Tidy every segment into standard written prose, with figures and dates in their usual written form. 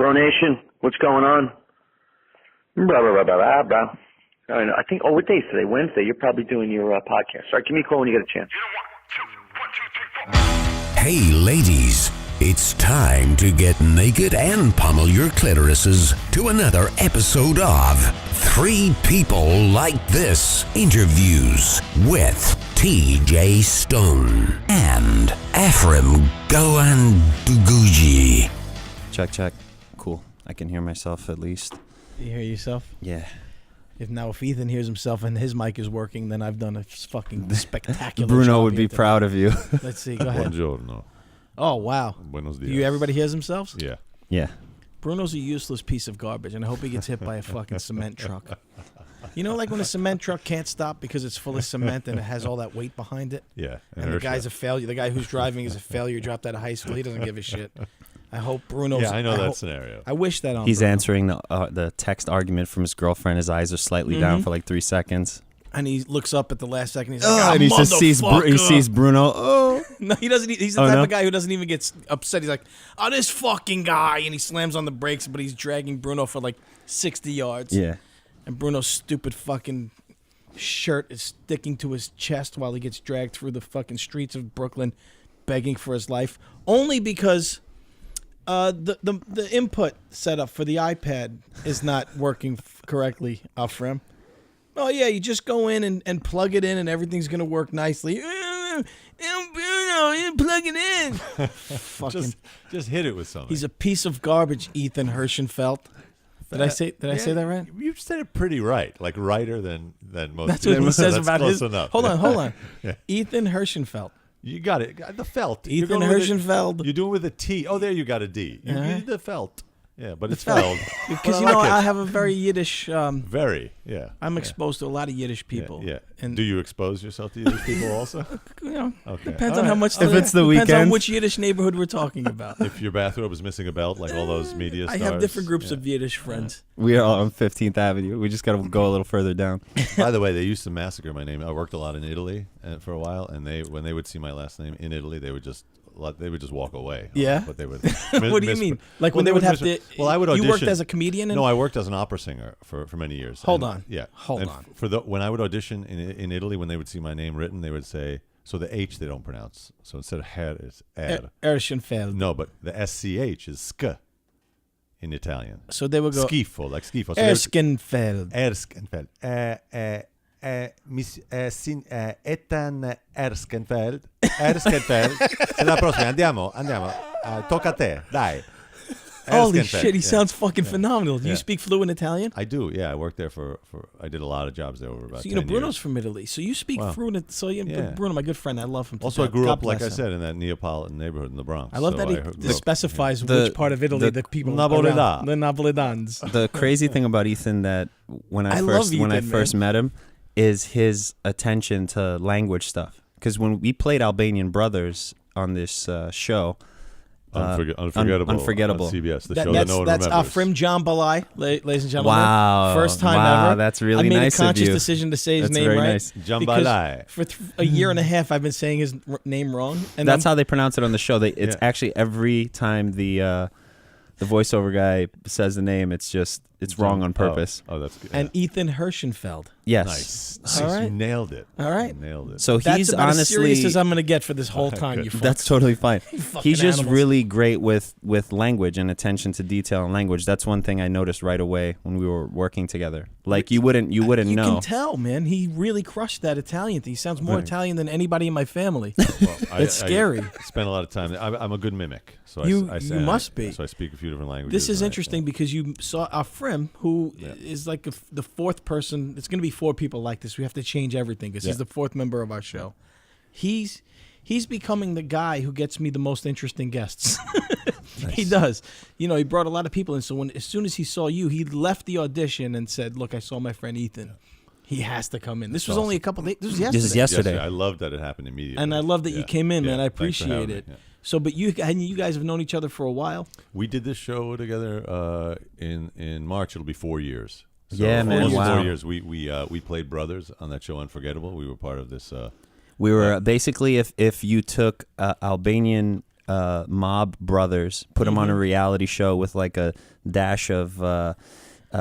Bro Nation, what's going on? Blah, blah, blah, blah, blah. I think, what day is today? Wednesday. You're probably doing your podcast. All right, give me a call when you get a chance. Hey, ladies, it's time to get naked and pummel your clitorises to another episode of Three People Like This Interviews with TJ Stone and Afrim Gjonbalaj. Check. Cool. I can hear myself at least. You hear yourself? Yeah. If Ethan hears himself and his mic is working, then I've done a fucking spectacular Bruno job would be here proud of you. Let's see. Go ahead. Buongiorno. Oh, wow. Buenos dias. Everybody hears themselves? Yeah. Yeah. Bruno's a useless piece of garbage, and I hope he gets hit by a fucking cement truck. You know, like when a cement truck can't stop because it's full of cement and it has all that weight behind it? Yeah. And the guy's a failure. The guy who's driving is a failure. Dropped out of high school. He doesn't give a shit. I hope Bruno's... Yeah, I know that scenario. I wish that on He's Bruno. answering the text argument from his girlfriend. His eyes are slightly down for like 3 seconds. And he looks up at the last second. He's like, and he just sees Bruno. Oh. No, he doesn't. He's the type of guy who doesn't even get upset. He's like, oh, this fucking guy. And he slams on the brakes, but he's dragging Bruno for like 60 yards. Yeah. And Bruno's stupid fucking shirt is sticking to his chest while he gets dragged through the fucking streets of Brooklyn begging for his life. Only because the input setup for the iPad is not working correctly, Afrim. Oh, yeah, you just go in and plug it in and everything's going to work nicely. Bruno, plug it in. Fucking, just hit it with something. he's a piece of garbage, Ethan Herschenfeld. Did I say that right? You said it pretty right, like righter than most. That's what he says That's about close his. enough. Hold on. Yeah. Ethan Herschenfeld. You got it. The felt. Ethan Herschenfeld. You do it with a T. Oh, there you got a D. You did the felt. Yeah, but it's felt. felt. Because, But I like it. have a very Yiddish... Very, yeah. I'm exposed to a lot of Yiddish people. Yeah. And Do you expose yourself to these people also? Okay. Depends All on how right. much... If it's the Depends on weekend. which Yiddish neighborhood we're talking about. If your bathrobe is missing a belt, like all those media I stars. have different groups of Yiddish friends. We are on 15th Avenue. We just got to go a little further down. By the way, they used to massacre my name. I worked a lot in Italy for a while, and when they would see my last name in Italy, they would just walk away. Yeah? But they would. What do you mean? Like when they would have to... Well, I would audition. You worked as a comedian? No, I worked as an opera singer for many years. Hold on. Yeah. Hold and on. When I would audition in Italy, when they would see my name written, they would say, so the H they don't pronounce. So instead of Her, it's Er. Herschenfeld. No, but the SCH is Sk in Italian. So they would go... Schifo, like schifo. So Herschenfeld. Herschenfeld. Ethan Herschenfeld. Se la prossima, andiamo. Tocca a te, dai. Holy Herschenfeld. shit, he Yeah. sounds fucking phenomenal. Do you Yeah. speak fluent Italian? I do, yeah. I worked there I did a lot of jobs there over about 10 Bruno's years. from Italy, so you speak Wow. fluent. So Yeah. Bruno, my good friend, I love him. to Also, I death. grew God up, like I bless him. said, in that Neapolitan neighborhood in the Bronx. I love so that he grew up- specifies The- which part of Italy the- the people Napoletan. around- the Napoletans. The crazy thing about Ethan that when I love first Ethan, met him is his attention to language stuff. Because when we played Albanian Brothers on this show, Unforgettable. On CBS, the show that no one that's remembers. Afrim Gjonbalaj, ladies and gentlemen. Wow. First time Wow, ever. that's really I made nice a conscious of you. decision to say his That's name very right. nice. Gjonbalaj. For a year and a half, I've been saying his name wrong. And That's how they pronounce it on the show. It's Yeah. actually every time the voiceover guy says the name, it's wrong on purpose. Oh, that's good. And Ethan Herschenfeld. Yes. Nice. All right. You nailed it. All right. You nailed it. So That's he's about as serious honestly as I'm going to get for this whole time. You that's totally fine. fucking He's just animals. really great with language and attention to detail and language. That's one thing I noticed right away when we were working together. Like you wouldn't You know. can tell, man. He really crushed that Italian thing. He sounds more Italian than anybody in my family. Well, It's scary. I spent a lot of time. I'm a good mimic. So You I must be. So I speak a few different languages. This is and interesting because you saw Afrim, who is like the fourth person. It's going to be 4 people like this. We have to change everything because he's the 4th member of our show. He's becoming the guy who gets me the most interesting guests. He does. He brought a lot of people in. So as soon as he saw you, he left the audition and said, "Look, I saw my friend Ethan. He has to come in." This was only a couple days. This was yesterday. This is yesterday. I love that it happened immediately. And I love that you came in, man. I Thanks for appreciate having it. me. Yeah. So, but you guys have known each other for a while. We did this show together in March. It'll be 4 years. So Yeah, man. almost Wow. 4 years. We played brothers on that show, Unforgettable. We were part of this. We were basically if you took Albanian mob brothers, put them on a reality show with like a dash of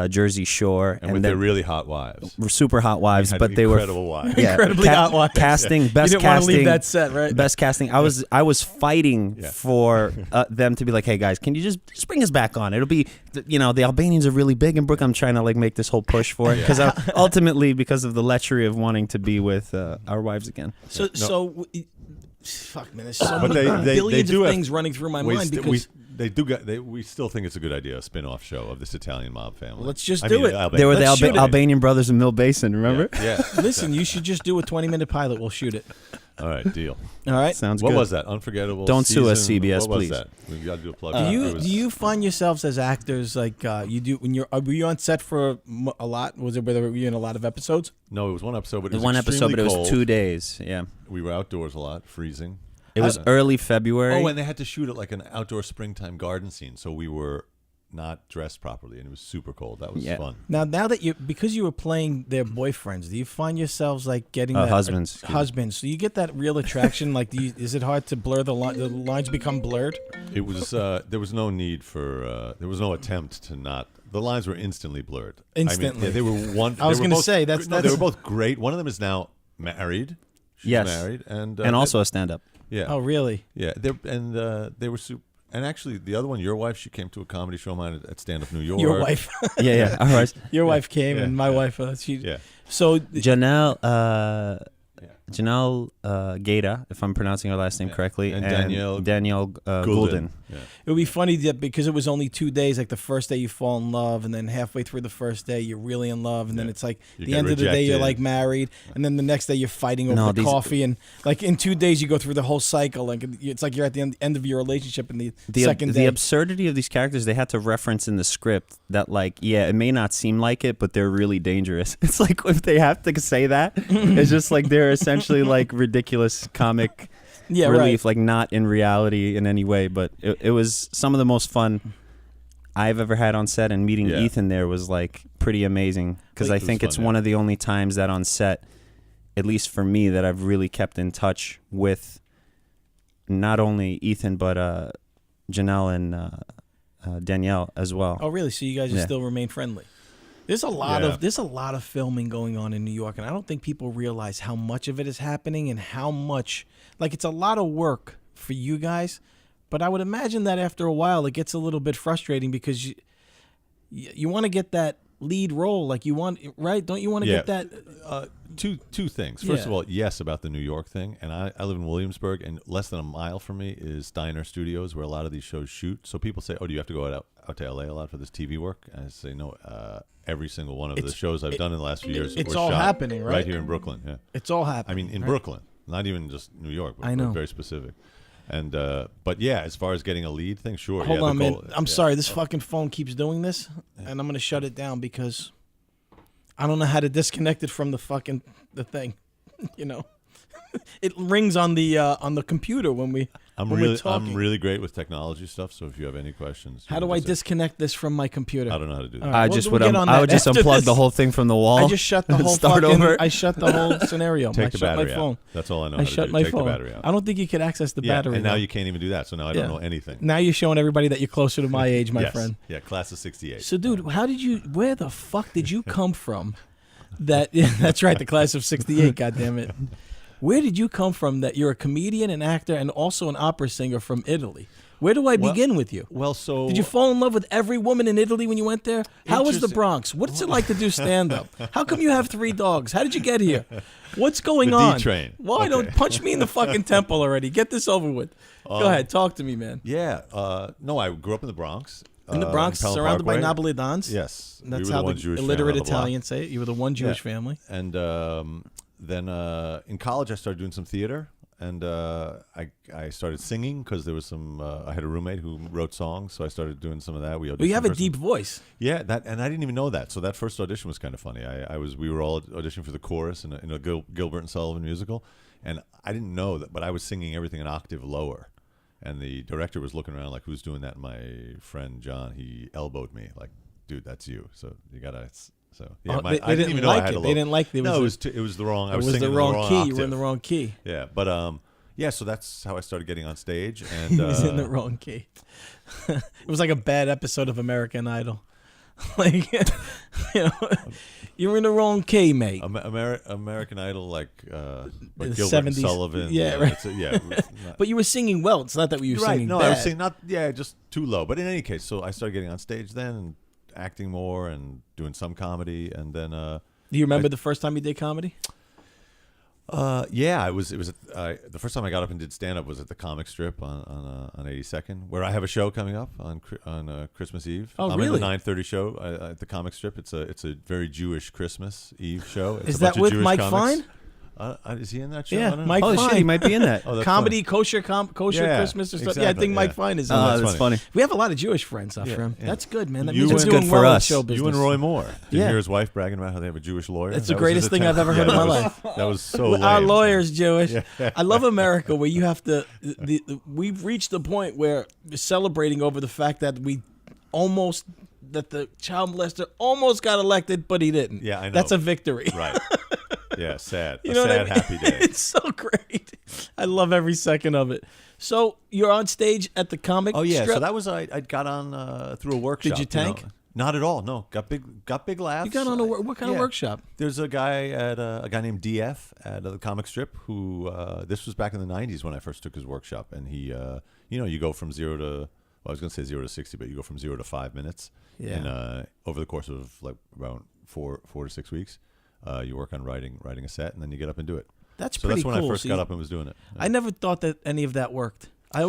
Jersey Shore, and with their really hot wives. Super hot wives, but they were incredible wives. Yeah, Incredibly hot wives. Casting, best You didn't casting. want to leave that set, right? Best casting. I was fighting for them to be like, hey guys, can you just bring us back on? It'll be, the Albanians are really big in Brooklyn. I'm trying to like make this whole push for it because ultimately because of the lechery of wanting to be with our wives again. So fuck man, there's so many billions of things running through my mind because. We still think it's a good idea, a spin-off show of this Italian mob family. Let's just do it. They were the Albanian brothers in Mill Basin, remember? Yeah. Listen, you should just do a 20-minute pilot. We'll shoot it. All right, deal. All right. Sounds What good. was that? Unforgettable Don't season? sue us, CBS, what please. was that? We got to do a plug. Do you find yourselves as actors like you do when were you on set for a lot? Were you in a lot of episodes? No, it was one episode, but it was one episode, but it was cold. 2 days. Yeah. We were outdoors a lot, freezing. It was early February. Oh, and they had to shoot it like an outdoor springtime garden scene, so we were not dressed properly, and it was super cold. That was fun. Now that because you were playing their boyfriends, do you find yourselves like getting that husbands? Husbands. So you get that real attraction. Like, is it hard to blur the lines become blurred? It was. There was no need for. There was no attempt to not. The lines were instantly blurred. Instantly. I mean, they were one. I was going to say they were both great. One of them is now married. She's married, and also a stand-up. Yeah. Oh, really? Yeah. They were super. And actually, the other one, your wife, she came to a comedy show of mine at Stand Up New York. Your wife. Yeah. All right. Your wife came, and my wife. She. Yeah. So Janelle Gaeta, if I'm pronouncing her last name correctly, and Danielle Goulden. Yeah. it would be funny that because it was only 2 days, like the first day you fall in love, and then halfway through the first day you're really in love, and then it's like the end of the day you're like married, and then the next day you're fighting over the coffee, and like in 2 days you go through the whole cycle. Like it's like you're at the end of your relationship in the second day. The absurdity of these characters, they had to reference in the script that like, it may not seem like it, but they're really dangerous. It's like if they have to say that, it's just like they're essentially like ridiculous comic relief, like not in reality in any way. But it was some of the most fun I've ever had on set, and meeting Ethan there was like pretty amazing because I think it's one of the only times that on set, at least for me, that I've really kept in touch with not only Ethan but Janelle and Danielle as well. Oh, really? So you guys still remain friendly? There's a lot of filming going on in New York, and I don't think people realize how much of it is happening and how much it's a lot of work for you guys. But I would imagine that after a while it gets a little bit frustrating because you want to get that lead role, like you want, right? Don't you want to get that? Two things. First of all, yes, about the New York thing, and I live in Williamsburg, and less than a mile from me is Steiner Studios, where a lot of these shows shoot. So people say, "Oh, do you have to go out to LA a lot for this TV work?" And I say, "No. Every single one of the shows I've done in the last few years, it's were all shot happening, right here in Brooklyn." Yeah, it's all happening. I mean, in Brooklyn, not even just New York, but very specific. And but as far as getting a lead thing, sure. Hold on, man. I'm sorry. This fucking phone keeps doing this, and I'm gonna shut it down because I don't know how to disconnect it from the thing. It rings on the computer when we're talking. I'm really great with technology stuff. So if you have any questions, how do I disconnect this from my computer? I don't know how to do that. I would just unplug the whole thing from the wall. I just shut the whole start over. I shut the whole scenario. Take I the shut battery my phone. out. That's all I know. I shut my phone. The battery out. I don't think you could access the battery. And now you can't even do that. So now I don't know anything. Now you're showing everybody that you're closer to my age, my friend. Yeah, class of '68. So, dude, where the fuck did you come from? That's right, the class of '68. Goddamn it. Where did you come from that you're a comedian, an actor, and also an opera singer from Italy? Where do I begin with you? Well, so... Did you fall in love with every woman in Italy when you went there? How was the Bronx? What's it like to do stand-up? How come you have 3 dogs? How did you get here? What's going on? The D-train. Why don't punch me in the fucking temple already? Get this over with. Go ahead. Talk to me, man. Yeah. No, I grew up in the Bronx. In the Bronx, surrounded by Napolitans? Yes. That's we how the the illiterate Italians say it. You were the one Jewish family. And then in college, I started doing some theater. And I started singing because there was some. I had a roommate who wrote songs, so I started doing some of that. Well, you have a deep voice. Yeah, and I didn't even know that. So that first audition was kind of funny. We were all auditioning for the chorus in a Gilbert and Sullivan musical, and I didn't know that, but I was singing everything an octave lower, and the director was looking around like, "Who's doing that?" And my friend John, he elbowed me like, "Dude, that's you. So you gotta." So yeah, they didn't even like it. They didn't like it. No, it was the wrong. I was singing the wrong key. octave. You were in the wrong key. Yeah, but Yeah, so that's how I started getting on stage. And He was in the wrong key. It was like a bad episode of American Idol. Like, you're in the wrong key, mate. American Idol, like The Gilbert 70s. and Sullivan. Yeah, right. It's not, But you were singing well. It's not that you were right. singing No, bad. I was singing just too low. But in any case, so I started getting on stage then and acting more and doing some comedy. And then Do you remember the first time you did comedy? yeah, it was the first time I got up and did stand up was at the Comic Strip on 82nd, where I have a show coming up on Christmas Eve. Oh, I'm really? in the 9:30 show at the Comic Strip. It's a very Jewish Christmas Eve show. It's Is a bunch that of with Jewish Mike comics. Fine? Is he in that show? Yeah, I don't know. Mike Oh Fine. shit, he might be in that. Oh, that's Comedy, funny. kosher Yeah, Christmas or stuff. exactly, Yeah, I think Mike yeah. Fine is in Oh, that. that's funny. We have a lot of Jewish friends, Afrim. yeah. That's good, man. That You means and- you're Good doing for well in us. show business. You and Roy Moore. Did Yeah. you hear his wife bragging about how they have a Jewish lawyer? That's the That was his greatest thing I've attempt. ever heard in my that life. was- That was so lame. Our lawyer's Jewish. I love America, where you have to. We've reached the point where we're celebrating over the fact that the child molester almost got elected, but he didn't. Yeah, I know. That's a victory. Right. Yeah, sad. You A know what I sad, mean? happy day. It's so great. I love every second of it. So you're on stage at the comic. Oh yeah, strip? so that was I got on through a workshop. you tank? know. Not at all. No, got big laughs. You got on what kind of Yeah. workshop? There's a guy a guy named DF at the Comic Strip who this was back in the 90s when I first took his workshop, and he you go from 0 to I was going to say 0 to 60, but you go from 0 to 5 minutes. Yeah. And over the course of like around 4 to 6 weeks, you work on writing a set, and then you get up and do it. That's So pretty that's when cool. I first See, got up and was doing it. I never thought that any of that worked. I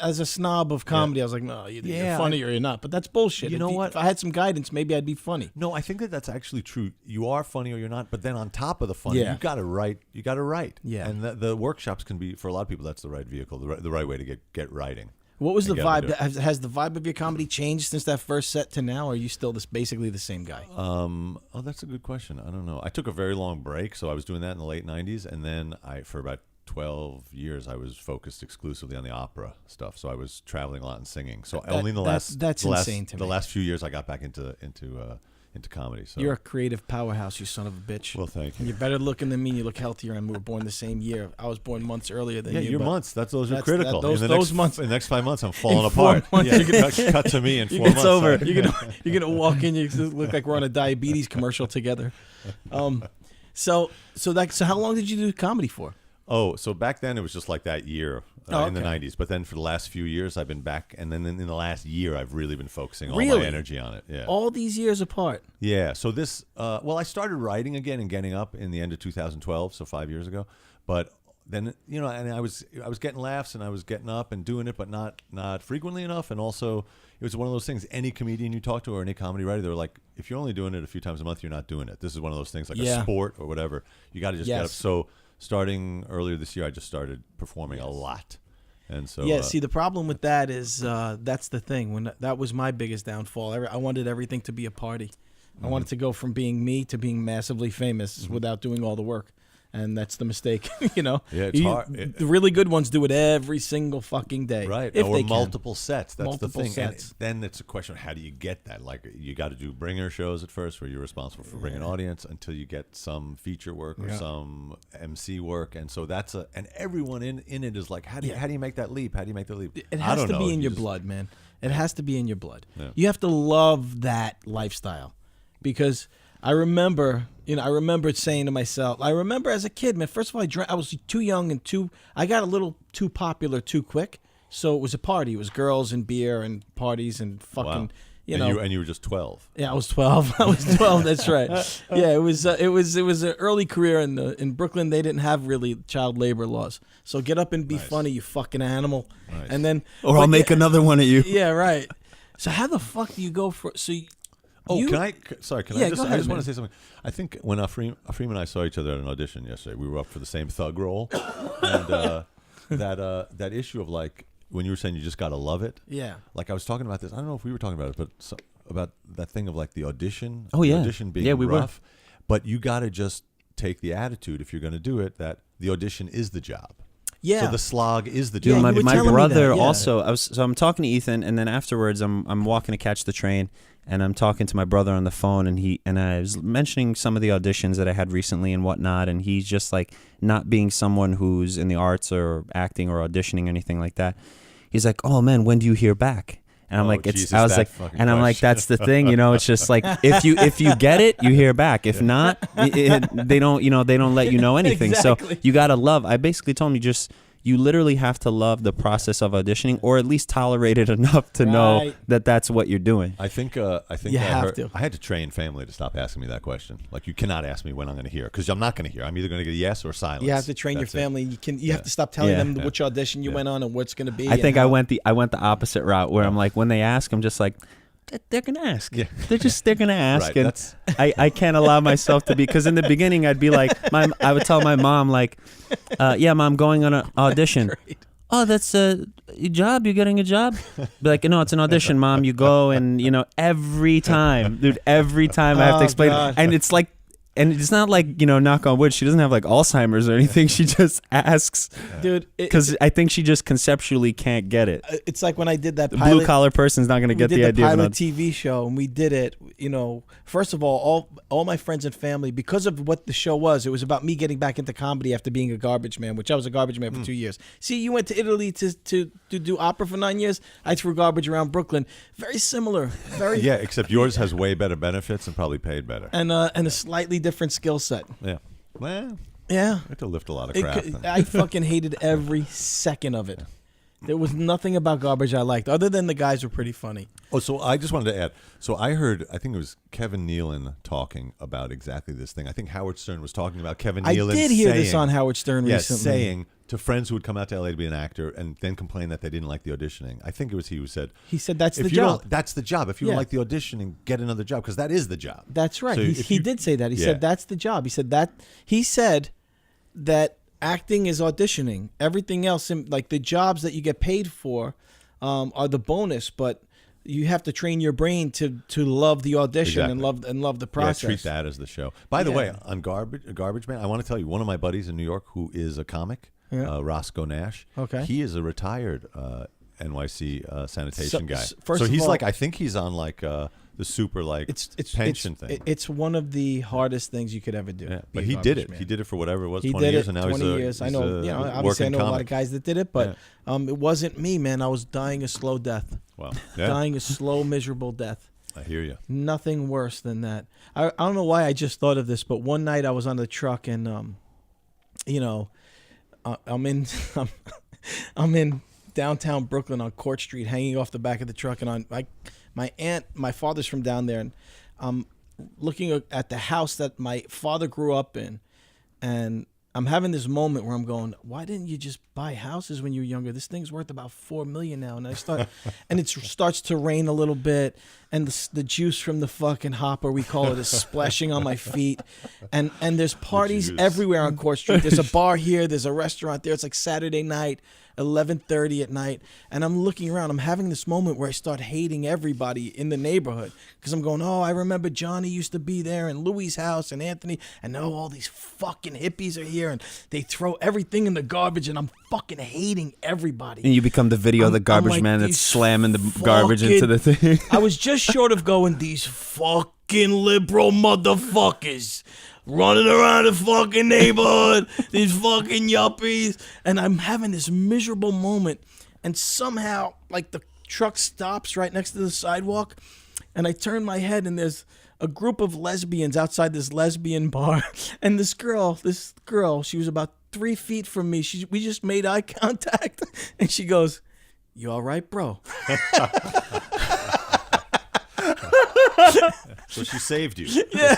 as a snob of comedy, I was like, no, you're Yeah, funny or you're not. But that's bullshit. You know what? If I had some guidance, maybe I'd be funny. No, I think that's actually true. You are funny or you're not, but then on top of the funny, Yeah. you got to write. You got to write. Yeah. And the workshops can be, for a lot of people, that's the right vehicle, the right way to get writing. What was the I gotta vibe? do it. Has the vibe of your comedy changed since that first set to now? Or are you still basically the same guy? Oh, that's a good question. I don't know. I took a very long break, so I was doing that in the late 90s, and then for about 12 years, I was focused exclusively on the opera stuff. So I was traveling a lot and singing. So only in the last insane to the me. last few years, I got back into comedy. So You're a creative powerhouse, you son of a bitch. well, thank And you. you're better looking than me. You look healthier, and we were born the same year. I was born months earlier than Yeah, you. your but months. Those are that's- critical. those- in the those next, months- In the next 5 months, I'm falling 4 apart. months, Yeah, you're gonna- cut to me in 4 It's months. over. Sorry. You're gonna walk in. You look like we're on a diabetes commercial together. So how long did you do comedy for? Oh, so back then it was just like that year in the okay. 90s. But then for the last few years, I've been back. And then in the last year, I've really been focusing all Really? my energy on it. Yeah. All these years apart. Yeah. So this, I started writing again and getting up in the end of 2012, so 5 years ago. But then, and I was getting laughs and I was getting up and doing it, but not frequently enough. And also, it was one of those things, any comedian you talk to or any comedy writer, they're like, if you're only doing it a few times a month, you're not doing it. This is one of those things like Yeah. a sport or whatever. You got to just get up. Yes. So starting earlier this year, I just started performing a lot. And so, Yeah, see, the problem with that is that's the thing. When that was my biggest downfall. I wanted everything to be a party. I wanted to go from being me to being massively famous without doing all the work. And that's the mistake, Yeah, it's hard. The really good ones do it every single fucking day. Right, If or they can. multiple sets. That's Multiple the thing. sets. And then it's a question of how do you get that? Like, you got to do bringer shows at first where you're responsible for bringing an audience until you get some feature work or some MC work. And so and everyone in it is like, how do you make that leap? How do you make that leap? It I has don't to know. be You in your just- blood, man. It has to be in your blood. Yeah. You have to love that lifestyle, because I remember saying to myself, I remember as a kid, man. First of all, I was too young and I got a little too popular too quick. So it was a party. It was girls and beer and parties and fucking, Wow. And you were just 12. Yeah, I was 12. I was 12. That's right. Yeah, it was an early career in Brooklyn. They didn't have really child labor laws. So get up and be funny, you fucking animal. Nice. And then, Or I'll make another one of you. Yeah, right. So how the fuck do you go for? So Can I? Sorry, can Yeah, I just? go ahead, I just want man. to say something. I think when Afrim and I saw each other at an audition yesterday, we were up for the same thug role, and that issue of like when you were saying you just got to love it. Yeah. Like I was talking about this. I don't know if we were talking about it, but about that thing of like the audition. Oh, the yeah. audition being Yeah, we were. rough, but you got to just take the attitude if you're going to do it that the audition is the job. Yeah. So the slog is the Yeah, job. My, you were my telling me brother that, yeah. also. I'm talking to Ethan, and then afterwards, I'm walking to catch the train, and I'm talking to my brother on the phone, and I was mentioning some of the auditions that I had recently and whatnot, and he's just like, not being someone who's in the arts or acting or auditioning or anything like that. He's like, "Oh man, when do you hear back?" And I'm like, Jesus, I was that like, fucking and I'm like, question. that's the thing, it's just like, if you get it, you hear back. If not, they don't let you know anything. Exactly. So you gotta love. I basically told him you literally have to love the process of auditioning, or at least tolerate it enough to know Right. that that's what you're doing. I think You have to. I had to train family to stop asking me that question. Like, you cannot ask me when I'm going to hear, because I'm not going to hear. I'm either going to get a yes or silence. You have to train That's your it. family. You have to stop telling Yeah. them which audition you went on and what's going to be. I think and I how- went the opposite route, where I'm like, when they ask, I'm just like, they're gonna ask. Yeah. They're gonna ask, Right, and that's- I can't allow myself to be, because in the beginning I'd be like, I would tell my mom like, yeah, Mom, going on an audition. Oh, that's a job. You're getting a job? Be like, no, it's an audition, Mom. You go, and every time, dude, every time I have to Oh, explain God. it, and it's like. And it's not like, knock on wood, she doesn't have like Alzheimer's or anything. She just asks, Dude, because I think she just conceptually can't get it. it's like when I did that The pilot. blue collar person's not going to We get did the idea of pilot an TV show, and we did it. First of all my friends and family, because of what the show was, it was about me getting back into comedy after being a garbage man, which I was a garbage man for 2 years. See, you went to Italy to do opera for 9 years. I threw garbage around Brooklyn. Very similar. Very Yeah, except yours has way better benefits and probably paid better. and a slightly different skill set. Yeah. Well, Yeah. I have to lift a lot of crap. I fucking hated every second of it. There was nothing about garbage I liked, other than the guys were pretty funny. Oh, so I just wanted to add. So I think it was Kevin Nealon talking about exactly this thing. I think Howard Stern was talking about Kevin Nealon. I did hear this saying- on Howard Stern Yes, recently. saying to friends who would come out to LA to be an actor and then complain that they didn't like the auditioning. I think it was he who said, He said that's if the you job. don't- That's the job. If you Yeah. don't like the auditioning, get another job, because that is the job. That's right. So He if you- did say that. He Yeah. said that's the job. He said that acting is auditioning. Everything else, like the jobs that you get paid for, are the bonus. But you have to train your brain to love the audition and love the process. Yeah, treat that as the show. By the Yeah. way, on Garbage Man, I want to tell you, one of my buddies in New York who is a comic, Roscoe Nash. Okay. He is a retired NYC sanitation guy. First so of he's all- like, I think he's on like the super like pension thing. It's one of the hardest things you could ever do. Yeah, be but a he garbage did it. man. He did it for whatever it was, He 20 did years, it. and now 20 he's a, years. I he's know. a Obviously, I working know a lot of comic. guys that did it, but it wasn't me, man. I was dying a slow death. Wow. Yeah, Dying a slow, miserable death. I hear you. Nothing worse than that. I don't know why I just thought of this, but one night I was on the truck and, I'm in I'm in downtown Brooklyn on Court Street, hanging off the back of the truck, and my father's from down there, and I'm looking at the house that my father grew up in, and I'm having this moment where I'm going, why didn't you just buy houses when you were younger? This thing's worth about $4 million now. And and it starts to rain a little bit, and the juice from the fucking hopper, we call it, is splashing on my feet. And there's parties everywhere on Court Street. There's a bar here. There's a restaurant there. It's like Saturday night, 11:30 at night. And I'm looking around. I'm having this moment where I start hating everybody in the neighborhood, because I'm going, oh, I remember Johnny used to be there, and Louie's house, and Anthony, and now all these fucking hippies are here, and they throw everything in the garbage, and I'm fucking hating everybody. And you become the video of the I'm garbage like, man that's these slamming the garbage into the thing. I was just short of going, these fucking liberal motherfuckers running around the fucking neighborhood, these fucking yuppies. And I'm having this miserable moment. And somehow, like, the truck stops right next to the sidewalk. And I turn my head, and there's a group of lesbians outside this lesbian bar. And this girl, she was about 3 feet from me. We just made eye contact. And she goes, you all right, bro? So she saved you. Yeah.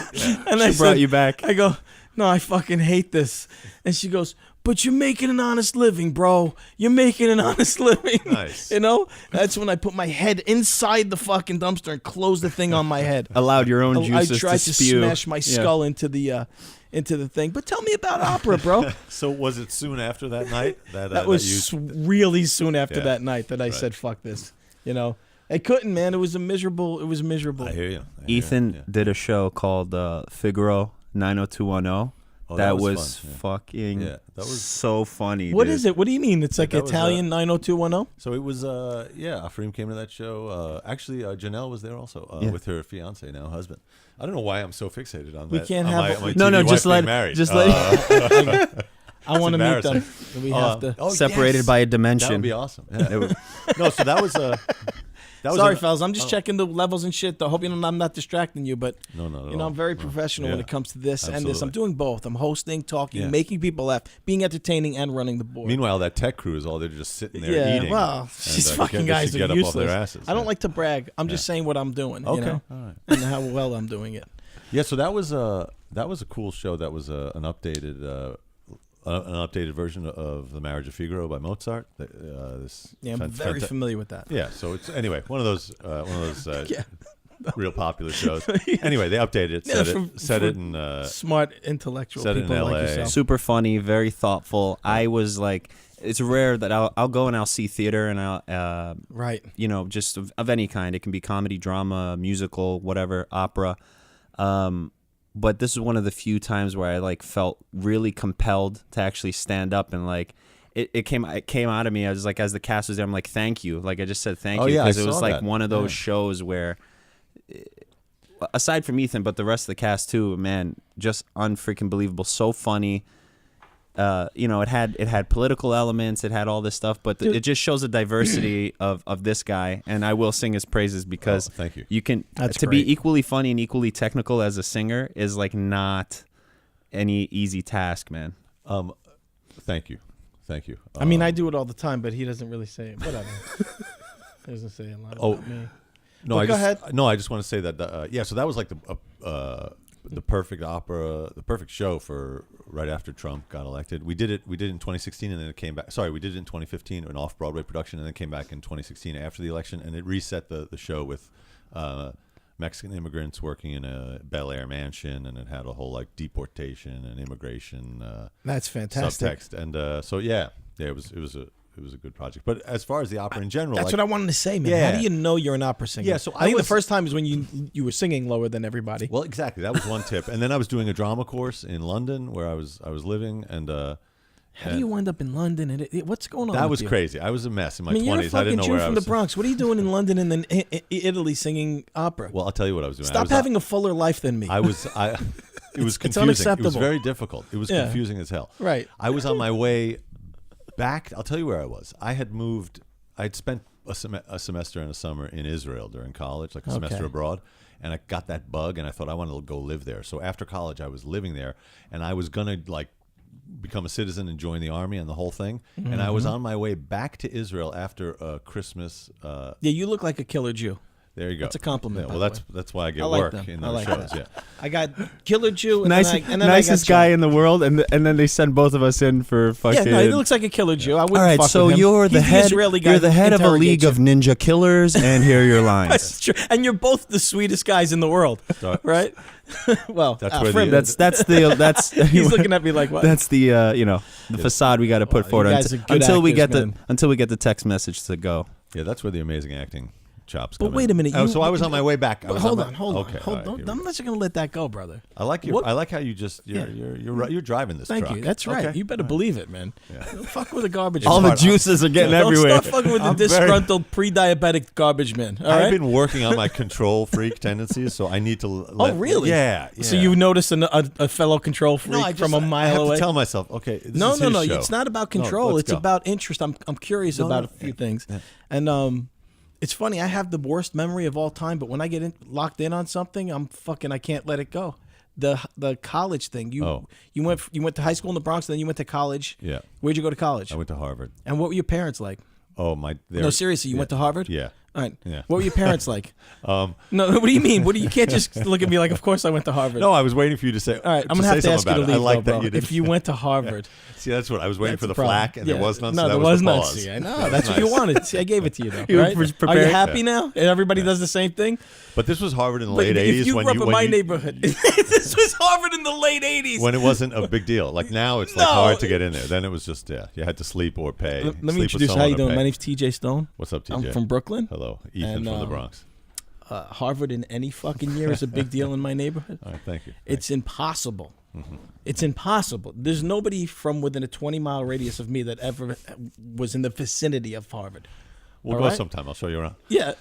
And She brought you back. I go, no, I fucking hate this. And she goes, but you're making an honest living, bro. You're making an honest living. Nice. You know? That's when I put my head inside the fucking dumpster and closed the thing on my head. Allowed your own I juices tried to to spew. smash my skull into the thing. But tell me about opera, bro. So was it soon after that night? That was really soon after that night that I said, fuck this. You know? I couldn't, man. It was miserable. I hear you. Ethan did a show called Figaro 90210. Oh, that was fun, yeah. fucking that was so funny. What dude. is it? What do you mean? It's like that was, Italian 90210? So it was, Afrim came to that show. Actually, Janelle was there also with her fiance, now husband. I don't know why I'm so fixated on that. We can't on have my No, TV no, wife just being let married. just let I want to meet them. embarrassing. We have to. separated by a dimension. That would be awesome. Yeah. No, so that was Sorry, fellas. I'm just checking the levels and shit. I hope I'm not distracting you, but No, not at you know, all. I'm very professional when Yeah. it comes to this and this. I'm Absolutely. doing both. I'm hosting, talking, Yeah. making people laugh, being entertaining, and running the board. Meanwhile, that tech crew is all they're just sitting there yeah, eating. well, and, these fucking they guys should are get useless. up off their asses. I don't yeah. like to brag. I'm just saying what I'm doing. Okay, You know? all right. And how well I'm doing it. Yeah, so that was a cool show. That was an updated version of The Marriage of Figaro by Mozart. This Yeah, I'm very familiar with that. Yeah, so it's anyway one of those Yeah. real popular shows. Anyway, they updated it, set it in Smart, intellectual set it in people like LA. yourself. Super funny, very thoughtful. I was like, it's rare that I'll go and I'll see theater and I'll Right. you know, just of any kind. It can be comedy, drama, musical, whatever, opera. But this is one of the few times where I like felt really compelled to actually stand up and like it came out of me. I was like, as the cast was there, I'm like, thank you. Like I just said thank Oh, you yeah, I because it was saw like that. one of those Yeah. shows where, aside from Ethan, but the rest of the cast too, man, just unfreaking believable. So funny. You know, it had political elements, it had all this stuff, but it just shows the diversity of this guy, and I will sing his praises because thank you. You can That's to great. be equally funny and equally technical as a singer is like not any easy task, man. Thank you. I mean, I do it all the time, but he doesn't really say it. Whatever. He doesn't say a lot about me. No, But I go just, ahead. No, I just want to say that. Yeah, so that was like the perfect opera, the perfect show for right after Trump got elected. We did it in 2016, and then it came back. Sorry, we did it in 2015, an off-Broadway production, and then it came back in 2016 after the election, and it reset the show with Mexican immigrants working in a Bel Air mansion, and it had a whole like deportation and immigration That's fantastic. subtext, and it was a good project. But as far as the opera in general, That's like, what I wanted to say, man. Yeah. How do you know you're an opera singer? Yeah, so I think the was- first time is when you were singing lower than everybody. Well, exactly. That was one tip. And then I was doing a drama course in London where I was living, and How do you wind up in London? And what's going on? that with was you? crazy. I was a mess in my I mean, you're a 20s. I fucking didn't know Jew where I from was. the Bronx. What are you doing in London and then Italy singing opera? Well, I'll tell you what I was doing. Stop having a fuller life than me. It was confusing. unacceptable. It was very difficult. It was Yeah. confusing as hell. Right. I was on my way back. I'll tell you where I was. I had moved. I'd spent a semester and a summer in Israel during college, like a semester abroad, and I got that bug, and I thought I wanted to go live there. So after college, I was living there, and I was gonna like become a citizen and join the army and the whole thing. And I was on my way back to Israel after Christmas. Yeah, you look like a killer Jew. There you go. That's a compliment, Yeah, by well, the that's why I get I like work them. in I those like shows. that. Yeah. I got killer Jew and Nicest then I nicest got guy you. in the world, and then they send both of us in for Yeah, fucking. no, he looks like a killer Jew. I wouldn't all right, fuck so with him. you're the He's head. Israeli guy You're the who head of a league interrogates of ninja killers, and here are your lines. That's true. And you're both the sweetest guys in the world, So- right? Well, That's where Afrim, the- That's he's looking at me like, what? That's the the facade we got to put you forward guys are good until we actors, get until we get the text message to go. Yeah, that's where the amazing acting chops But come wait in. a minute. Oh, You, so I was on my way back. I was Hold my- on, hold okay, on, hold all right, on. here we I'm go. not just gonna let that go, brother. I like you. What- I like how you just you're driving this Thank truck. you. That's right. Okay. You better believe it, man. Don't fuck with a garbage. All man. the juices are getting Don't everywhere. start fucking with the I'm very- disgruntled pre-diabetic garbage man. All right. I've been working on my control freak tendencies, so I need to. Oh, really? Yeah. So yeah. you noticed a fellow control freak No, I just, from a I mile have away? to tell myself, okay. This No, is no, his no. show. It's not about No, control. let's It's go. about interest. I'm curious about a few things, and it's funny. I have the worst memory of all time, but when I get locked in on something, I can't let it go. The college thing. You went to high school in the Bronx, then you went to college. Yeah. Where'd you go to college? I went to Harvard. And what were your parents like? Oh my! No, seriously, you went to Harvard? Yeah. All right. Yeah. What were your parents like? No, what do you mean? You can't just look at me like, of course I went to Harvard. No, I was waiting for you to say. All right, I'm gonna have to ask you to leave, I like though, that bro. you did. If you went to Harvard. See, that's what I was waiting That's for the the problem. flack, and there was none. No, so there that was the none. pause. See, I know. That's That's what you nice. wanted. See, I gave it to you, though. You were Right? Are you prepared. happy now? And everybody does the same thing? But this was Harvard in the But late if '80s you when grew up you in my neighborhood. This was Harvard in the late 80s. when it wasn't a big deal. Like now, it's like No. hard to get in there. Then it was just you had to sleep or pay. Let me Sleep with introduce how someone you or doing. pay. My name's TJ Stone. What's up, TJ? I'm from Brooklyn. Hello, Ethan And, from the Bronx. Harvard in any fucking year is a big deal in my neighborhood. All right, thank you. It's impossible It's impossible. There's nobody from within a 20-mile radius of me that ever was in the vicinity of Harvard. We'll All go right? sometime. I'll show you around. Yeah.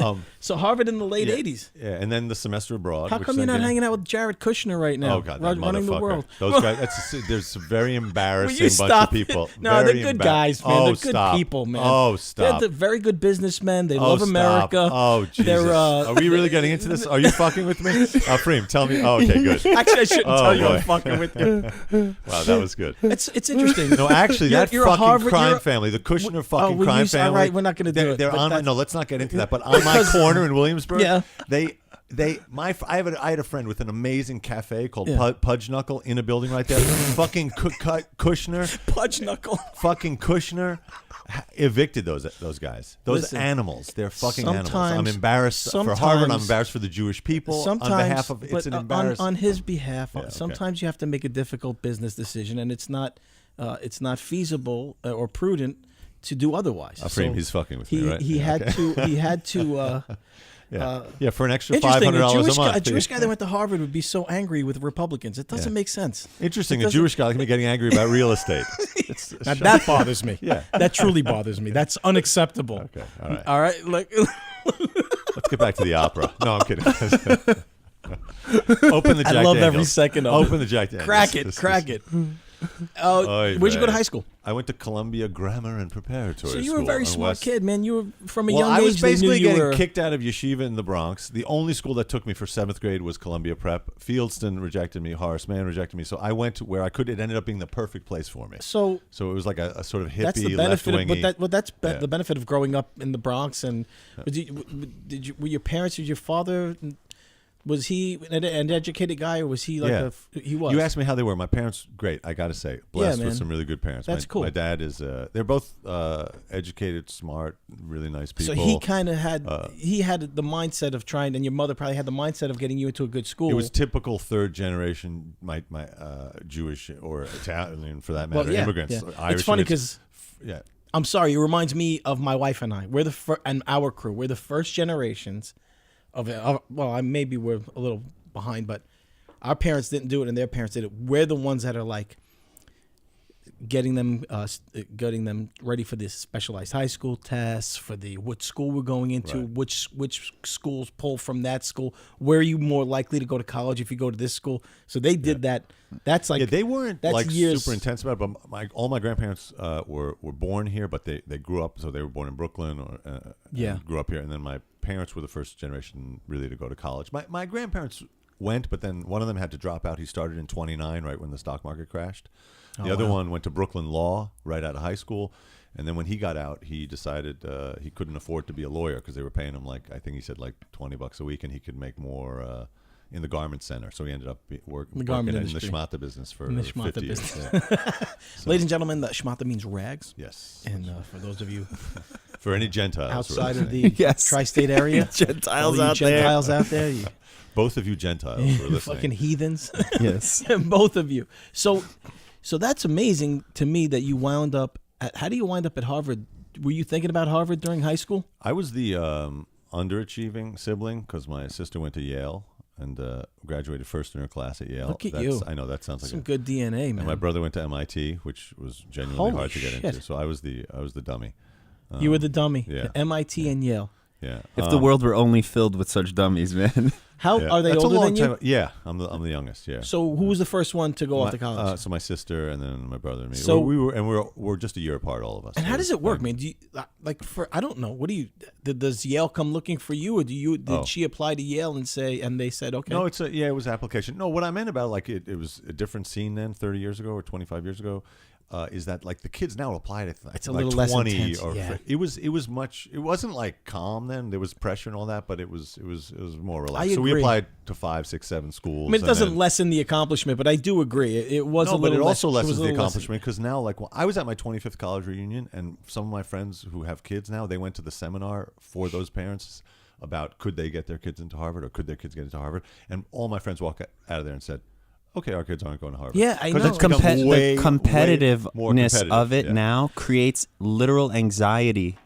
Um, So Harvard in the late yeah, 80s. Yeah, and then the semester abroad. How which come you're then not getting- hanging out with Jared Kushner right now? Oh God, that running the motherfucker. world. Those guys. There's a very embarrassing bunch stop of people. it? No, Very they're good guys, man. Oh, they're good stop. people, man. Oh, stop. They're very good businessmen. They Oh, love stop. America. Oh, Jesus. They're, Are we really getting into this? Are you fucking with me? Afrim, tell me. Oh, okay, good. Actually, I shouldn't Oh, tell you boy. I'm fucking with you. Wow, that was good. It's interesting. No, actually, that You're a fucking Harvard- crime you're a- family, the Kushner Oh, fucking well, crime all family. right, we're not going to do it. They're but on. that's- No, let's not get into that. But on my corner in Williamsburg, Yeah. I had a friend with an amazing cafe called Yeah. Pudge Knuckle in a building right there. Fucking Kushner, Pudge knuckle. fucking Kushner evicted those guys. Those Listen, animals. They're fucking animals. I'm sometimes- embarrassed for Harvard. I'm sometimes- embarrassed for the Jewish people. Sometimes, on behalf of, it's but an embarrassment. on his behalf, Yeah, okay. sometimes you have to make a difficult business decision, and it's not feasible or prudent to do otherwise. Afrim, he's fucking with me, right? He Yeah, had okay. to. He had to. Yeah, for an extra Interesting. $500 a month. A Jewish guy that went to Harvard would be so angry with Republicans. It doesn't make sense. Interesting. It A doesn't- Jewish guy can be getting angry about real estate. It's Now, that bothers me. Yeah. That truly bothers me. That's unacceptable. Okay, all right. All right. Like, Let's get back to the opera. No, I'm kidding. Open the Jack I love every Daniels. second of it. Open the Jack Daniels. crack it. Crack it. Oy Where'd you go to vey. high school? I went to Columbia Grammar and Preparatory So you School were a very on smart West- kid, man. You were from a Well, young I age. was basically they knew you getting were kicked out of yeshiva in the Bronx. The only school that took me for 7th grade was Columbia Prep. Fieldston rejected me. Horace Mann rejected me. So I went to where I could. It ended up being the perfect place for me. So So it was like a sort of hippie, that's the benefit. left-wingy. That's Yeah. the benefit of growing up in the Bronx. And were your parents? Was your father? Was he an educated guy, or was he like Yeah. he was? You asked me how they were. My parents, great. I got to say, blessed man. with some really good parents. That's cool. My dad is. They're both educated, smart, really nice people. So he kind of had he had the mindset of trying, and your mother probably had the mindset of getting you into a good school. It was typical third generation, my Jewish or Italian for that matter, well, yeah, immigrants. yeah. Irish It's funny immigrants. because Yeah, I'm sorry, it reminds me of my wife and I. We're and our crew. We're the first generations of well, maybe we're a little behind, but our parents didn't do it, and their parents did it. We're the ones that are like getting them ready for this specialized high school tests, for the what school we're going into, Right. which schools pull from that school, where are you more likely to go to college if you go to this school. So they did that. That's like they weren't that's like years. super intense about it. But all my grandparents were born here, but they grew up. So they were born in Brooklyn, or Yeah. and grew up here. And then my parents were the first generation really to go to college. My grandparents went, but then one of them had to drop out. He started in '29, right when the stock market crashed. The other one went to Brooklyn Law right out of high school, and then when he got out, he decided he couldn't afford to be a lawyer because they were paying him I think he said $20 a week, and he could make more in the garment center. So he ended up working garment in the industry. schmata business for In the 50 schmata years. business. Yeah. Ladies and gentlemen, the schmata means rags. Yes. And for those of you For any Gentiles who are outside of listening. the Yes. tri-state area, Gentiles all you out there. Gentiles out there, you Both of you Gentiles who are listening. fucking heathens, Yes. both of you. So that's amazing to me that you wound up. How do you wind up at Harvard? Were you thinking about Harvard during high school? I was the underachieving sibling because my sister went to Yale and graduated first in her class at Yale. Look at you. I know that sounds like Some good DNA, man. And my brother went to MIT, which was genuinely Holy hard to get shit. into. So I was the dummy. You were the dummy. yeah. MIT and Yale. Yeah. If the world were only filled with such dummies, man. How yeah. are they That's a older long than you? time. Yeah, I'm the youngest. Yeah. So who was the first one to go off to college? So my sister and then my brother and me. So- we're just a year apart, all of us. And So how it does was it work, fine. man? Do you I don't know. What do you? Does Yale come looking for you, or did she apply to Yale and they said okay? No, it was application. No, what I meant about it was a different scene then, 30 years ago or 25 years ago. Is that the kids now apply to It's a like little less 20 intense, or yeah. it was much. It wasn't calm then. There was pressure and all that, but it was more relaxed. I So we agree. applied to 5, 6, 7 schools. I mean, it and doesn't then- lessen the accomplishment, but I do agree. It was No, a but little it also less, lessens a the little less- accomplishment because now, I was at my 25th college reunion, and some of my friends who have kids now, they went to the seminar for those parents about could they get their kids into Harvard or could their kids get into Harvard, and all my friends walked out of there and said, "Okay, our kids aren't going to Harvard." Yeah, I 'Cause know. it's become The way more competitiveness competitive, of it yeah. now creates literal anxiety.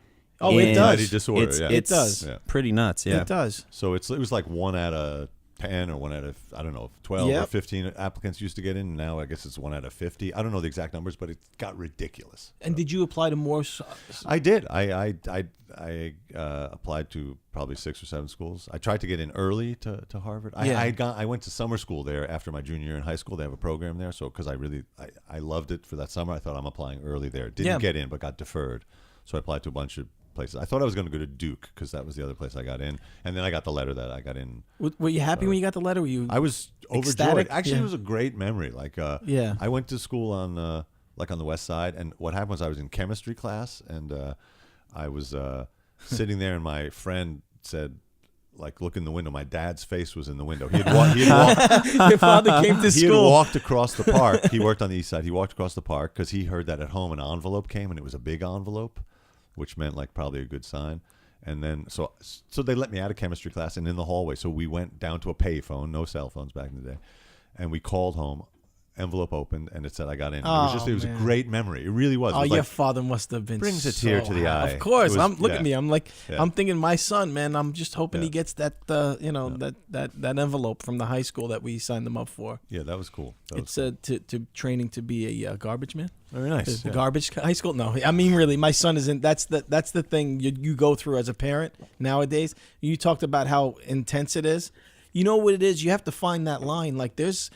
Oh, it in- does. Anxiety disorder, It's, yeah. it's It does. Yeah. pretty nuts. Yeah. It does. So it was 1 out of 10 or 1 out of, I don't know, 12 or Yep. 15 applicants used to get in. Now I guess it's 1 out of 50. I don't know the exact numbers, but it got ridiculous. And did you apply to more? I did. I applied to probably 6 or 7 schools. I tried to get in early to Harvard. I went to summer school there after my junior year in high school. They have a program there. So because I loved it for that summer, I thought I'm applying early there. Didn't get in, but got deferred. So I applied to a bunch of places. I thought I was going to go to Duke because that was the other place I got in. And then I got the letter that I got in. Were you happy when you got the letter? Were you? I was overjoyed. ecstatic? Actually, Yeah. it was a great memory. Like, I went to school on the West Side, and what happened was I was in chemistry class, and I was sitting there, and my friend said, like, look in the window. My dad's face was in the window. He had walked. Your father came to He had school. walked across the park. He worked on the east side. He walked across the park because he heard that at home an envelope came, and it was a big envelope, which meant like probably a good sign. And then so they let me out of chemistry class and in the hallway. So we went down to a payphone, no cell phones back in the day, and we called home. Envelope opened and it said I got in. It was a great memory. It really was. Oh, It was your like, father must have been brings a so tear to the happy. eye. Of course. It was- Look at me. I'm like, Yeah. I'm thinking my son, man. I'm just hoping he Yeah. gets that, that envelope from the high school that we signed them up for. yeah, that was cool. It's to training to be a garbage man. very nice. The Yeah. garbage high school? No, I mean really. My son isn't. That's the thing you go through as a parent nowadays. You talked about how intense it is. You know what it is? You have to find that line. Like there's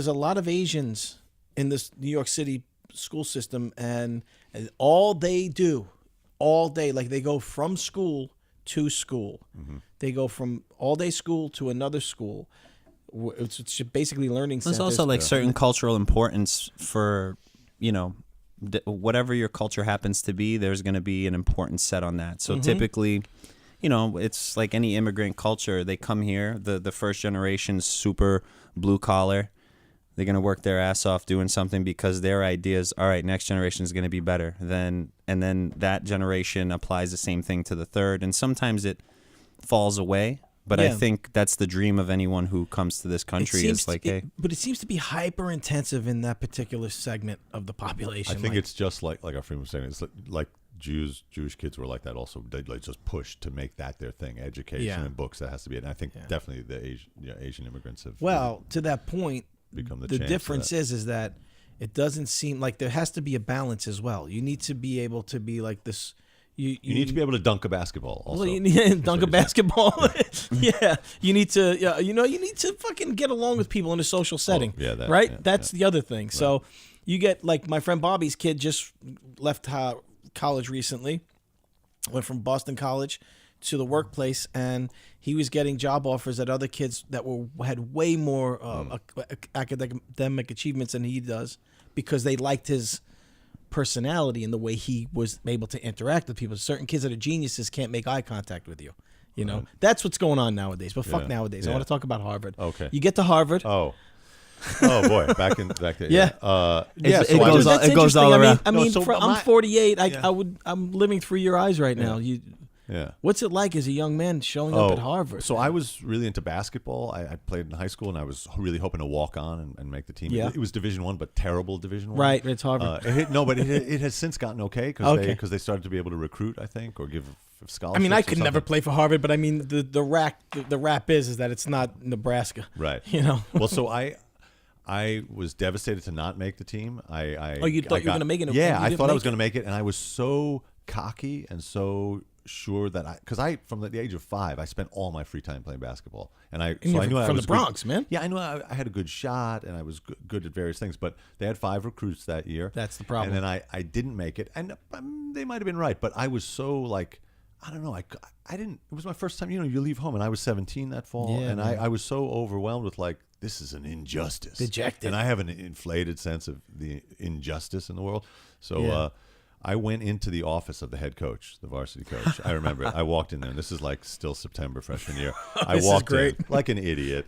a lot of Asians in this New York City school system, and all they do all day, like they go from school to school. Mm-hmm. They go from all day school to another school. It's basically learning There's centers. also like certain cultural importance for, whatever your culture happens to be, there's going to be an importance set on that. So typically, it's like any immigrant culture. They come here, the first generation's super blue collar. They're going to work their ass off doing something because their ideas, all right, next generation is going to be better. And then that generation applies the same thing to the third. And sometimes it falls away. But I think that's the dream of anyone who comes to this country is like, hey. But it seems to be hyper intensive in that particular segment of the I population. think it's just like Afrim was saying. It's like Jewish kids were like that also. They like just pushed to make that their thing. Education and books, that has to be it. And I think definitely the Asian immigrants have. Well, to that point, become the the chance difference for that. is that it doesn't seem like there has to be a balance as well. You need to be able to be like this. You You need to be able to dunk a basketball. Also, Well, you need to dunk a what you're saying. basketball. Yeah, you need to. You need to fucking get along with people in a social setting. yeah, that, right. yeah, That's the other thing. So you get like my friend Bobby's kid just left college recently, went from Boston College to the workplace, and he was getting job offers at other kids that had way more academic achievements than he does because they liked his personality and the way he was able to interact with people. Certain kids that are geniuses can't make eye contact with you. You know, that's what's going on nowadays. But fuck nowadays. I want to talk about Harvard. Okay. You get to Harvard. Oh boy, back there. Yeah. It goes That's it goes interesting. all around. I mean, No, so I'm my- 48. I'm living through your eyes right now. Yeah. What's it like as a young man showing up at Harvard? So I was really into basketball. I played in high school, and I was really hoping to walk on and make the team. Yeah. It was Division I, but terrible Division I. Right, it's Harvard. But it has since gotten okay because they started to be able to recruit, I think, or give scholarships. I mean, I or could never something. play for Harvard, but I mean, the rap is that it's not Nebraska. Right. You know. Well, so I was devastated to not make the team. You thought you were gonna make it? Yeah, You I didn't thought I make was going to make it, and I was so cocky and so sure that because from the age of 5, I spent all my free time playing basketball, and I knew I from was the Bronx, good. man. Yeah, I knew I had a good shot, and I was good at various things. But they had 5 recruits that year. That's the problem. And then I didn't make it, and they might have been right, but I was so like. I don't know. I didn't. It was my first time. You leave home, and I was 17 that fall, Yeah, and man. I was so overwhelmed with like this is an injustice, Dejected. and I have an inflated sense of the injustice in the world. So I went into the office of the head coach, the varsity coach. I remember it. I walked in there, and this is like still September freshman year. I This is walked great. in like an idiot,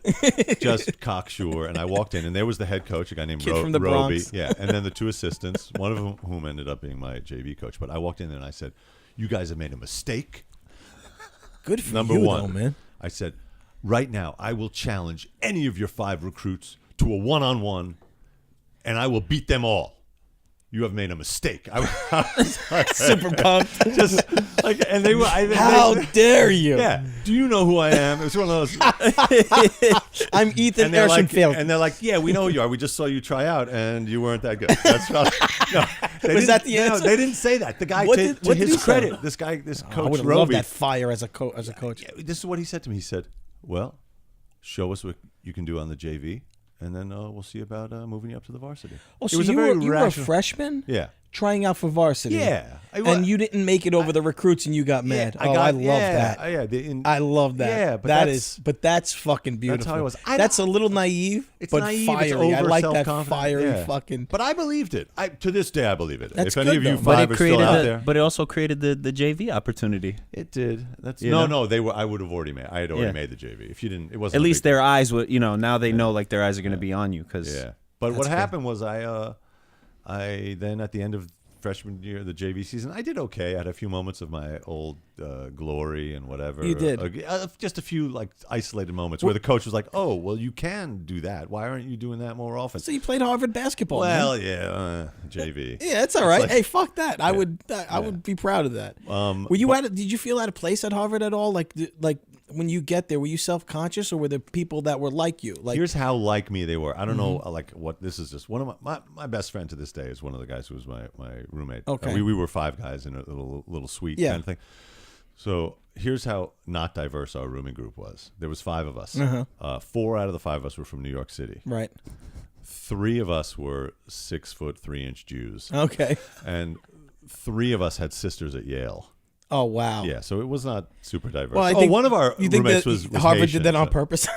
just cocksure, and I walked in, and there was the head coach, a guy named Kid from the Roby, Bronx. yeah, and then the 2 assistants, one of whom ended up being my JV coach. But I walked in there, and I said, "You guys have made a mistake." Good for Number you, one, though, man. I said, right now, I will challenge any of your 5 recruits to a one-on-one, and I will beat them all. you have made a mistake. I was like, Super pumped. just like, and they were. How dare you? Yeah. Do you know who I am? It was one of those. I'm Ethan And they're Herschenfeld. and they're like, yeah, we know who you are. We just saw you try out, and you weren't that good. That's not. No, Was that the answer? No, they didn't say that. The guy, What to did he his say? credit, this guy, this I coach would have loved Roby. that fire as a coach. Yeah, this is what he said to me. He said, "Well, show us what you can do on the JV, and then we'll see about moving you up to the varsity." Oh, It so was you very were a rational- freshman? Yeah. Trying out for varsity. Yeah. And you didn't make it over the recruits and you got mad. I love that. I love that. Yeah, but but that's fucking beautiful. That's how it was. That's a little naive, It's but naive, fiery. it's I over like that self-confident. fiery Yeah. fucking. But I believed it. To this day, I believe it. That's if any good, of you though. But five it are still created out there, but it also created the JV opportunity. it did. That's You know? no. They were. I would have already made. I had already Yeah. made the JV. If you didn't, it wasn't. At a least big their eyes would, now they know like their eyes are going to be on you because deal. Yeah. But what That's good. happened was I then at the end of freshman year, the JV season, I did okay. I had a few moments of my old glory and whatever. You did. Just a few like isolated moments where the coach was like, "Oh, well, you can do that. Why aren't you doing that more often?" So you played Harvard basketball. Well, man. yeah, JV. Yeah, it's all right. like- Hey, fuck that. I would be proud of that. Were you did you feel out of place at Harvard at all? Like when you get there, were you self-conscious or were there people that were like you? Like Here's how like me they were. I don't know, like what this is. Just one of my best friend to this day is one of the guys who was my roommate. Okay. We were five guys in a little suite kind of thing. So here's how not diverse our rooming group was. There was five of us. 4 out of the 5 of us were from New York City. right. 3 of us were 6 foot 3 inch Jews, Okay. and 3 of us had sisters at Yale. Oh wow. Yeah, so it was not super diverse. Well, I think one of our you think roommates that was Harvard Haitian, did that on so- purpose.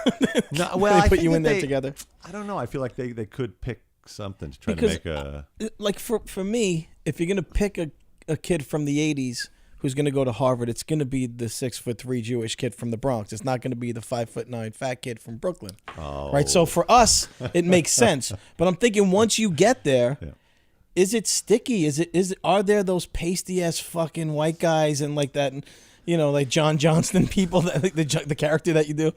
No, They well, I put think you that in there together. I don't know. I feel like they could pick something to try Because, to make a. Like for me, if you're gonna pick a kid from the '80s who's gonna go to Harvard, it's gonna be the 6'3" Jewish kid from the Bronx. It's not gonna be the 5'9" fat kid from Brooklyn. Right. So for us, it makes sense. But I'm thinking once you get there. Yeah. Is it sticky? Are there those pasty ass fucking white guys and like that, and, like John Johnston people that like the character that you do?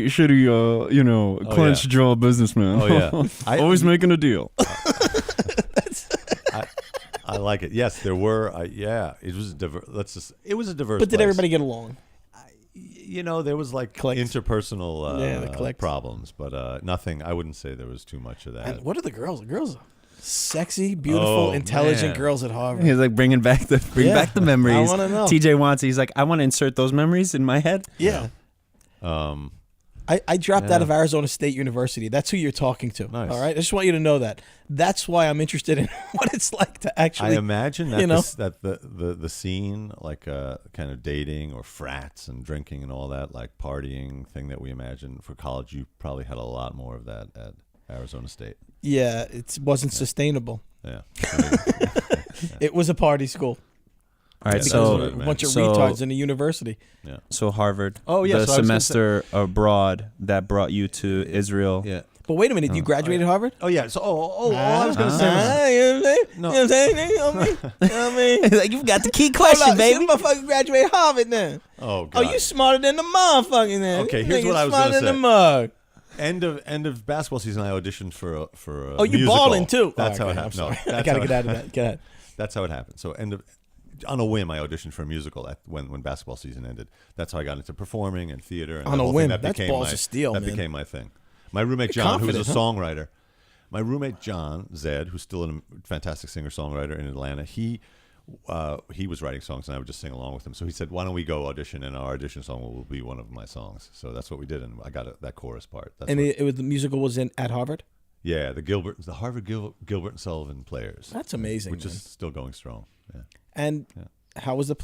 shitty, clenched jaw businessman. Oh yeah, Always making a deal. I like it. Yes, there were. Yeah, it was diverse. It was a diverse. But did place. everybody get along? There was like Clicks. interpersonal the clicks. problems, but nothing. I wouldn't say there was too much of that. And what are the girls? The girls are sexy, beautiful, intelligent man. girls at Harvard. He's like bringing back the back the memories. I wanna know. TJ wants. He's like, I want to insert those memories in my head. Yeah. I dropped out of Arizona State University. That's who you're talking to. Nice. All right. I just want you to know that. That's why I'm interested in what it's like to actually. I imagine that know? that the scene, like kind of dating or frats and drinking and all that, like partying thing that we imagine for college, you probably had a lot more of that at Arizona State. Yeah, it wasn't sustainable. Yeah. It was a party school. All right, Yeah, so that's what A bunch of So- retards in a university. Yeah. so Harvard. Oh, yeah, the so I was gonna semester abroad that brought you to Israel. Yeah. But wait a minute, you graduated Harvard? Oh yeah. So all I was gonna say was, You know what I'm saying? No. You know what I'm saying? You know what I mean? like you've got the key Hold question, up, baby. see, motherfucker graduated Harvard then. oh Oh, god. you smarter than the motherfucking then. Okay, This here's nigga what I was smarter gonna than say. the mug. End of basketball season, I auditioned for a Oh, you musical. balling too? That's Oh, how it okay, happened. I'm No, sorry. I that's gotta how get out of that. Get out. That's how it happened. So on a whim, I auditioned for a musical when basketball season ended. That's how I got into performing and theater. And On the a whole whim. thing, That's became balls my, of steel, That man. became my thing. My roommate You're John, who was a confident, huh? songwriter. My roommate John Zed, who's still a fantastic singer-songwriter in Atlanta, he was writing songs and I would just sing along with him. So he said, "Why don't we go audition? And our audition song will be one of my songs." So that's what we did, and I got that chorus part. That's And what- it was the musical was at Harvard? yeah, the Harvard Gilbert and Sullivan Players. That's amazing. which man. is still going strong. Yeah. And how was it?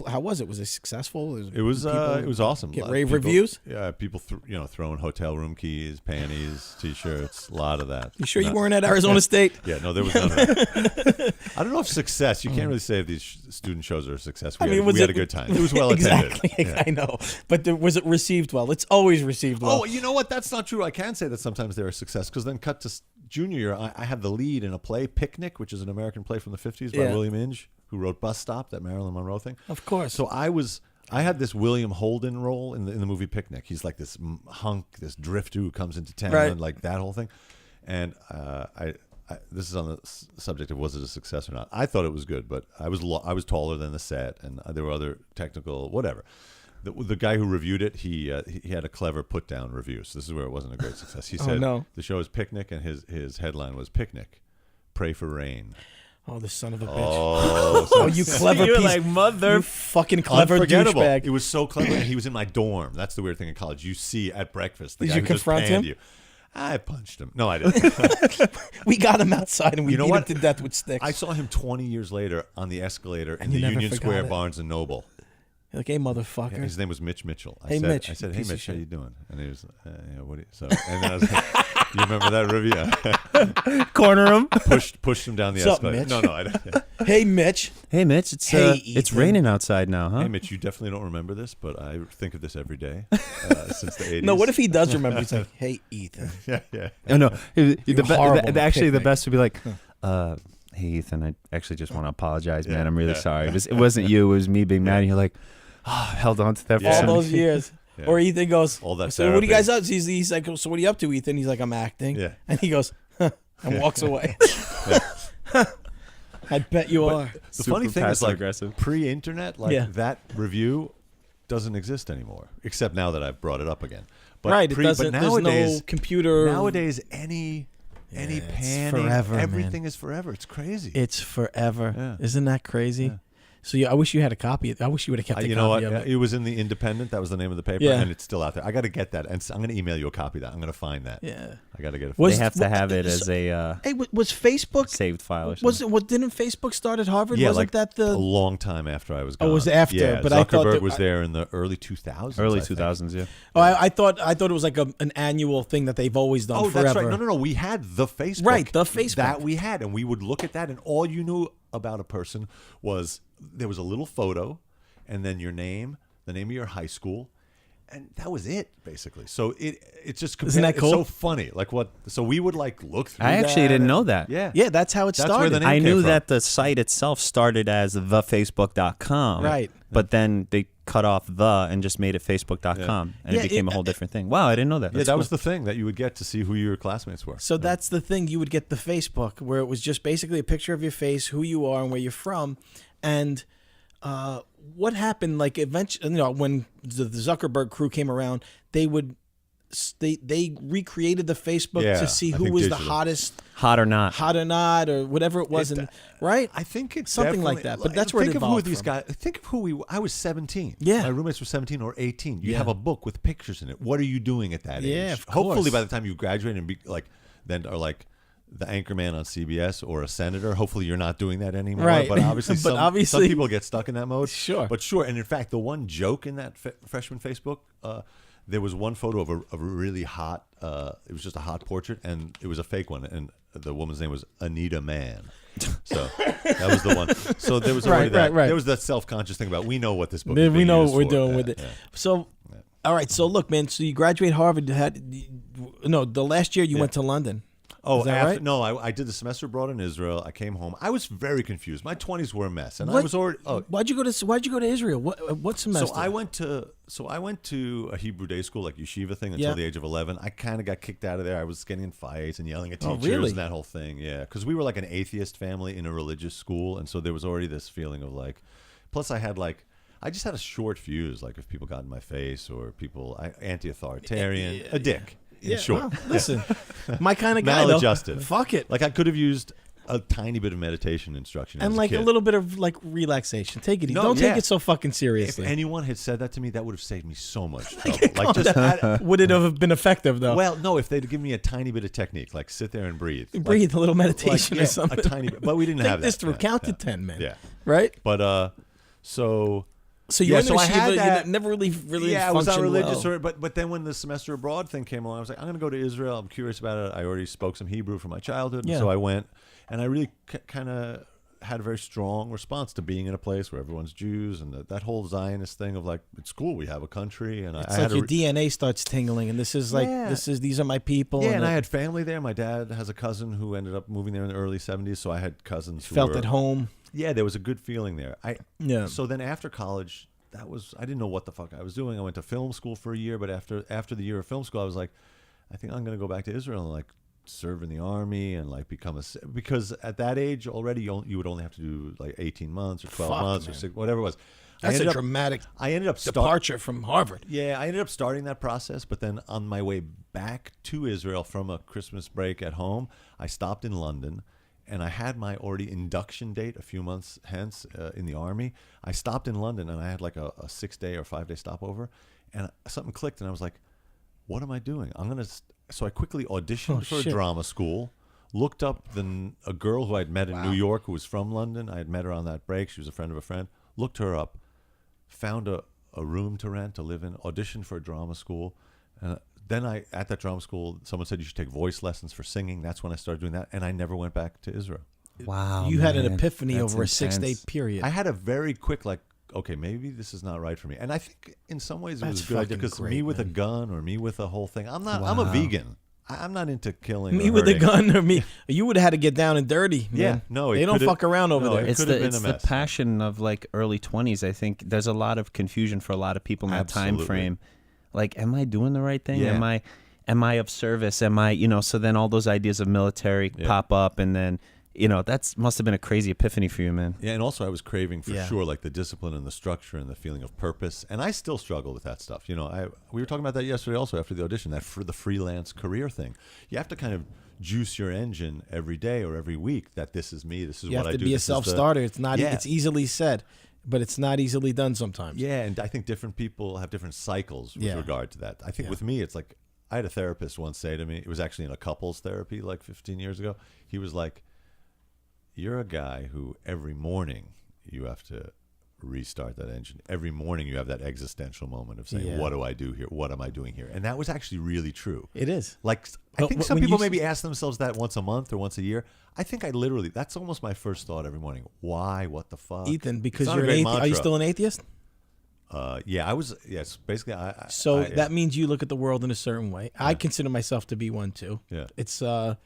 Was it successful? It was awesome. Get A lot of rave people- reviews? Yeah, people throwing hotel room keys, panties, t-shirts, a lot of that. You sure you weren't at Arizona State? Yeah, no, there was none of that. I don't know if success. You can't really say if these student shows are a success. We had a good time. It was well attended. Exactly. Yeah. I know. But was it received well? It's always received well. Oh, you know what? That's not true. I can say that sometimes they're a success because then cut to junior year, I had the lead in a play, Picnic, which is an American play from the 50s by Yeah. William Inge, who wrote Bus Stop, that Marilyn Monroe thing. Of course. So I had this William Holden role in the movie Picnic. He's like this hunk, this drifter who comes into town, Right. and like that whole thing. And I this is on the subject of was it a success or not. I thought it was good, but I was taller than the set, and there were other technical whatever. The guy who reviewed it, he had a clever put down review. So this is where it wasn't a great success. He said the show is Picnic, and his headline was Picnic, Pray for Rain. Oh, the son of a bitch! Oh, You clever You're piece! like, mother, You fucking clever unforgettable. douchebag! It was so clever, and he was in my dorm. That's the weird thing in college. You see at breakfast the Did guy you who confront just panned him? you. I punched him. No, I didn't. We got him outside and we You know beat what? him to death with sticks. I saw him 20 years later on the escalator in the you never Union forgot Square it. Barnes and Noble. You're like, hey, motherfucker. Yeah, his name was Mitch Mitchell. Hey, Mitch, I said, hey, piece of Mitch, how shit. you doing? And he was, what do you, so, and then I was like, you remember that review? corner him. pushed him down the What's up, escalator. Mitch? No, I don't. Hey, Mitch. Hey, Mitch, it's Hey, it's Ethan. raining outside now, huh? Hey, Mitch, you definitely don't remember this, but I think of this every day since the 80s. No, what if he does remember? He's like, hey, Ethan. Yeah. Oh, no. horrible Actually, the picnic. best would be like, hey, Ethan, I actually just want to apologize, man. Yeah, I'm really yeah. sorry. It wasn't you. It was me being mad. And you're like, held on to that for Yeah. All some those years. Yeah. Or Ethan goes, All that so what are you therapy. guys up? He's like, so what are you up to, Ethan? He's like, I'm acting. Yeah. And he goes, huh, and walks away. I bet you are. The Super funny thing is, like, passive-aggressive. pre-internet, like Yeah. that review doesn't exist anymore, except now that I've brought it up again. But Right, it but doesn't. There's nowadays, no computer. Nowadays, any it's panning, forever, man. everything is forever. It's crazy. It's forever. Yeah. Isn't that crazy? Yeah. So I wish you had a copy. I wish you would have kept a you know what? copy of it. It was in the Independent. That was the name of the paper, Yeah. and it's still out there. I got to get that, and I'm going to email you a copy of that. I'm going to find that. Yeah. I got to get it. Was- They have to have it as so- a Hey, was Facebook? saved file or something. Was it? What didn't Facebook start at Harvard? yeah, Wasn't like that the? a long time after I was gone. Oh, it was after, Yeah, but I thought Zuckerberg that- was there in the early 2000s. Early I think. 2000s, yeah. Oh, I thought it was like an annual thing that they've always done Oh, forever. that's right. No. We had the Facebook. Right, the Facebook. That we had, and we would look at that, and all you knew about a person was there was a little photo, and then your name, the name of your high school, and that was it, basically. So it's just Isn't that it's cool? so funny. Like what? So we would like look through. I actually that didn't and- know that. Yeah, Yeah, that's how it That's started. where the name I came knew from. that the site itself started as thefacebook.com. Right. But then they cut off the and just made it facebook.com. And Yeah, it became a whole different thing. Wow, I didn't know that. Yeah, That's that cool. was the thing that you would get to see who your classmates were. So that's the thing. You would get the Facebook where it was just basically a picture of your face, who you are, and where you're from, and what happened. Like eventually, when the Zuckerberg crew came around, they recreated the Facebook Yeah, to see I who think was the digital. hottest, hot or not. hot or not, or whatever it was, right? I think it's Something like definitely- that, but that's where it think of who evolved these from. guys. Think of who I was 17. Yeah. My roommates were 17 or 18. You Yeah. have a book with pictures in it. What are you doing at that age? Yeah, of Hopefully, course. by the time you graduate and be like, then are like the anchorman on CBS or a senator. Hopefully, you're not doing that anymore. Right. But obviously, But some obviously- people get stuck in that mode. Sure. But sure. And in fact, the one joke in that freshman Facebook. There was one photo of a really hot. It was just a hot portrait, and it was a fake one, and the woman's name was Anita Mann. So that was the one. So there was already that. right. There was that self-conscious thing about we know what this book. We is being know used what we're for. doing Yeah, with it. yeah. So, all right. So look, man. So you graduate Harvard. The last year you went to London. Oh, Is that after, right? no, I did the semester abroad in Israel. I came home. I was very confused. My 20s were a mess, and I What? was already. Oh, Why'd you go to Israel? What semester? so I went to a Hebrew day school, like yeshiva thing, until Yeah. the age of 11. I kind of got kicked out of there. I was getting in fights and yelling at Oh, teachers really? and that whole thing. Yeah, because we were like an atheist family in a religious school, and so there was already this feeling of like. Plus, I just had a short fuse. Like if people got in my face or anti-authoritarian, a dick. In short. Well, listen, my kind of guy. Maladjusted. Though. Fuck it. Like I could have used a tiny bit of meditation instruction And as like a a kid. little bit of like relaxation. Take it easy. No, Don't yeah. take it so fucking If seriously. anyone had said that to me, that would have saved me so much trouble. Like just Would it have been effective though? well, no, if they'd given me a tiny bit of technique, like sit there and breathe. Breathe a little meditation like, or something. A tiny bit, but we didn't Take have this that. through. Yeah, Count yeah. to 10, man. Yeah, Right. but so So you Yeah, went so to I had yeshiva, that- you never really yeah, I was not functioned religious, well. but then when the semester abroad thing came along, I was like, I'm going to go to Israel. I'm curious about it. I already spoke some Hebrew from my childhood, and Yeah. so I went, and I really kind of had a very strong response to being in a place where everyone's Jews and that whole Zionist thing of like, it's cool, we have a country, and It's I had like a your DNA starts tingling, and this is like Yeah. these are my people. yeah, and I had family there. My dad has a cousin who ended up moving there in the early 70s, so I had cousins who felt were, at home. Yeah, there was a good feeling there. Yeah. So then after college, I didn't know what the fuck I was doing. I went to film school for a year, but after the year of film school, I was like, I think I'm going to go back to Israel and like serve in the army and like because at that age already you would only have to do like 18 months or 12 months or 6, whatever it was. That's a dramatic departure from Harvard. Yeah, I ended up starting that process, but then on my way back to Israel from a Christmas break at home, I stopped in London, and I had my already induction date a few months hence in the Army. I stopped in London, and I had like a 6-day or 5-day stopover, and something clicked, and I was like, what am I doing? So I quickly auditioned for a drama school, looked up a girl who I'd met in New York who was from London. I had met her on that break. She was a friend of a friend. Looked her up. Found a room to rent to live in, auditioned for a drama school. Then at that drama school, someone said you should take voice lessons for singing. That's when I started doing that, and I never went back to Israel. Wow. You had an epiphany That's over intense. a 6-day period. I had a very quick, like, okay, maybe this is not right for me. And I think in some ways it was a good idea because me with a gun or me with a whole thing, I'm a vegan. I'm not into killing. Me with a gun or me. You would have had to get down and dirty. Man. Yeah, no. They don't fuck around over there. It's the passion of like early 20s. I think there's a lot of confusion for a lot of people in that time frame. Like, am I doing the right thing? Yeah. Am I of service? Am I, so then all those ideas of military pop up, and then, that must have been a crazy epiphany for you, man. Yeah, and also I was craving for sure like the discipline and the structure and the feeling of purpose, and I still struggle with that stuff. We were talking about that yesterday also after the audition, that for the freelance career thing. You have to kind of juice your engine every day or every week that this is me, this is what I do. You have to be a self-starter. It's not. It's easily said, but it's not easily done sometimes. Yeah, and I think different people have different cycles with regard to that. I think with me, it's like I had a therapist once say to me, it was actually in a couples therapy like 15 years ago. He was like, you're a guy who every morning you have to restart that engine. Every morning you have that existential moment of saying, what do I do here? What am I doing here? And that was actually really true. It is. Like, I think some people maybe ask themselves that once a month or once a year. I think that's almost my first thought every morning. Why? What the fuck? Ethan, because you're an atheist. Are you still an atheist? Yeah, I was. Yes, basically. That means you look at the world in a certain way. I consider myself to be one too. Yeah, it's a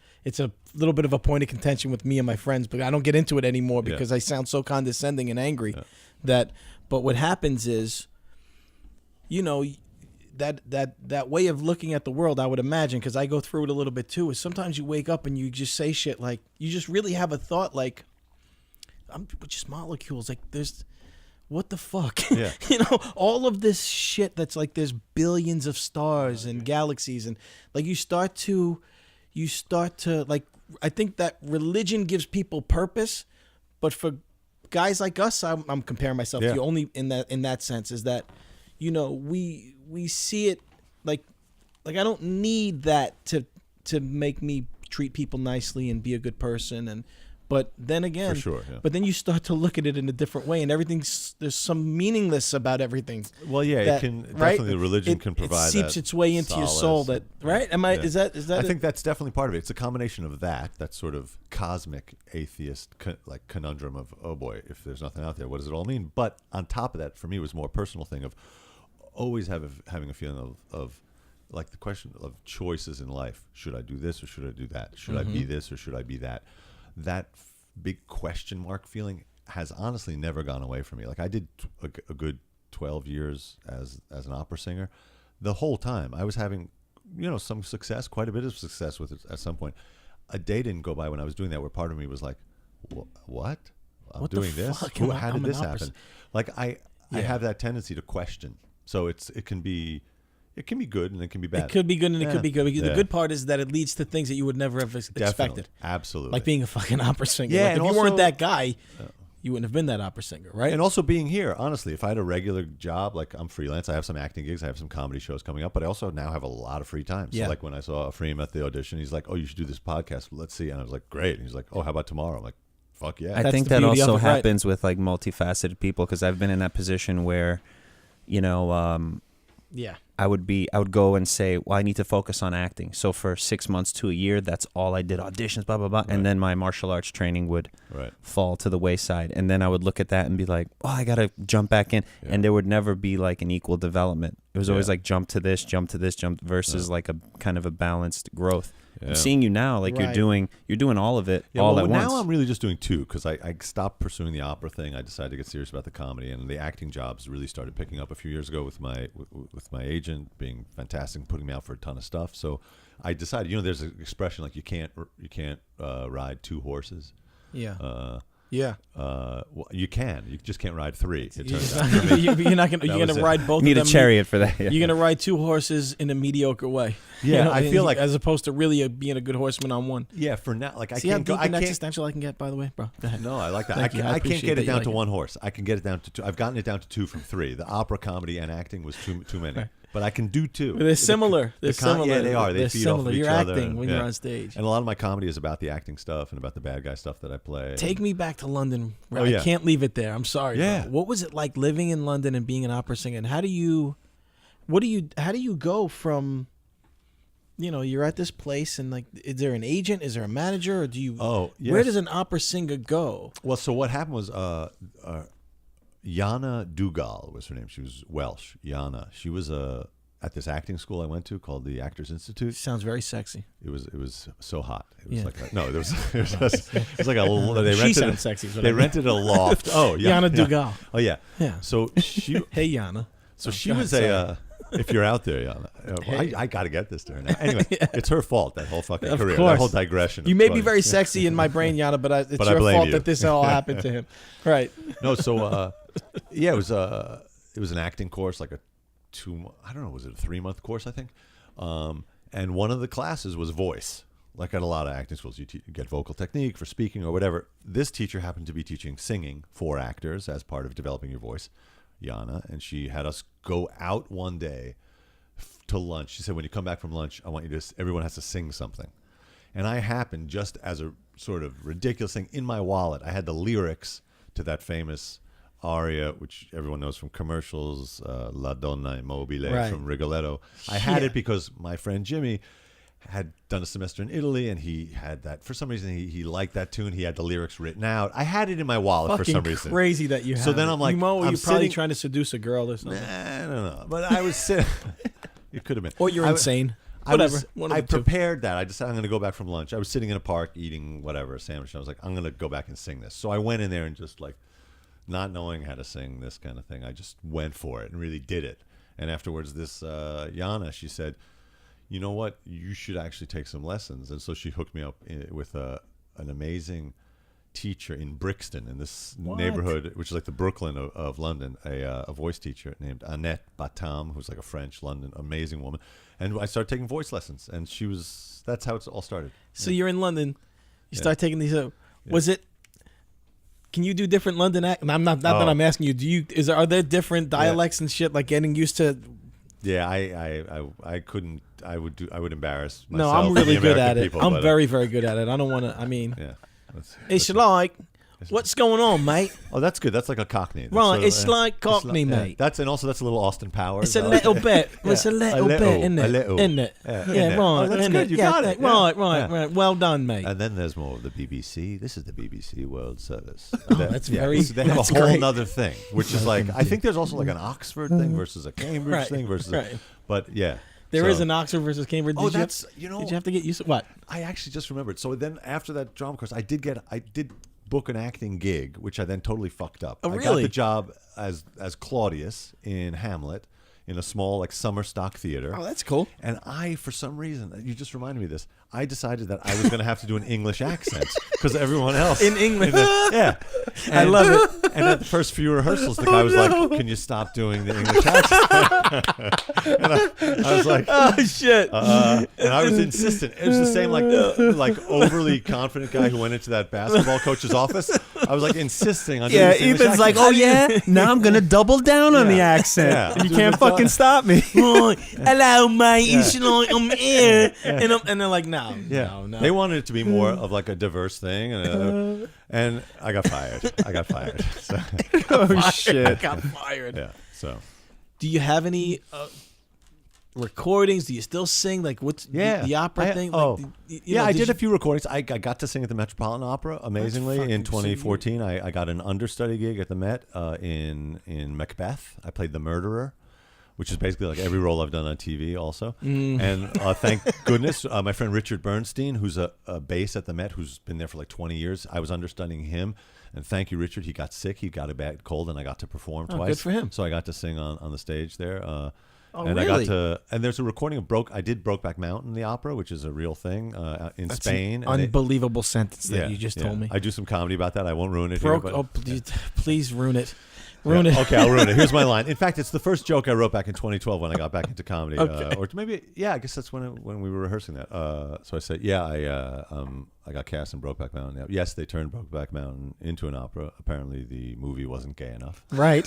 little bit of a point of contention with me and my friends, but I don't get into it anymore because I sound so condescending and angry. But what happens is, that way of looking at the world, I would imagine, because I go through it a little bit too, is sometimes you wake up and you just say shit like, you just really have a thought like, I'm just molecules. Like what the fuck? Yeah. All of this shit that's like there's billions of stars and galaxies, and like you start to like, I think that religion gives people purpose, but for guys like us, I'm comparing myself to you only in that sense, is that we see it like I don't need that to make me treat people nicely and be a good person, but then again, for sure, but then you start to look at it in a different way, and there's some meaningless about everything. Well, it can definitely, the religion can provide. It seeps its way into your soul. That right? Am I? Is that? I think that's definitely part of it. It's a combination of that sort of cosmic atheist conundrum of, oh boy, if there's nothing out there, what does it all mean? But on top of that, for me, it was more a personal thing of always having a feeling of like the question of choices in life. Should I do this or should I do that? Should I be this or should I be that? That big question mark feeling has honestly never gone away from me. Like I did a good 12 years as an opera singer. The whole time I was having, some success, quite a bit of success with it at some point. A day didn't go by when I was doing that where part of me was like, what? I'm doing this? How did this happen? Like I have that tendency to question. So it can be good and it can be bad. It could be good and it could be good. The good part is that it leads to things that you would never have expected. Absolutely. Like being a fucking opera singer. Yeah, like if you weren't that guy, you wouldn't have been that opera singer, right? And also being here, honestly, if I had a regular job, like I'm freelance, I have some acting gigs, I have some comedy shows coming up, but I also now have a lot of free time. So like when I saw Afrim at the audition, he's like, oh, you should do this podcast. Let's see. And I was like, great. And he's like, oh, how about tomorrow? I'm like, fuck yeah. I think that also happens with like multifaceted people, because I've been in that position where, I would go and say, well, I need to focus on acting. So for 6 months to a year, that's all I did, auditions, blah, blah, blah. Right. And then my martial arts training would fall to the wayside. And then I would look at that and be like, oh, I got to jump back in. Yeah. And there would never be like an equal development. It was always like jump to this, jump versus like a kind of a balanced growth. Yeah. I'm seeing you now, like you're doing all of it all at once. Now I'm really just doing two, because I stopped pursuing the opera thing. I decided to get serious about the comedy, and the acting jobs really started picking up a few years ago with my agent being fantastic, putting me out for a ton of stuff. So I decided, there's an expression like you can't ride 2 horses. Yeah. Well, you can. You just can't ride 3. It turns out. You're gonna ride both. Need of them. a chariot for that. Yeah. You're gonna ride 2 horses in a mediocre way. Yeah, I feel like as opposed to really being a good horseman on one. Yeah, for now, like See I how can't deep go. I and can't. existential I can get. By the way, bro. Go ahead. No, I like that. Thank you. I can't appreciate get that it you down like to it. 1 horse. I can get it down to 2. I've gotten it down to 2 from 3. The opera, comedy, and acting was too many. Right. But I can do 2. They're similar. They're similar. Yeah, they are. They They're feed similar. off of each You're other. acting when Yeah. you're on stage. And a lot of my comedy is about the acting stuff and about the bad guy stuff that I play. Take me back to London. Oh, yeah. I can't leave it there. I'm sorry. Yeah. Bro. What was it like living in London and being an opera singer? And how do you go from, you're at this place and like, is there an agent? Is there a manager? Or do you? Oh, yes. Where does an opera singer go? Well, so what happened was Jana Dougal was her name. She was Welsh. Jana. She was at this acting school I went to called the Actors Institute. Sounds very sexy. It was so hot. It was Yeah. like no, it was like a they She rented sounds sexy. is what I they mean. rented a loft. Oh yeah, Jana yeah. Dougal. Oh yeah. Yeah. So she Hey, Jana. so she go was ahead, if you're out there, Jana, I got to get this to her now. Anyway, it's her fault that whole fucking Of career, course. that whole digression. You is may be funny. very sexy in my brain, Jana, but it's But I your blame fault you. that this all happened to him. Right. No, so yeah, it was an acting course, like a 2 I don't know, was it a 3-month course I think, and one of the classes was voice. Like at a lot of acting schools, you get vocal technique for speaking or whatever. This teacher happened to be teaching singing for actors as part of developing your voice, Jana, and she had us go out one day to lunch. She said, when you come back from lunch, I want you to, everyone has to sing something. And I happened, just as a sort of ridiculous thing, in my wallet, I had the lyrics to that famous aria, which everyone knows from commercials, La Donna Immobile Right. from Rigoletto. I had Yeah. it because my friend Jimmy had done a semester in Italy, and he had that, for some reason, he liked that tune. He had the lyrics written out. I had it in my wallet for some Fucking reason. crazy that you have. So then I'm like, you're I'm probably sitting- trying to seduce a girl or something. I don't know. But I was sitting. It could have been. Or you're I- insane. I Whatever. was- One of I the two. prepared that. I decided I'm going to go back from lunch. I was sitting in a park eating whatever, a sandwich. I was like, I'm going to go back and sing this. So I went in there and just like, not knowing how to sing this kind of thing, I just went for it and really did it. And afterwards, this Jana, she said, you know what? You should actually take some lessons. And so she hooked me up with an amazing teacher in Brixton, in this neighborhood, which is like the Brooklyn of London, a voice teacher named Annette Batam, who's like a French London, amazing woman. And I started taking voice lessons, and that's how it all started. So you're in London. You start taking these. Was it? Can you do different London act? I'm not that I'm asking you. Are there different dialects and shit, like getting used to? Yeah, I couldn't. I would embarrass No, myself. I'm and the really good American at it. people, I'm but, very, very good at it. I don't want to. I mean, yeah. it's like, what's going on, mate? Oh, that's good. That's like a Cockney. That's Right, sort of, it's like Cockney, yeah. mate. That's a little Austin Powers. It's a little bit. It's a little bit, isn't it? A little. Isn't it? Yeah, Yeah, innit? right. Oh, that's innit? good. You Yeah, got it. Right, Yeah. right. Well done, mate. And then there's more of the BBC. This is the BBC World Service. that's very- so they have that's a whole great. other thing, which is like, I think there's also like an Oxford thing versus a Cambridge Right, thing versus. right. But yeah, There is an Oxford versus Cambridge. Oh, Did that's you know. Did you have to get used to what? I actually just remembered. So then after that drama course, I did book an acting gig, which I then totally fucked up. Oh, I got really? the job as Claudius in Hamlet in a small like summer stock theater. Oh, that's cool. And I, for some reason, you just reminded me of this. I decided that I was going to have to do an English accent because everyone else In English. yeah, I love it. And at the first few rehearsals, the guy was like, "Can you stop doing the English accent?" And I was like, Oh shit. and I was insistent. It was the same like overly confident guy who went into that basketball coach's office. I was like insisting on doing Yeah, this English Ethan's like, accent. oh yeah, now I'm gonna double down on the Yeah. accent. Yeah. And you can't fucking stop me. Right. Hello, mate. It's like I'm here, and they're like, no, Yeah, no. they wanted it to be more of like a diverse thing, and I got fired. So, Oh shit. got fired. yeah, so Do you have any recordings? Do you still sing? Like, what's the opera thing? Like, I did a few recordings. I got to sing at the Metropolitan Opera amazingly fucking in 2014. I got an understudy gig at the Met in Macbeth. I played the murderer, which is basically like every role I've done on TV also. And thank goodness, my friend Richard Bernstein, who's a bass at the Met, who's been there for like 20 years, I was understudying him. And thank you, Richard. He got sick. He got a bad cold, and I got to perform twice. good for him. So I got to sing on the stage there. Oh, and really? and there's a recording of I did Brokeback Mountain, the opera, which is a real thing in That's Spain. An unbelievable sentence that you just told me. I do some comedy about that. I won't ruin it here. But, Please ruin it. Ruin it. Okay, I'll ruin it. Here's my line. In fact, it's the first joke I wrote back in 2012 when I got back into comedy. Okay. Or maybe, I guess that's when we were rehearsing that. So I said, I got cast in Brokeback Mountain. Yes, they turned Brokeback Mountain into an opera. Apparently, the movie wasn't gay enough. Right.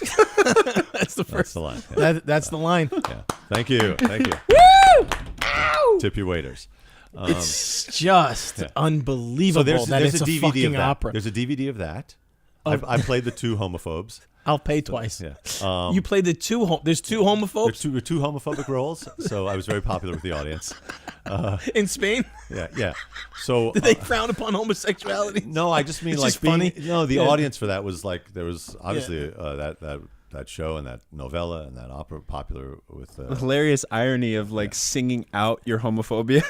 That's the first. That's the line. That's the line. Yeah. Thank you. Woo! Ow! Tip your waiters. It's just unbelievable that it's a DVD fucking of that. opera. There's a DVD of that. I played the two homophobes. I'll pay twice. Yeah. You played the two. There's two homophobes. There's two homophobic roles, so I was very popular with the audience. In Spain. Yeah. So Did they frown upon homosexuality? No, I just mean It's like just funny. the audience for that was like there was obviously that show and that novella and that opera popular with the hilarious irony of like singing out your homophobia.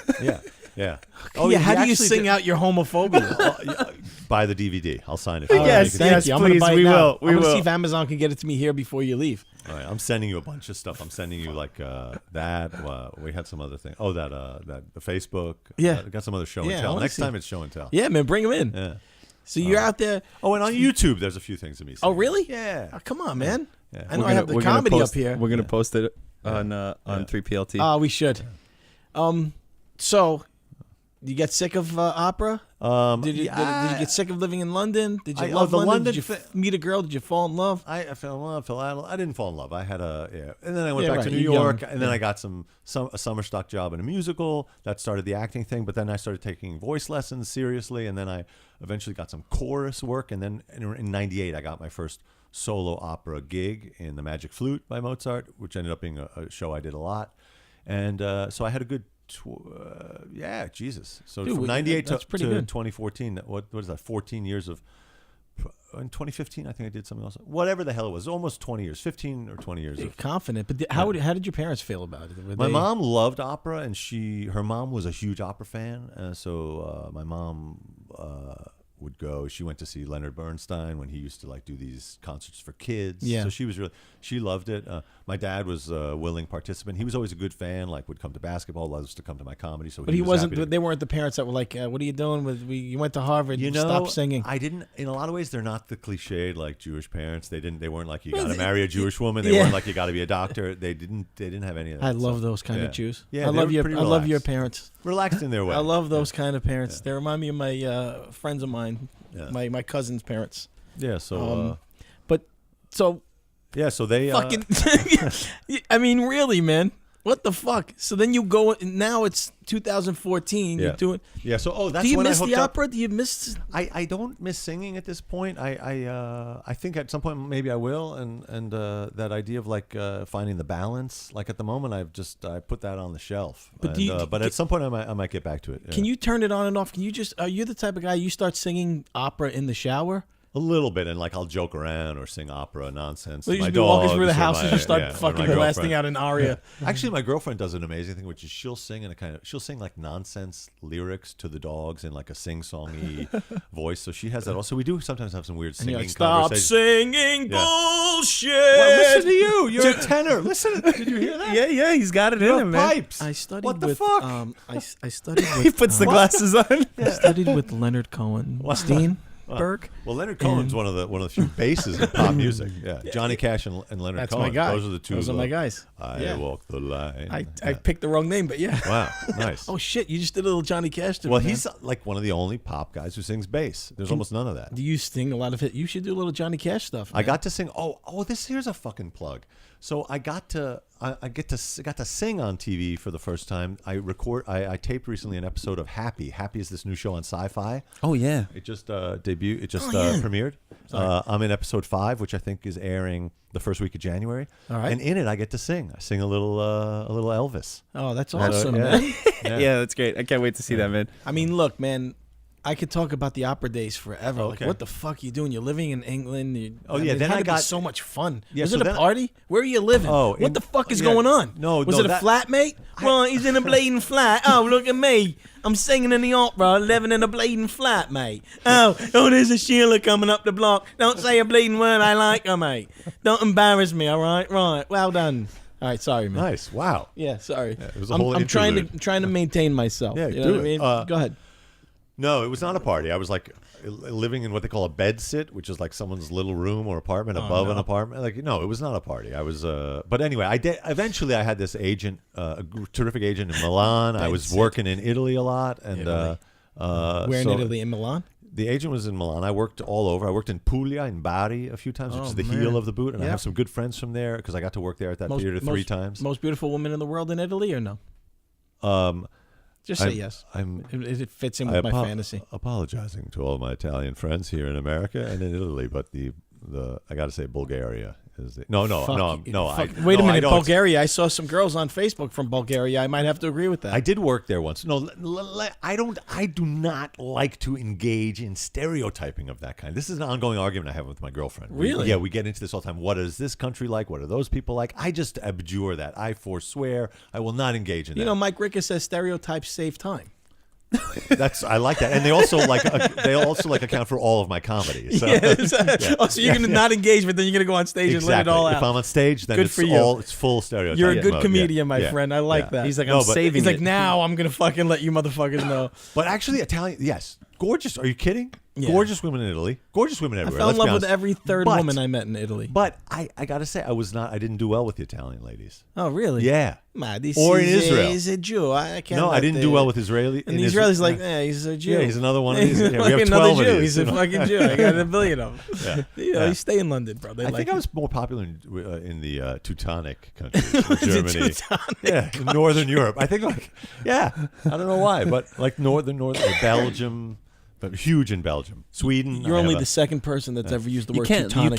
Yeah. How do you sing out your homophobia? Buy the DVD. I'll sign it. Yes, Thank you. I'm please, gonna buy it we now. will. I'm gonna see if Amazon can get it to me here before you leave. All right, I'm sending you a bunch of stuff. I'm sending you like that. We had some other thing. Oh, that the Facebook. Yeah. Got some other show Yeah, I and tell. wanna Next see. time it's show and tell. Yeah, man, bring them in. Yeah. So you're out there. Oh, and on YouTube, there's a few things of me. Oh, really? Yeah. Oh, come on, man. Yeah. I know I have the comedy up here. We're gonna post it on 3PLT. Oh, we should. So, you get sick of opera? Did you get sick of living in London? Did you love the London? London Did you meet a girl? Did you fall in love? I fell in love. I didn't fall in love. I had and then I went back to New You're York, young. and then I got a summer stock job in a musical that started the acting thing. But then I started taking voice lessons seriously, and then I eventually got some chorus work. And then in '98, I got my first solo opera gig in The Magic Flute by Mozart, which ended up being a show I did a lot. And so I had a good. Jesus. So Dude, from '98 to good. 2014, what is that? 14 years of. In 2015, I think I did something else. Whatever the hell it was, almost 20 years, 15 or 20 years. You're confident, but how did your parents feel about it? My mom loved opera, and her mom was a huge opera fan. So my mom would go. She went to see Leonard Bernstein when he used to like do these concerts for kids. Yeah. So she loved it. My dad was a willing participant. He was always a good fan. Like would come to basketball, loves to come to my comedy. So But he wasn't. They weren't the parents that were like, "What are you doing? You went to Harvard. Stop singing." I didn't. In a lot of ways, they're not the cliched like Jewish parents. They weren't like you got to marry a Jewish woman. They weren't like you got to be a doctor. They didn't have any of that. I love those kind of Jews. Yeah, I love your parents. Relaxed in their way. I love those kind of parents. They remind me of my friends of mine, my cousin's parents. Yeah. So. So they fucking. I mean, really, man. What the fuck? So then you go. Now it's 2014. You're doing. Yeah. So that's do you when miss I hooked the up. opera? Do you miss? I don't miss singing at this point. I think at some point maybe I will. And that idea of like finding the balance. Like at the moment I put that on the shelf. But at some point I might get back to it. Can you turn it on and off? Can you just? Are you the type of guy you start singing opera in the shower? A little bit, and like I'll joke around or sing opera nonsense. Well, to you my should be walking through the dogs or house and just start fucking blasting girlfriend. out an aria. Actually, my girlfriend does an amazing thing, which is she'll sing she'll sing like nonsense lyrics to the dogs in like a sing-songy voice. So she has that. Also, we do sometimes have some weird singing Stop conversations. singing bullshit. Well, listen to you. You're a tenor. Listen. Did you hear that? Yeah, he's got it You in have him, man. pipes. I studied What the with. fuck? I studied with. He puts the glasses on. I studied with Leonard Cohen. Steenberg. Well, Leonard Cohen's one of the few bases in pop music. Yeah, Johnny Cash and Leonard That's Cohen. my guy. Those are the two. Those are my guys. I walk the line. I picked the wrong name, but yeah. Wow, nice. Oh shit! You just did a little Johnny Cash to me. Well, man. he's like one of the only pop guys who sings bass. There's almost none of that. Do you sing a lot of it? You should do a little Johnny Cash stuff. Man. I got to sing. Here's a fucking plug. So I got to sing on TV for the first time. I taped recently an episode of Happy. Happy is this new show on Sci-Fi. Oh yeah. It just debuted. It just yeah. premiered. I'm in episode 5, which I think is airing the first week of January. All right. And in it, I get to sing. I sing a little Elvis. Oh, that's awesome, yeah. man. Yeah, that's great. I can't wait to see that, man. I mean, look, man. I could talk about the opera days forever. Okay. Like, what the fuck are you doing? You're living in England. Then it had I to got be so much fun. Yeah, was so it a then party? Where are you living? What the fuck is going on? Was it a flatmate? Well, he's in a bleeding flat. Oh, look at me. I'm singing in the opera, living in a bleeding flat, mate. Oh, there's a Sheila coming up the block. Don't say a bleeding word. I like her, mate. Don't embarrass me, all right? Right. Well done. All right, sorry, man. Nice. Wow. Yeah, sorry. Yeah, it was a whole I'm trying interlude. to maintain myself. Yeah, you do know what it. I mean? Go ahead. No, it was not a party. I was like living in what they call a bed sit, which is like someone's little room or apartment above an apartment. Like, no, it was not a party. I was, but anyway, I did. Eventually, I had this agent, terrific agent in Milan. I was working in Italy a lot, and Where in Italy? In Milan? The agent was in Milan. I worked all over. I worked in Puglia, in Bari a few times, which is the heel of the boot, and I have some good friends from there because I got to work there at that theater 3 times. Most beautiful woman in the world in Italy, or no? Just say yes. It fits in with my fantasy. Apologizing to all my Italian friends here in America and in Italy, but the I got to say Bulgaria is the Wait a minute, Bulgaria. I saw some girls on Facebook from Bulgaria. I might have to agree with that. I did work there once. No, I do not like to engage in stereotyping of that kind. This is an ongoing argument I have with my girlfriend. Really? We get into this all the time. What is this country like? What are those people like? I just abjure that. I forswear. I will not engage in that. You know, Mike Ricker says stereotypes save time. I like that, and they also account for all of my comedy. So, so you're gonna not engage, but then you're gonna go on stage and let it all out. If I'm on stage, then it's full stereotype. You're a good mode. comedian, my friend. I like that. He's like, I'm saving. He's like, now I'm gonna fucking let you motherfuckers know. But actually, Italian, yes, gorgeous. Are you kidding? Yeah. Gorgeous women in Italy. Gorgeous women everywhere. I fell in Let's love be with honest. every third woman I met in Italy. But I got to say, I didn't do well with the Italian ladies. Oh, really? Yeah. Or in Israel. He's a Jew. I can't. No, I didn't do well with Israeli. And the Israelis like, he's a Jew. Yeah, he's another one of these. Yeah, we like have another 12 Jew. of these. He's a fucking Jew. I got a billion of them. You stay in London, bro. I think I was more popular in the Teutonic countries, Germany. In Northern Europe. I think I don't know why, but like northern Belgium. But huge in Belgium, Sweden. You're only the second person that's ever used the word Teutonic.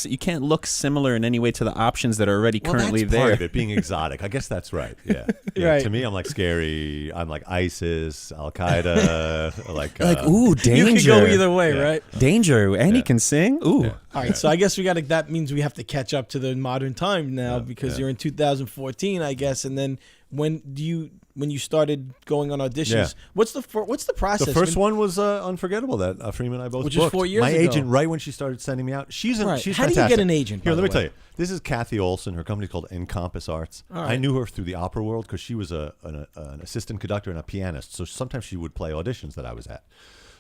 You can't look similar in any way to the options that are already currently that's there. Part of it, being exotic. I guess that's right. Yeah. Right. To me, I'm like scary. I'm like ISIS, Al Qaeda. Ooh, danger. You can go either way, right? Danger, and he can sing. Ooh. Yeah. All right, so I guess that means we have to catch up to the modern time now because you're in 2014, I guess, and then when you started going on auditions, what's the process? The first one was Unforgettable that Afrim and I both Which booked. is 4 years My ago. agent, right when she started sending me out, she's How fantastic. do you get an agent? Here, let me tell you. This is Kathy Olson. Her company's called Encompass Arts. All right. I knew her through the opera world because she was an assistant conductor and a pianist. So sometimes she would play auditions that I was at.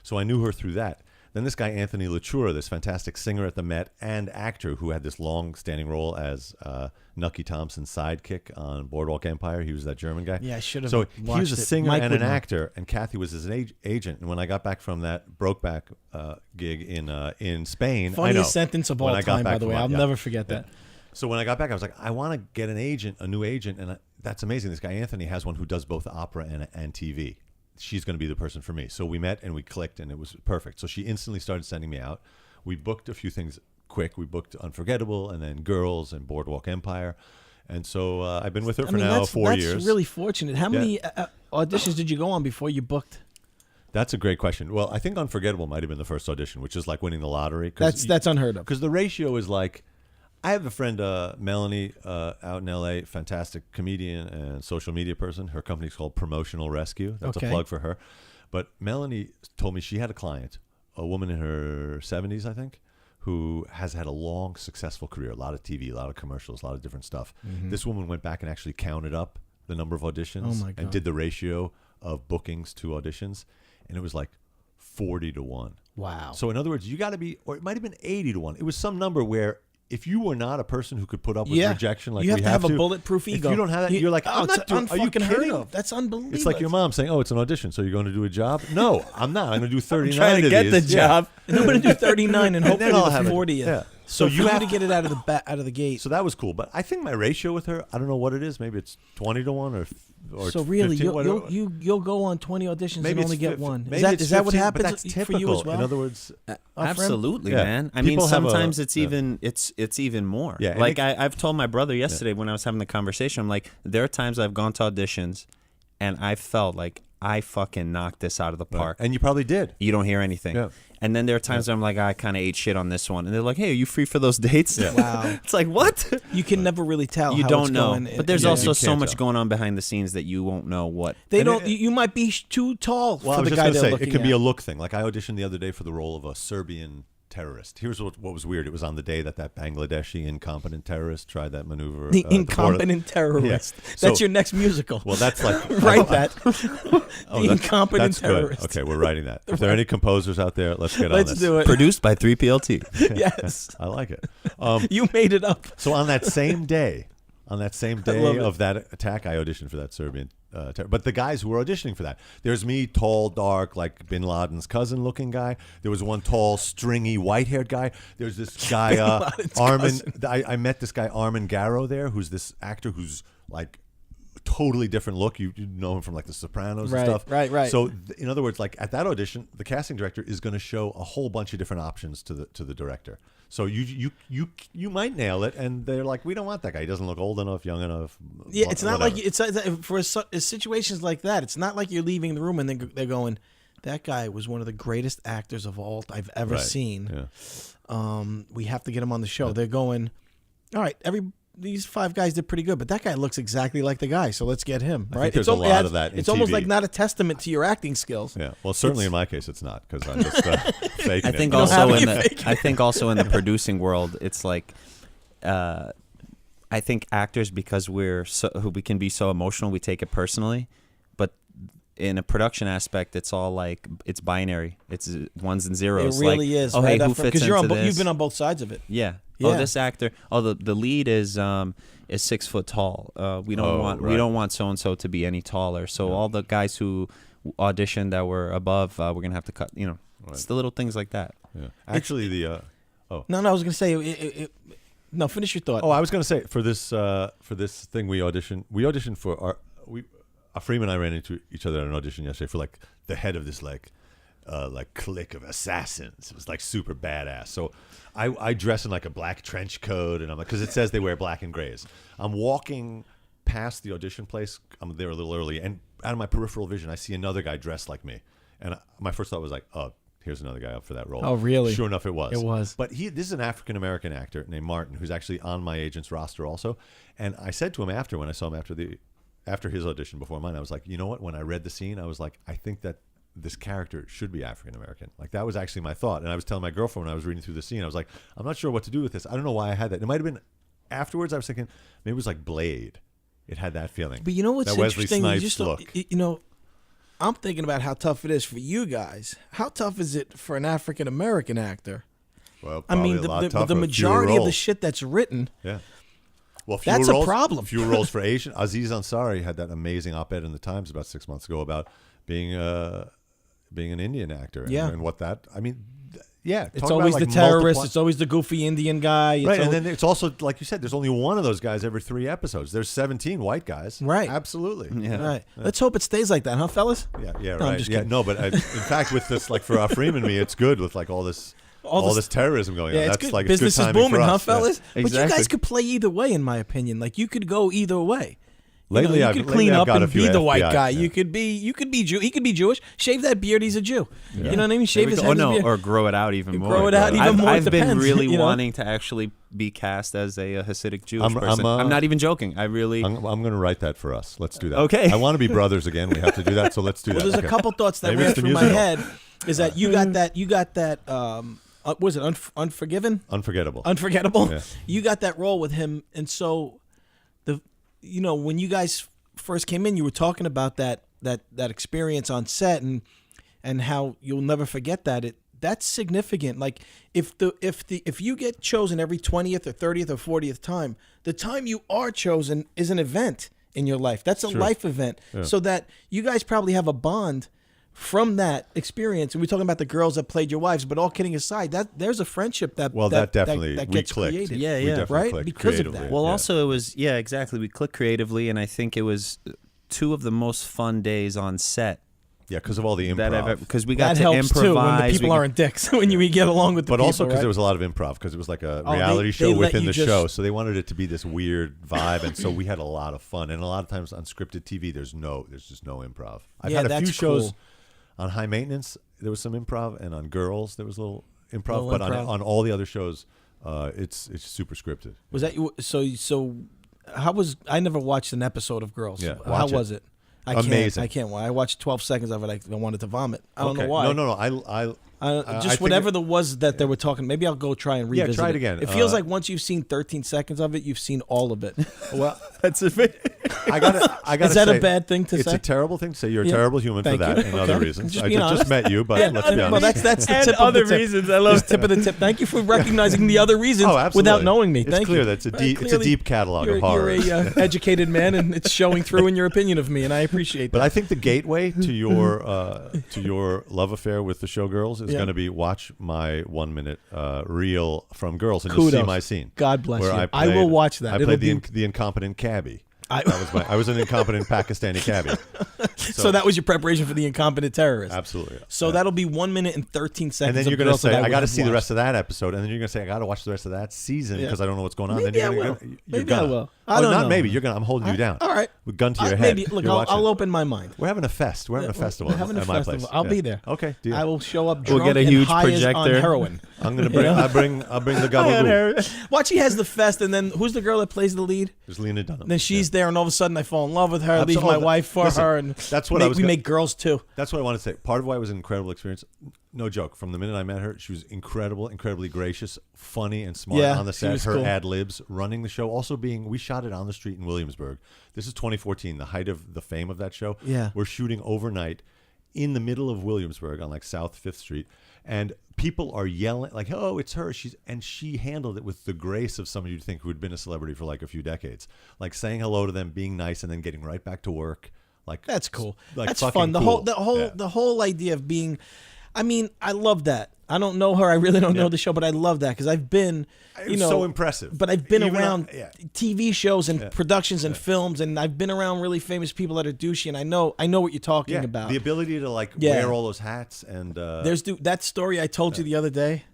So I knew her through that. Then this guy, Anthony Latura, this fantastic singer at the Met and actor who had this long-standing role as Nucky Thompson's sidekick on Boardwalk Empire. He was that German guy. Yeah, I should have So he was a singer and an act. actor, and Kathy was his agent. And when I got back from that Brokeback gig in Spain, Funniest sentence of all time, by the way. I'll never forget that. So when I got back, I was like, I want to get a new agent, and that's amazing. This guy Anthony has one who does both opera and TV. She's going to be the person for me. So we met and we clicked, and it was perfect. So she instantly started sending me out. We booked a few things quick. We booked Unforgettable and then Girls and Boardwalk Empire. And so I've been with her for now 4 years. That's really fortunate. How many auditions did you go on before you booked? That's a great question. Well, I think Unforgettable might have been the first audition, which is like winning the lottery. That's unheard of. Because the ratio is like, I have a friend, Melanie, out in L.A., fantastic comedian and social media person. Her company's called Promotional Rescue. That's a plug for her. But Melanie told me she had a client, a woman in her 70s, I think, who has had a long, successful career, a lot of TV, a lot of commercials, a lot of different stuff. Mm-hmm. This woman went back and actually counted up the number of auditions and did the ratio of bookings to auditions, and it was like 40-1. Wow. So in other words, you got to be, or it might have been 80-1. It was some number where if you were not a person who could put up with rejection, like you have we to have a bulletproof ego. If you don't have that, you're like, I'm not doing. Are you kidding? That's unbelievable. It's like your mom saying, "Oh, it's an audition, so you're going to do a job." No, I'm not. I'm going to do 39. Trying to get the these. job, and I'm going to do 39 and hopefully I'll the have 40th. Yeah. So you have to get it out of the gate. So that was cool, but I think my ratio with her, I don't know what it is. Maybe it's 20-1 or so really 15, you'll go on 20 auditions and only get one. Is that what 15, happens but that's typical. for you as well? In other words, absolutely, man. I mean, sometimes it's even more. Yeah, like I've told my brother yesterday when I was having the conversation, I'm like, there are times I've gone to auditions and I felt like I fucking knocked this out of the park. And you probably did. You don't hear anything. Yeah. And then there are times where I'm like, I kind of ate shit on this one. And they're like, hey, are you free for those dates? Yeah. Wow. It's like, what? You can never really tell. You how don't it's know. going. But there's also so much tell. going on behind the scenes that you won't know what. You might be too tall Well, for I was the just guy going to they're say, looking it could at. be a look thing. Like I auditioned the other day for the role of a Serbian terrorist. Here's what was weird. It was on the day that Bangladeshi incompetent terrorist tried that maneuver. The incompetent terrorist. Yeah. That's So- your next musical. Well, that's like Write that. The incompetent that's terrorist. Good. Okay, we're writing that. If there are any composers out there, let's get on Let's this. do it. Produced by 3PLT. Yes. I like it. You made it up. So on that same day, love of it. that attack, I auditioned for that Serbian. But the guys who were auditioning for that, there's me, tall, dark, like Bin Laden's cousin-looking guy. There was one tall, stringy, white-haired guy. There's this guy, Armin. I met this guy, Armin Garrow, there, who's this actor who's like totally different look. You know him from like The Sopranos and stuff. Right. So in other words, like at that audition, the casting director is going to show a whole bunch of different options to the director. So you might nail it, and they're like, we don't want that guy. He doesn't look old enough, young enough. Yeah, it's not whatever. like it's for situations like that. It's not like you're leaving the room and they're going, that guy was one of the greatest actors of all I've ever seen. Yeah. We have to get him on the show. They're going, all right, these 5 guys did pretty good, but that guy looks exactly like the guy, so let's get him. I Right? think there's a lot of that in It's almost TV. like not a testament to your acting skills. Yeah. Well, certainly in my case, it's not because I'm just faking I think it. also in the producing world, it's like, I think actors, because we can be so emotional, we take it personally, but in a production aspect, it's all like it's binary. It's ones and zeros. It really like, is. Oh, right? hey, who fits into this? You've been on both sides of it. Yeah. Yeah. Oh, this actor. Oh, the lead is 6 foot tall. We don't want so and so to be any taller. So all the guys who auditioned that were above, we're gonna have to cut. It's the little things like that. Yeah. Actually, No, I was gonna say. No, finish your thought. Oh, I was going to say for this thing we auditioned for Afrim and I ran into each other at an audition yesterday for like the head of this like clique of assassins. It was like super badass. So I dress in like a black trench coat, and I'm like, because it says they wear black and grays. I'm walking past the audition place. I'm there a little early, and out of my peripheral vision, I see another guy dressed like me. And my first thought was like, oh, here's another guy up for that role. Oh, really? Sure enough, it was. It was. But this is an African-American actor named Martin, who's actually on my agent's roster also. And I said to him when I saw him after his audition before mine, I was like, you know what? When I read the scene, I was like, I think that this character should be African-American. Like, that was actually my thought. And I was telling my girlfriend when I was reading through the scene, I was like, I'm not sure what to do with this. I don't know why I had that. It might have been afterwards. I was thinking maybe it was like Blade. It had that feeling. But you know what's that Wesley interesting? Snipes look. I'm thinking about how tough it is for you guys. How tough is it for an African American actor? Well, I mean, probably a lot the tougher, majority fewer of the roles. shit that's written. Yeah. Well, That's a problem. Fewer roles for Asian. Aziz Ansari had that amazing op-ed in the Times about 6 months ago about being an Indian actor. Yeah. And what that. I mean, yeah. It's talk always about, the like, terrorist. It's always the goofy Indian guy. Right, and then it's also, like you said, there's only one of those guys every 3 episodes. There's 17 white guys. Right. Absolutely. Yeah. Right. Let's hope it stays like that, huh, fellas? Yeah, No, right. I'm just yeah, kidding. no, but in fact, with this, like for Afrim and me, it's good with like all this terrorism going on. Yeah, it's That's good. like Business it's good is timing booming, for huh, us. fellas? Yeah. But you Exactly. guys could play either way, in my opinion. Like you could go either way. Lately, you I've could clean up got a and few be the white FBI, guy. yeah. You could be Jew. He could be Jewish. Shave that beard. He's a Jew. You know what I mean? Shave his head. his beard. Or grow it out even more. Grow it out even I've, more. It I've been depends, really you know? wanting to actually be cast as a Hasidic Jewish I'm person. I'm not even joking. I really. I'm going to write that for us. Let's do that. Okay. I want to be brothers again. We have to do that. So let's do Well, that. there's a Okay. couple thoughts that Maybe ran it's the through my musical. head. Is that you got that? You got that? Was it Unforgiven? Unforgettable. Unforgettable. Yeah. You got that role with him, and so when you guys first came in, you were talking about that experience on set and how you'll never forget that. That's significant. Like if you get chosen every 20th or 30th or 40th time, the time you are chosen is an event in your life. That's a life event. Yeah. So that you guys probably have a bond from that experience. And we're talking about the girls that played your wives, but all kidding aside, there's a friendship that definitely that we gets clicked. created. Yeah, We yeah. definitely Right? clicked Because of creatively. that. Well, Yeah. also it was exactly. We clicked creatively, and I think it was 2 of the most fun days on set Yeah, because of all the that improv. I've because we got That to helps improvise. too when the people we- aren't dicks. When you get along with the But people, also because right? there was a lot of improv, because it was like a Oh, reality they show let within you the just- show. So they wanted it to be this weird vibe, and so we had a lot of fun. And a lot of times on scripted TV, there's just no improv. I've Yeah, had a that's few shows cool. on High Maintenance. There was some improv, and on Girls there was a little improv. Little But improv. on all the other shows, it's super scripted. Was that so? How was? I never watched an episode of Girls. Yeah, How watch was it? Amazing. I can't. I watched 12 seconds of it. I wanted to vomit. I don't know Okay. why. No. Just whatever there was that they were talking. Maybe I'll go try and revisit. try it again. It feels like once you've seen 13 seconds of it, you've seen all of it. Well, That's it. I gotta Is that say, a bad thing to it's say? a terrible thing to say. You're a Yeah. terrible human Thank for that you. and Okay. other reasons. Just I being just honest. met you, but let's be honest. Well, that's the And tip other of the tip. reasons. I love Just tip of the tip. Thank you for recognizing the other reasons Oh, absolutely. without knowing me. It's Thank clear you. that it's a Right, deep, clearly catalog you're, of horror. You're a educated man, and it's showing through in your opinion of me, and I appreciate that. But I think the gateway to your love affair with the Showgirls is Yeah. going to be watch my 1 minute reel from Girls, and you'll see Kudos. my scene. God bless where you. I will watch that. I It'll played be- the incompetent cabbie. I was an incompetent Pakistani cabbie. So that was your preparation for the incompetent terrorist. Absolutely. So Yeah. that'll be 1 minute and 13 seconds. And then of you're going to Girls that say, I I will got to have see the watched. rest of that episode. And then you're going to say, I got to watch the rest of that season Yeah. because I don't know what's going on. Maybe then I you're will. gonna, Maybe gonna. I will. I Oh, don't not know. maybe. You're going to. I'm holding you down. All right. With gun to your head. Maybe. Look, You're watching I'll it. open my mind. We're having a fest. We're having a festival We're having a at my festival. place. I'll Yeah. be there. Okay, deal. I will show up We'll drunk get a and huge high as on projector. heroin. I'm gonna bring. I'll bring the gabagool. Watch, he has the fest, and then who's the girl that plays the lead? There's Lena Dunham. Then she's there, and all of a sudden I fall in love with her, leave Absolutely. my wife for Listen, her, and that's what I was we gonna- make Girls too. That's what I want to say. Part of why it was an incredible experience. No joke. From the minute I met her, she was incredible, incredibly gracious, funny, and smart Yeah, on the she set. was Her cool. ad libs, running the show. Also we shot it on the street in Williamsburg. This is 2014, the height of the fame of that show. Yeah. We're shooting overnight in the middle of Williamsburg on like South 5th Street. And people are yelling like, "Oh, it's her!" She handled it with the grace of somebody you'd think who had been a celebrity for like a few decades, like saying hello to them, being nice, and then getting right back to work. Like That's cool. Like That's fucking fun. cool. The whole idea of being. I mean, I love that. I don't know her. I really don't know the show, but I love that because I've been, It was so impressive. But I've been Even around yeah. TV shows and productions and films, and I've been around really famous people that are douchey, and I know what you're talking Yeah, about. the ability to like Yeah. wear all those hats and There's that story I told you the other day.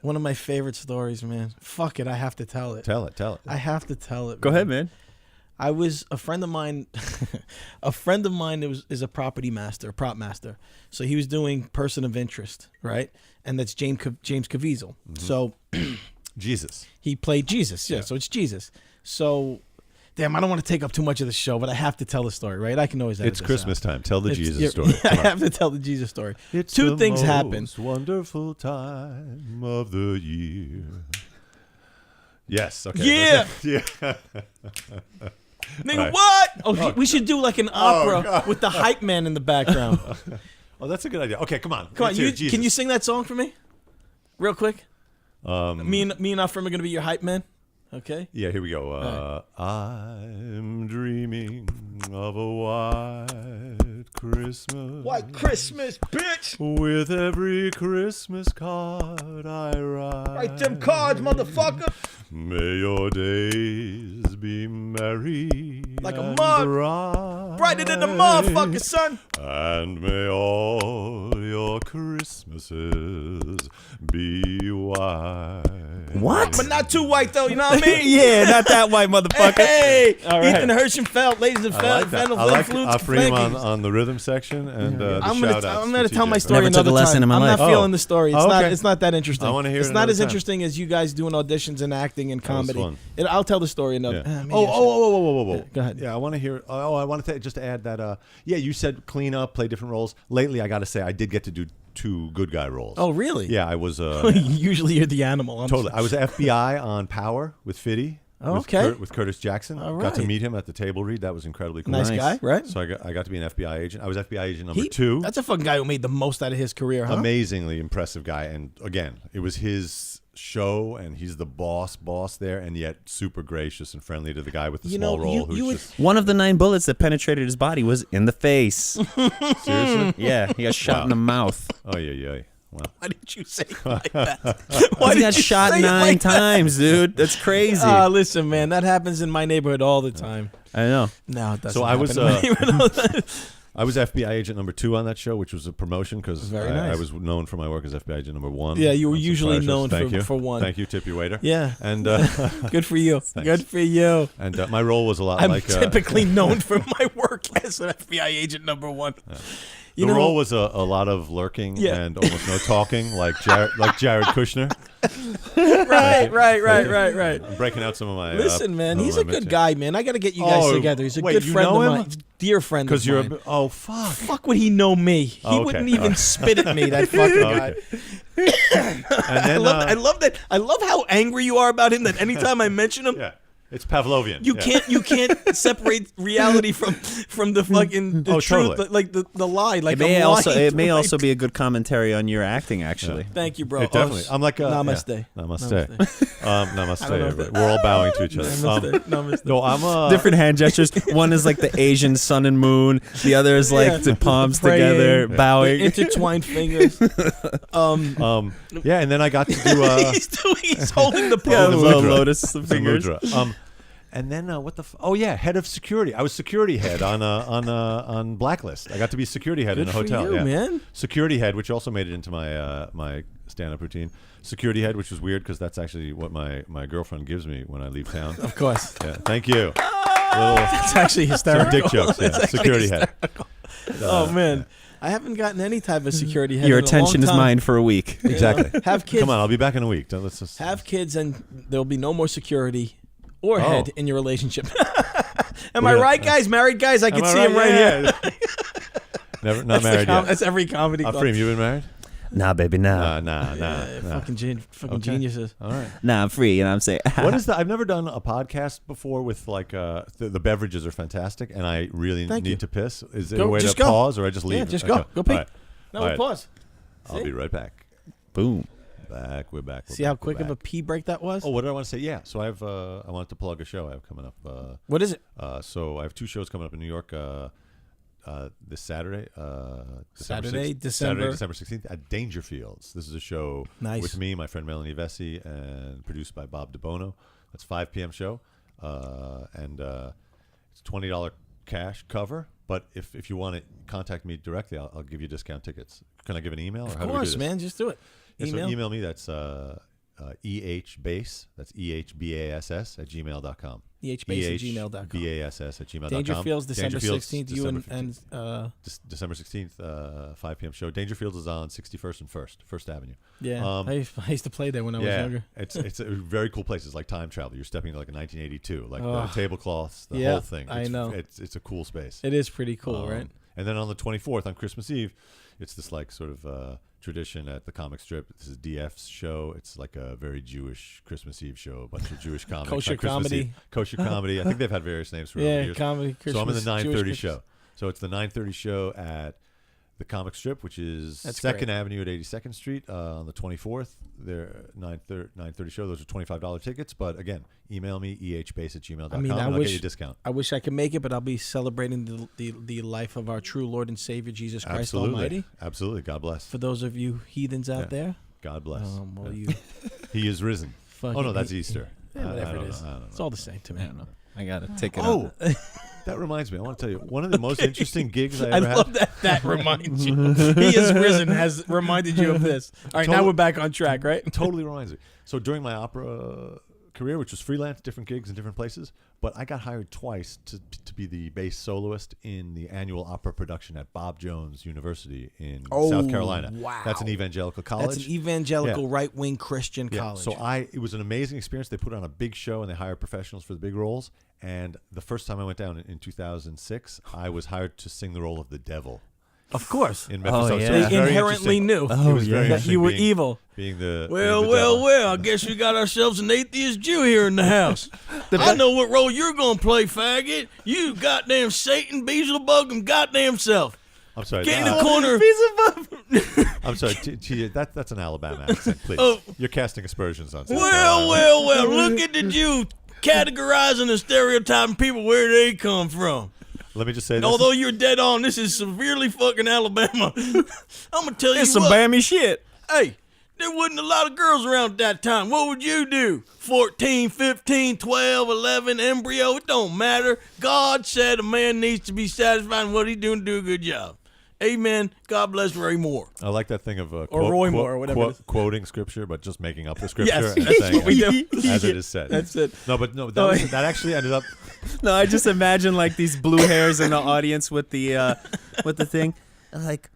One of my favorite stories, man. Fuck it, I have to tell it. tell it. I have to tell it. Go man. ahead, man. I was a friend of mine. A friend of mine is a prop master. So he was doing Person of Interest, right? And that's James Caviezel. So Jesus. he played Jesus. Yeah, so it's Jesus. So, damn, I don't want to take up too much of the show, but I have to tell the story, right? I can always edit It's this Christmas out. time. Tell the It's- Jesus yeah, story. I Come on. have to tell the Jesus story. It's Two the things most happen. wonderful time of the year. Yes. Okay. Yeah. Yeah. Nigga, Right. what? Oh, we should do like an opera God. with the hype man in the background. Oh, that's a good idea. Okay, come on. Come on, Let's hear Jesus. can you sing that song for me, real quick? Me and Afrim are gonna be your hype man. Okay. Yeah, here we go. I'm dreaming of a white Christmas. White Christmas, bitch. With every Christmas card I write. Write them cards, motherfucker. May your days be merry Like a and mug. bright. Brighter than the motherfucker, son. And may all your Christmases be white. What? But not too white though. You know what I mean? Yeah, not that white motherfucker. Hey, All right. Ethan Herschenfeld, ladies and I like that. Fennel I like flutes. Afrim thank on the rhythm section and the I'm shout-outs gonna for tell my TJ. story Never took another a lesson time. in my I'm life. not feeling the story. It's not. okay. It's not that interesting. I wanna hear It's it not another as time. interesting as you guys doing auditions and acting and was comedy. fun. I'll tell the story another. Yeah. maybe I should. Whoa. Go ahead. Yeah, I want to hear. I want to just add that. Yeah, you said clean up, play different roles. Lately, I got to say, I did get to do 2 good guy roles. Oh, really? Yeah, I was Usually you're the animal. I'm totally. I was FBI on Power with Fiddy. Oh, okay. With Curtis Jackson. All Got to right. meet him at the table read. That was incredibly cool. Nice Nice. guy, right? So I got to be an FBI agent. I was FBI agent number 2. That's a fucking guy who made the most out of his career, huh? Amazingly impressive guy. And again, it was his show, and he's the boss there, and yet super gracious and friendly to the guy with the You small know, role. you who's would- just One of the 9 bullets that penetrated his body was in the face. seriously. Yeah, he got shot in the mouth. Oh yeah. Wow. Why did you say it like that? Why He did got you shot say it 9 like that? times, dude. That's crazy. Listen, man, that happens in my neighborhood all the time. I know. No, it doesn't. So I was, happen in my neighborhood all the time. I was FBI agent number 2 on that show, which was a promotion because Very I nice. was known for my work as FBI agent number 1. Yeah, you were on some usually prior shows. known Thank for- you. for one. Thank you, tip your waiter. Yeah. And Good for you. Good for you. and my role was a lot I'm like typically known for my work as an FBI agent number 1. the role was a lot of lurking Yeah. and almost no talking, like Jared Kushner. Right. I'm breaking out some of my. Listen, man, he's a good limits. guy, man. I got to get you guys together. He's a good friend of mine. Dear friend of mine. Because you're. Oh, fuck. Fuck would he know me? He wouldn't even spit at me, that fucking guy. And then, I love that. I love how angry you are about him that anytime I mention him. Yeah. It's Pavlovian. You can't separate reality from the fucking truth, totally. like the lie. Like it may also be a good commentary on your acting. Actually, thank you, bro. It definitely. I'm like namaste. Yeah. Namaste. Namaste. Everybody. We're all bowing to each other. Namaste. No, I'm different hand gestures. One is like the Asian sun and moon. The other is like the palms together, bowing, intertwined fingers. Yeah, and then I got to do. He's holding the the little mudra. lotus fingers. And then what the? Head of security. I was security head on Blacklist. I got to be security head in a hotel. For you, man. Security head, which also made it into my my stand-up routine. Security head, which was weird because that's actually what my girlfriend gives me when I leave town. Of course. Yeah. Thank you. That's actually hysterical. Some dick jokes. Yeah. Security head. Oh man. I haven't gotten any type of security head. Your in a attention long is time. mine for a week. Exactly. Have kids. Come on, I'll be back in a week. Let's just have kids, and there'll be no more security or head in your relationship. Am I right, guys? Married guys, I can see him right here. Never, not married yet. That's every comedy club. Afrim, you been married? Nah, baby, nah. Nah. Fucking geniuses. All right. Nah, I'm free, and I'm saying. What is that? I've never done a podcast before with like the beverages are fantastic, and I really need to piss. Is there a way to pause, or I just leave? Yeah, just go. Go pee. Right. No, we pause. I'll be right back. Boom. We're back. See how quick of a pee break that was? Oh, what did I want to say? Yeah, so I wanted to plug a show I have coming up. What is it? So I have 2 shows coming up in New York this Saturday. December 16th at Dangerfields. This is a show with me, my friend Melanie Vesey, and produced by Bob DeBono. That's 5 p.m. show, and it's $20 cash cover. But if you want to contact me directly, I'll give you discount tickets. Can I give an email? Of course, man. Just do it. So email me. That's ehbass. That's ehbass at gmail.com. ehbass@gmail.com. BASS@gmail.com. Dangerfields, December 16th. December 16th, 5 p.m. show. Dangerfields is on 61st and 1st Avenue. Yeah, I used to play there when I was younger. It's a very cool place. It's like time travel. You're stepping into like a 1982, like the tablecloths, the whole thing. I know. It's a cool space. It is pretty cool, right? And then on the 24th, on Christmas Eve, it's this like sort of tradition at the comic strip. This is DF's show. It's like a very Jewish Christmas Eve show. A bunch of Jewish comics. Kosher comedy. Kosher comedy. I think they've had various names for years. Comedy. Christmas, so I'm in the 9:30 Jewish show. So it's the 9:30 show at the comic strip, which is 2nd Avenue at 82nd Street on the 24th. They're 9:30 show. Those are $25 tickets. But again, email me ehbass@gmail.com. I mean, and I'll get you a discount. I wish I could make it, but I'll be celebrating the life of our true Lord and Savior Jesus Christ Almighty. Absolutely. God bless. For those of you heathens out there, God bless. Well, He is risen. Oh no, that's Easter. Yeah, whatever it is. It's all the same to me. I don't know. I gotta take it. Oh, that reminds me. I want to tell you one of the most interesting gigs I ever had. I love that reminds you. He is risen has reminded you of this. All right, now we're back on track, right? Totally reminds me. So during my opera career, which was freelance, different gigs in different places, but I got hired twice to be the bass soloist in the annual opera production at Bob Jones University in South Carolina. Wow. That's an evangelical college. That's an evangelical right-wing Christian college. So it was an amazing experience. They put on a big show and they hired professionals for the big roles. And the first time I went down in 2006, I was hired to sing the role of the devil. Of course. In Memphis. Oh, yeah. So it was They very inherently interesting. knew It was very that you were interesting evil. Being the Well, I guess we got ourselves an atheist Jew here in the house. I know what role you're going to play, faggot. You goddamn Satan, Beelzebub, and goddamn self. I'm sorry. Get in the corner. I'm sorry. That's an Alabama accent, please. You're casting aspersions on something. Well, look at the Jew categorizing and stereotyping people where they come from. Let me just say this. Although you're dead on, this is severely fucking Alabama. I'm going to tell you It's some Bammy shit. Hey, there wasn't a lot of girls around at that time. What would you do? 14, 15, 12, 11, embryo, it don't matter. God said a man needs to be satisfied in what he's doing to do a good job. Amen. God bless Ray Moore. I like that thing of Roy Moore or whatever it is. quoting scripture, but just making up the scripture Yes, and that's saying what we do. as it is said. That's it. That actually ended up. No, I just imagine like these blue hairs in the audience with the thing, and like,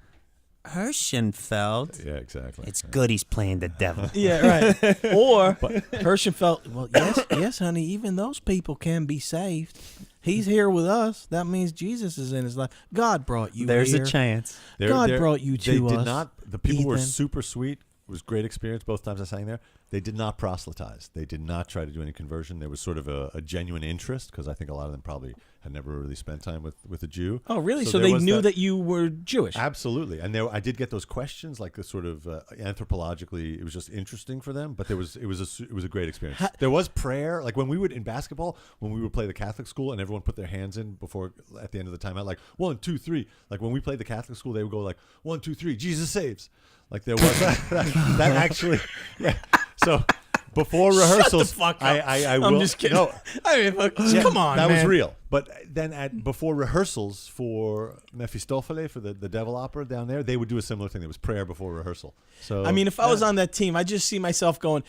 Herschenfeld. Yeah, exactly. It's good he's playing the devil. Yeah, right. Or Herschenfeld. Well, yes, honey. Even those people can be saved. He's here with us. That means Jesus is in his life. God brought you There's here. a chance. God brought you to They us. did not. The people were Ethan. super sweet. It was a great experience both times I sang there. They did not proselytize. They did not try to do any conversion. There was sort of a genuine interest because I think a lot of them probably had never really spent time with a Jew. Oh, really? So there they was knew that you were Jewish. Absolutely. And I did get those questions, like the sort of anthropologically, it was just interesting for them. But it was a great experience. There was prayer, like when we would in basketball, when we would play the Catholic school, and everyone put their hands in before at the end of the timeout, like 1, 2, 3. Like when we played the Catholic school, they would go like 1, 2, 3. Jesus saves. Like there was that actually. Yeah. So. Before rehearsals, Shut the fuck up. I will. I'm just kidding. No, I mean, come on, that man. was real. But then before rehearsals for Mephistopheles, for the devil opera down there, they would do a similar thing. There was prayer before rehearsal. So I mean, if I was on that team, I just see myself going,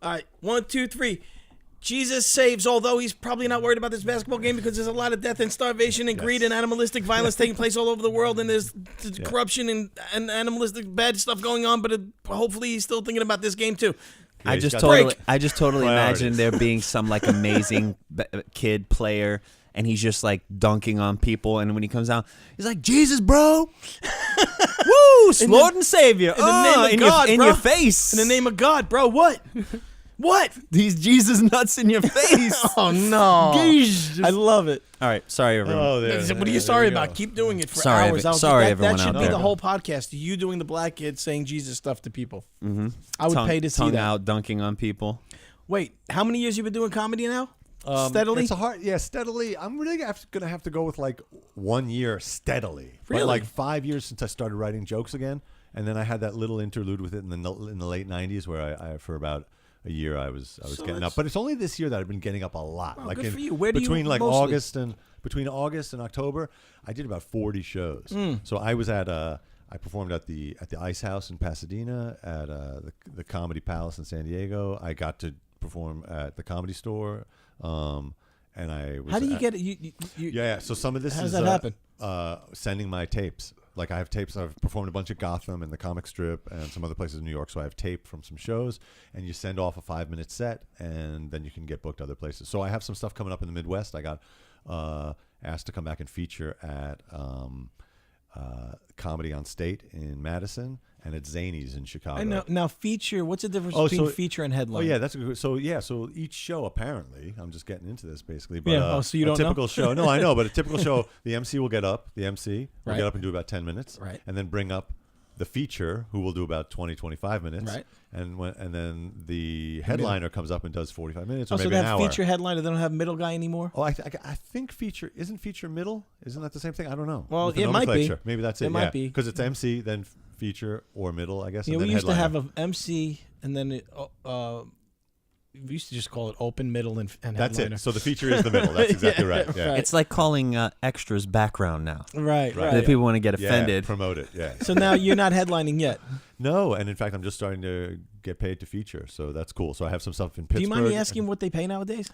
all right, 1, 2, 3. Jesus saves, although he's probably not worried about this basketball game because there's a lot of death and starvation and greed and animalistic violence taking place all over the world, and there's corruption and animalistic bad stuff going on, but hopefully he's still thinking about this game too. Yeah, I he's just got totally priorities. imagine there being some like amazing kid player, and he's just like dunking on people, and when he comes out, he's like, "Jesus, bro, woo, Lord and Savior, in the name of God, in bro. your face, In the name of God, bro, what? What? these Jesus nuts in your face." Oh no! I love it. All right, sorry everyone. Oh, there, What are you sorry about? Keep doing it for Sorry, hours. everyone That should out be there. the whole podcast. You doing the black kid saying Jesus stuff to people. Mm-hmm. I would pay to see tongue that. out, dunking on people. Wait, how many years you been doing comedy now? Steadily? It's steadily. I'm really gonna have to go with like 1 year steadily. Really? But like 5 years since I started writing jokes again, and then I had that little interlude with it in the late '90s where I for about a year I was getting up. But it's only this year that I've been getting up a lot. Well, like good for you. Where do you between like mostly- between August and October, I did about 40 shows. So I was at I performed at the Ice House in Pasadena, at the Comedy Palace in San Diego. I got to perform at the Comedy Store, and I was How do you get it? You yeah. So some of this How is does that happen? sending my tapes. Like I have tapes. I've performed a bunch of Gotham and the comic strip and some other places in New York. So I have tape from some shows, and you send off a 5-minute set, and then you can get booked other places. So I have some stuff coming up in the Midwest. I got asked to come back and feature at Comedy on State in Madison and at Zanies in Chicago. I know. Now, feature, what's the difference between feature and headline? Oh, yeah, that's a good. So each show apparently, I'm just getting into this basically. But, Yeah, so you don't know? a typical show. No, I know, but a typical show, the MC will get up. The MC will Right. get up and do about 10 minutes, Right. and then bring up the feature, who will do about 20, 25 minutes, Right. and then the headliner comes up and does 45 minutes or Oh, so maybe they an have hour. feature headline, and they don't have middle guy anymore? Oh, I think feature isn't feature middle. Isn't that the same thing? I don't know. Well, With the it might be. nomenclature. Maybe that's it. It might be. because it's MC, then feature or middle, I guess. Yeah, and we then used to headliner. have a MC, and then we used to just call it open, middle, and That's headliner. it. So the feature is the middle. That's exactly right. Yeah. right. It's like calling extras background now. Right. The people want to get Yeah, offended. promote it. Yeah. So now you're not headlining yet. No, and in fact, I'm just starting to get paid to feature, so that's cool. So I have some stuff in Pittsburgh. Do you mind me asking what they pay nowadays?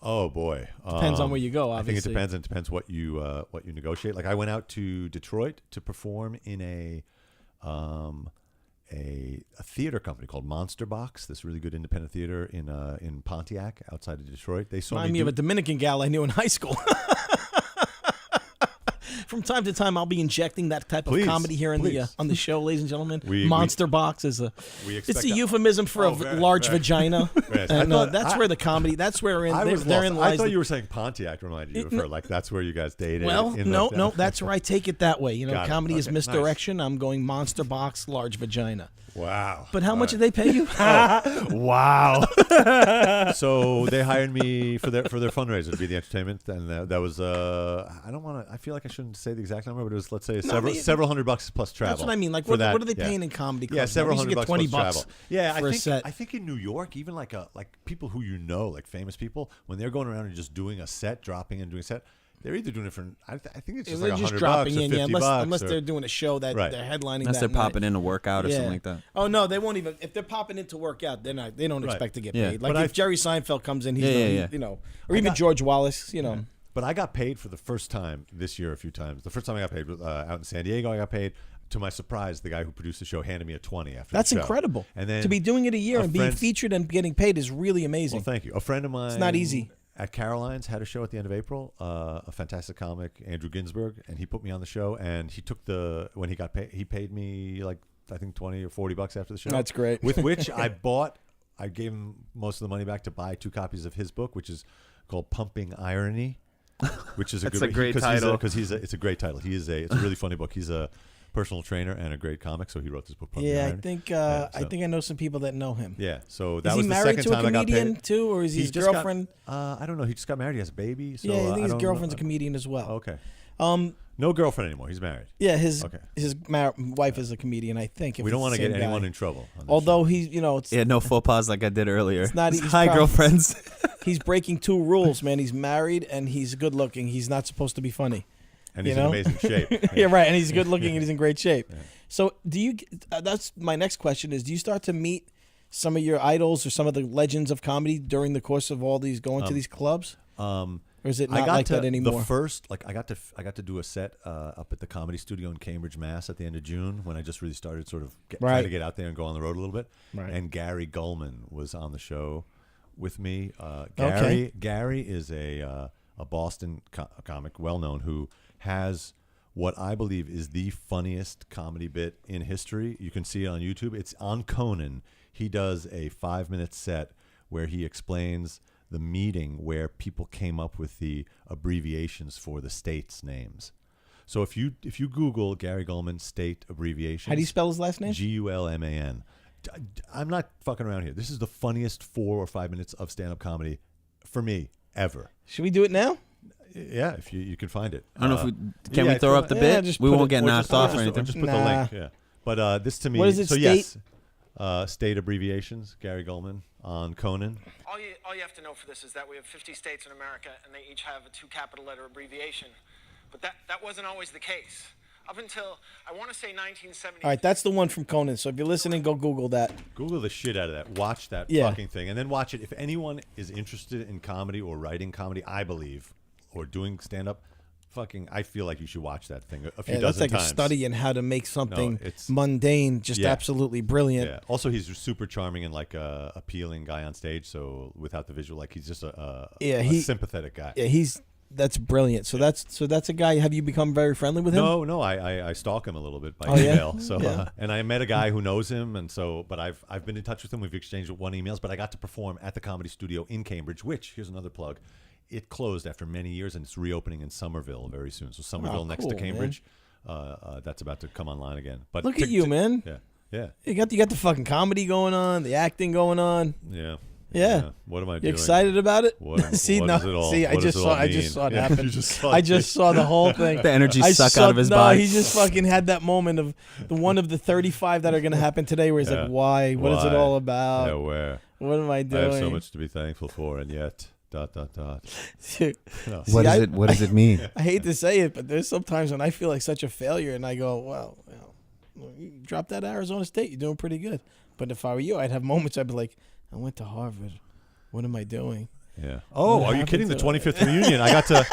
Oh boy, Depends on where you go, obviously. I think it depends, and it depends what you negotiate. Like I went out to Detroit to perform in a theater company called Monster Box, this really good independent theater in Pontiac outside of Detroit. They saw Remind me of a Dominican gal I knew in high school. From time to time, I'll be injecting that type of comedy here on the show, ladies and gentlemen. Monster Box is it's a euphemism for a large vagina, and that's where the comedy. That's where therein lies. I thought you were saying Pontiac reminded you of her, like that's where you guys dated. Well, no, that's where I take it that way. You know, Got it. comedy is Okay, misdirection. I'm going Monster Box, large vagina. Wow. But how much did they pay you? Wow. So they hired me for their fundraiser to be the entertainment, and that was I don't want to. I feel like I shouldn't say the exact number, but it was, let's say, several $100 plus travel. That's what I mean. Like, for what are they paying in comedy clubs? Yeah, several You $100 get $20 plus travel. Yeah, for a set. I think in New York, even like people who you know, like famous people, when they're going around and just doing a set, dropping in and doing a set, they're either doing it for. I think it's just They're like just $100 dropping or in, $50 unless they're doing a show that Right. they're headlining. Unless that they're popping night. in to work out or something like that. Oh no, they won't even. If they're popping in to work out, they're not. They don't expect to get Yeah. paid. Like But if Jerry Seinfeld comes in, he's Yeah. you know, or even George Wallace, you know. But I got paid for the first time this year a few times. The first time I got paid out in San Diego, I got paid. to my surprise, the guy who produced the show handed me a 20 after That's the show. incredible. And then to be doing it a year and being featured and getting paid is really amazing. Well, thank you. A friend of mine. It's not easy. At Caroline's had a show at the end of April. A fantastic comic, Andrew Ginsberg, and he put me on the show. And he took when he got paid, he paid me like I think $20 or $40 after the show. That's great. With which I gave him most of the money back to buy 2 copies of his book, which is called Pumping Irony, which is a great title. It's a great title. It's a really funny book. He's a personal trainer and a great comic, so he wrote this book. Pumping Irony. I think I know some people that know him. Yeah, so that was the second time I got paid. Is he married to a comedian too, or is his girlfriend? I don't know. He just got married. He has a baby. So I think his girlfriend's a comedian as well. Okay. No girlfriend anymore. He's married. Yeah, his wife is a comedian. I think. We don't want to get anyone in trouble. Although he's, it's no faux pas like I did earlier. It's not. Hi, girlfriends. He's breaking 2 rules, man. He's married and he's good looking. He's not supposed to be funny. And he's in amazing shape. Yeah, right. And he's good looking and he's in great shape. Yeah. So do you? That's my next question is: do you start to meet some of your idols or some of the legends of comedy during the course of all these going to these clubs? Or is it not like that anymore? The first, I got to do a set up at the Comedy Studio in Cambridge, Mass. At the end of June, when I just really started sort of trying to get out there and go on the road a little bit. Right. And Gary Gulman was on the show with me. Gary is a Boston comic, well known, who has what I believe is the funniest comedy bit in history. You can see it on YouTube. It's on Conan. He does a 5-minute set where he explains the meeting where people came up with the abbreviations for the states' names. So if you Google Gary Gulman state abbreviations, how do you spell his last name? Gulman. I'm not fucking around here. This is the funniest 4 or 5 minutes of stand-up comedy for me ever. Should we do it now? Yeah, if you can find it. I don't know if we throw up the bit. We won't get knocked off or anything. Just put the link. Yeah, but this to me. What is it? So state? Yes, state abbreviations. Gary Gulman on Conan. All you have to know for this is that we have 50 states in America, and they each have a 2-capital letter abbreviation. But that wasn't always the case. Up until, I want to say 1970. All right, that's the one from Conan. So if you're listening, go Google that. Google the shit out of that. Watch that fucking thing. And then watch it. If anyone is interested in comedy or writing comedy, I believe, or doing stand-up, I feel like you should watch that thing a few dozen times. That's like a study in how to make something mundane just absolutely brilliant. Yeah. Also, he's super charming and like a appealing guy on stage. So without the visual, like he's just a sympathetic guy. Yeah, that's brilliant. So that's a guy. Have you become very friendly with him? No. I stalk him a little bit by email. Yeah? So and I met a guy who knows him, and so but I've been in touch with him. We've exchanged 1 emails. But I got to perform at the Comedy Studio in Cambridge, which here's another plug. It closed after many years, and it's reopening in Somerville very soon. So Somerville next to Cambridge, that's about to come online again. But look at you, man. Yeah. You got the fucking comedy going on, the acting going on. Yeah. What am I doing? You excited about it? What does it all I just saw it happen. I just saw the whole thing. The energy suck out of his body. He just fucking had that moment of one of the 35 that are going to happen today where he's like, why? What is it all about? Yeah, where? What am I doing? I have so much to be thankful for, and yet... ... What does it mean? I hate to say it, but there's sometimes when I feel like such a failure and I go, well, you drop that Arizona State, you're doing pretty good. But if I were you, I'd have moments I'd be like, I went to Harvard. What am I doing? Yeah. Oh, are you kidding? The 25th reunion. I got to,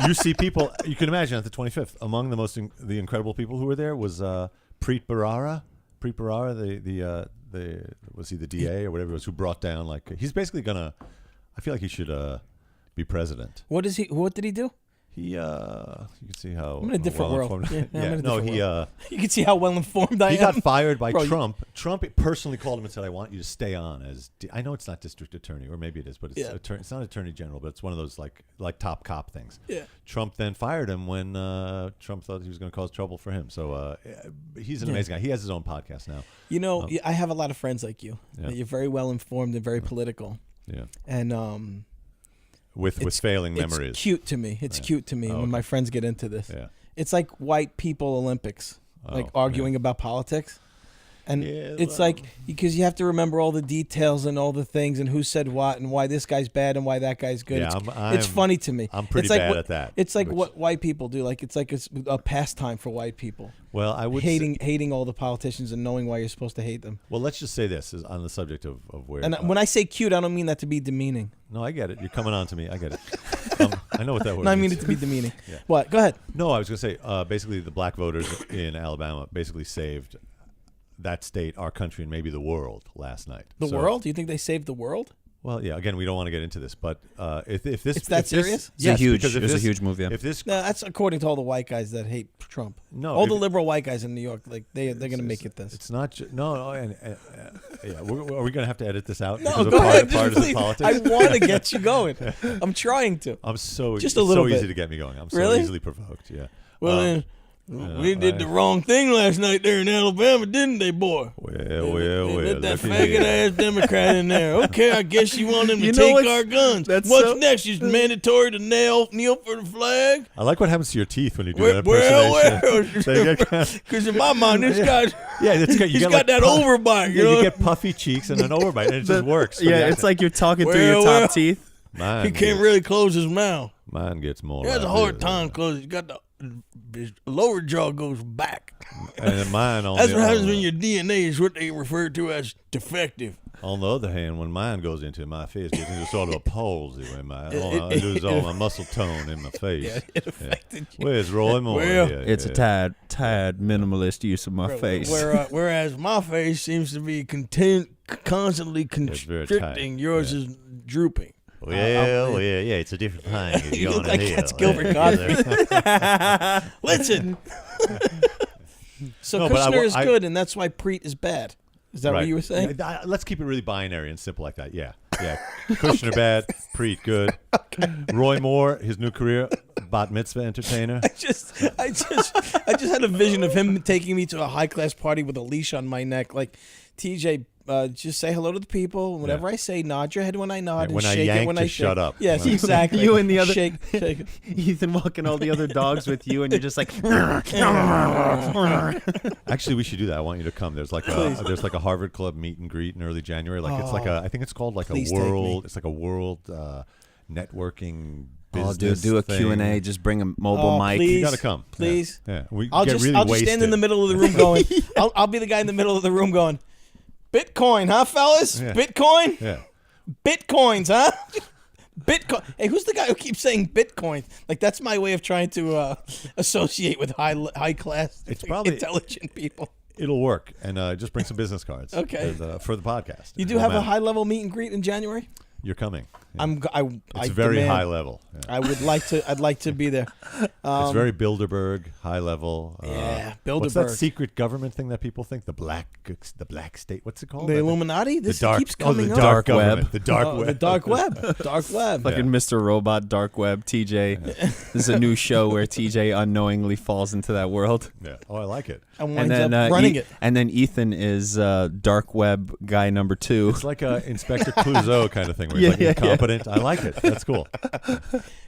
you see people, you can imagine at the 25th, among the incredible people who were there was Preet Bharara. Preet Bharara, was he the DA or whatever it was, who brought down, he's basically going to, I feel like he should be president. What did he do? He, you can see how I'm in a different world. You can see how well informed I am. He got fired by Trump. Trump personally called him and said, "I want you to stay on as." I know it's not district attorney, or maybe it is, but it's it's not attorney general, but it's one of those like top cop things. Yeah. Trump then fired him when Trump thought he was going to cause trouble for him. So he's an amazing guy. He has his own podcast now. You know, I have a lot of friends like you. Yeah. You're very well informed and very political. Yeah. And with failing memories. It's cute to me. It's cute to me when my friends get into this. Yeah. It's like white people Olympics, arguing about politics. And it's like, because you have to remember all the details and all the things and who said what and why this guy's bad and why that guy's good. Yeah, it's funny to me. I'm pretty it's like bad what, at that. It's like what white people do. Like it's like a pastime for white people. Well, I would hating all the politicians and knowing why you're supposed to hate them. Well, let's just say this is on the subject of where. And when I say cute, I don't mean that to be demeaning. No, I get it. You're coming on to me. I get it. I know what that word No, I means. mean it to be demeaning. Yeah. What? Go ahead. No, I was going to say, basically, the black voters in Alabama basically saved that state, our country, and maybe the world last night. The world? Do you think they saved the world? Well, yeah. Again, we don't want to get into this, but if this, it's that serious? Yes, it was a huge move. Yeah. If this, no, that's according to all the white guys that hate Trump. No, all the liberal white guys in New York, like they're going to make it this. It's not. No, and yeah. Are we going to have to edit this out? No, go ahead. Partisan politics? I want to get you going. I'm trying to. I'm so just a little so bit. easy to get me going. I'm so really? easily provoked. Yeah. Well, then. We did the wrong thing last night there in Alabama, didn't they, boy? Well. Let that faggot-ass Democrat in there. Okay, I guess you want them to take our guns. What's next? It's mandatory to kneel for the flag? I like what happens to your teeth when you do that impersonation. Because in my mind, this guy's he's got that overbite. You get puffy cheeks and an overbite, and it just works. Yeah, it's like you're talking through your top teeth. He can't really close his mouth. Mine gets more. He has a hard time closing. He's got his lower jaw goes back. And mine That's what happens when your DNA is what they refer to as defective. On the other hand, when mine goes into my face, it gets into sort of a palsy when I lose all my muscle tone in my face. Yeah, it affected you. Where's Roy Moore? Well, it's a tad minimalist use of my face. Whereas my face seems to be constantly constricting, yours is drooping. Well, yeah, it's a different thing. You look like that's Gilbert Godfrey. Listen. So Kushner is good, and that's why Preet is bad. Is that what you were saying? Let's keep it really binary and simple like that. Yeah. Kushner bad, Preet good. Okay. Roy Moore, his new career, bat mitzvah entertainer. I just had a vision of him taking me to a high class party with a leash on my neck, like TJ. Just say hello to the people. Whenever I say, nod your head when I nod, and shake it when I shake. Shut up. Yes, exactly. You and the other shake it. Ethan walking all the other dogs with you, and you're just like. Actually, we should do that. I want you to come. There's like a Harvard Club meet and greet in early January. Like it's like I think it's called like a world. It's like a world networking. Do a Q&A. Just bring a mobile mic. Please, you got to come. Please. Yeah. I'll just stand in the middle of the room going. I'll be the guy in the middle of the room going. Bitcoin, huh, fellas? Yeah. Bitcoin? Yeah. Bitcoins, huh? Bitcoin. Hey, who's the guy who keeps saying Bitcoin? Like, that's my way of trying to associate with high class, it's probably intelligent people. It'll work. And just bring some business cards. Okay. For the podcast. You do have a high-level meet and greet in January? You're coming. Yeah. It's very high level. Yeah. I'd like to be there. It's very Bilderberg, high level. Bilderberg. What's that secret government thing that people think? The black state. What's it called? The Illuminati? This keeps coming up. The dark web. The dark web. The dark web. Dark web. Fucking Mr. Robot, dark web. TJ. This is a new show where TJ unknowingly falls into that world. Yeah. Oh, I like it. And winds up running it. And then Ethan is dark web guy number 2. It's like a Inspector Clouseau kind of thing where he's incompetent. I like it. That's cool.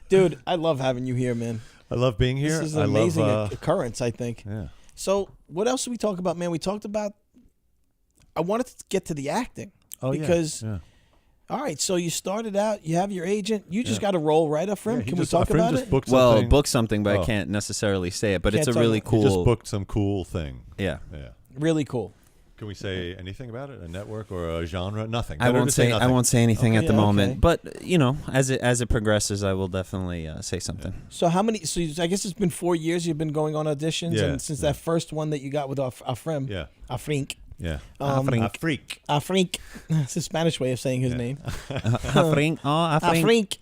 Dude, I love having you here, man. I love being here. This is an amazing occurrence, I think. Yeah. So, what else did we talk about, man? We talked about. I wanted to get to the acting. Oh, because, yeah. All right, so you started out. You have your agent. You just got to roll right up, Afrim. Can we talk about it? Book something, but I can't necessarily say it. But it's a really cool. He just booked some cool thing. Yeah. Really cool. Can we say anything about it? A network or a genre? Nothing. I won't say anything at the moment. But as it progresses, I will definitely say something. So how many? So I guess it's been 4 years you've been going on auditions, and since that first one that you got with Afrim, Afrim. Yeah. Afrim. It's a Spanish way of saying his name. Afrim. Afrim.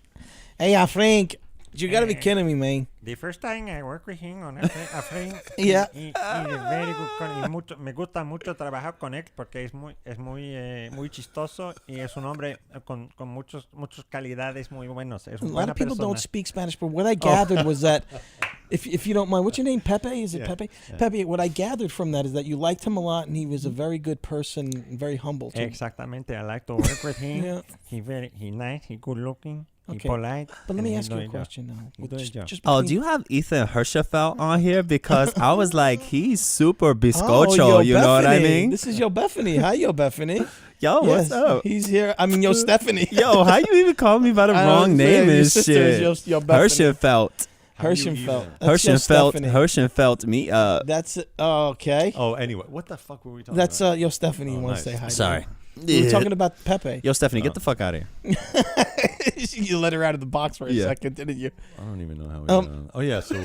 Hey, Afrim. You got to be kidding me, man. The first time I worked with him on Afrim, very good. Me gusta mucho trabajar con él porque es muy chistoso y es un hombre con muchas calidades muy buenos. Es a lot of people don't speak Spanish, but what I gathered was that If you don't mind, what's your name? Pepe? Is it Yeah, Pepe? yeah. Pepe, what I gathered from that is that you liked him a lot and he was a very good person and very humble too. Exactamente. I like to work with him. Yeah. He nice. He good looking. He Okay. polite. But let me and ask he you do a his job. question now. He do his job. Oh, between- do you have Ethan Herschenfeld on here? Because I was like, he's super Yo bizcocho. You know what I Bethany. mean? This is Yo Bethany. Hi, Yo Bethany. Yo, what's Yes, up? He's here. I mean, Yo Stephanie. Yo, how you even call me by the I wrong don't- name yeah, your and sister shit? is Yo Bethany. Herschenfeld. Herschenfeld. That's Yo Herschenfeld. Stephanie. Herschenfeld me up. That's it. Oh, okay. Oh, anyway, what the fuck were we talking That's about? Yo Stephanie. Oh, wants to nice. say hi. to Sorry. you. We were talking about Pepe. Yo, Stephanie, get the fuck out of here. You let her out of the box for a Yeah. second, didn't you? I don't even know how we got on. Oh, yeah, so we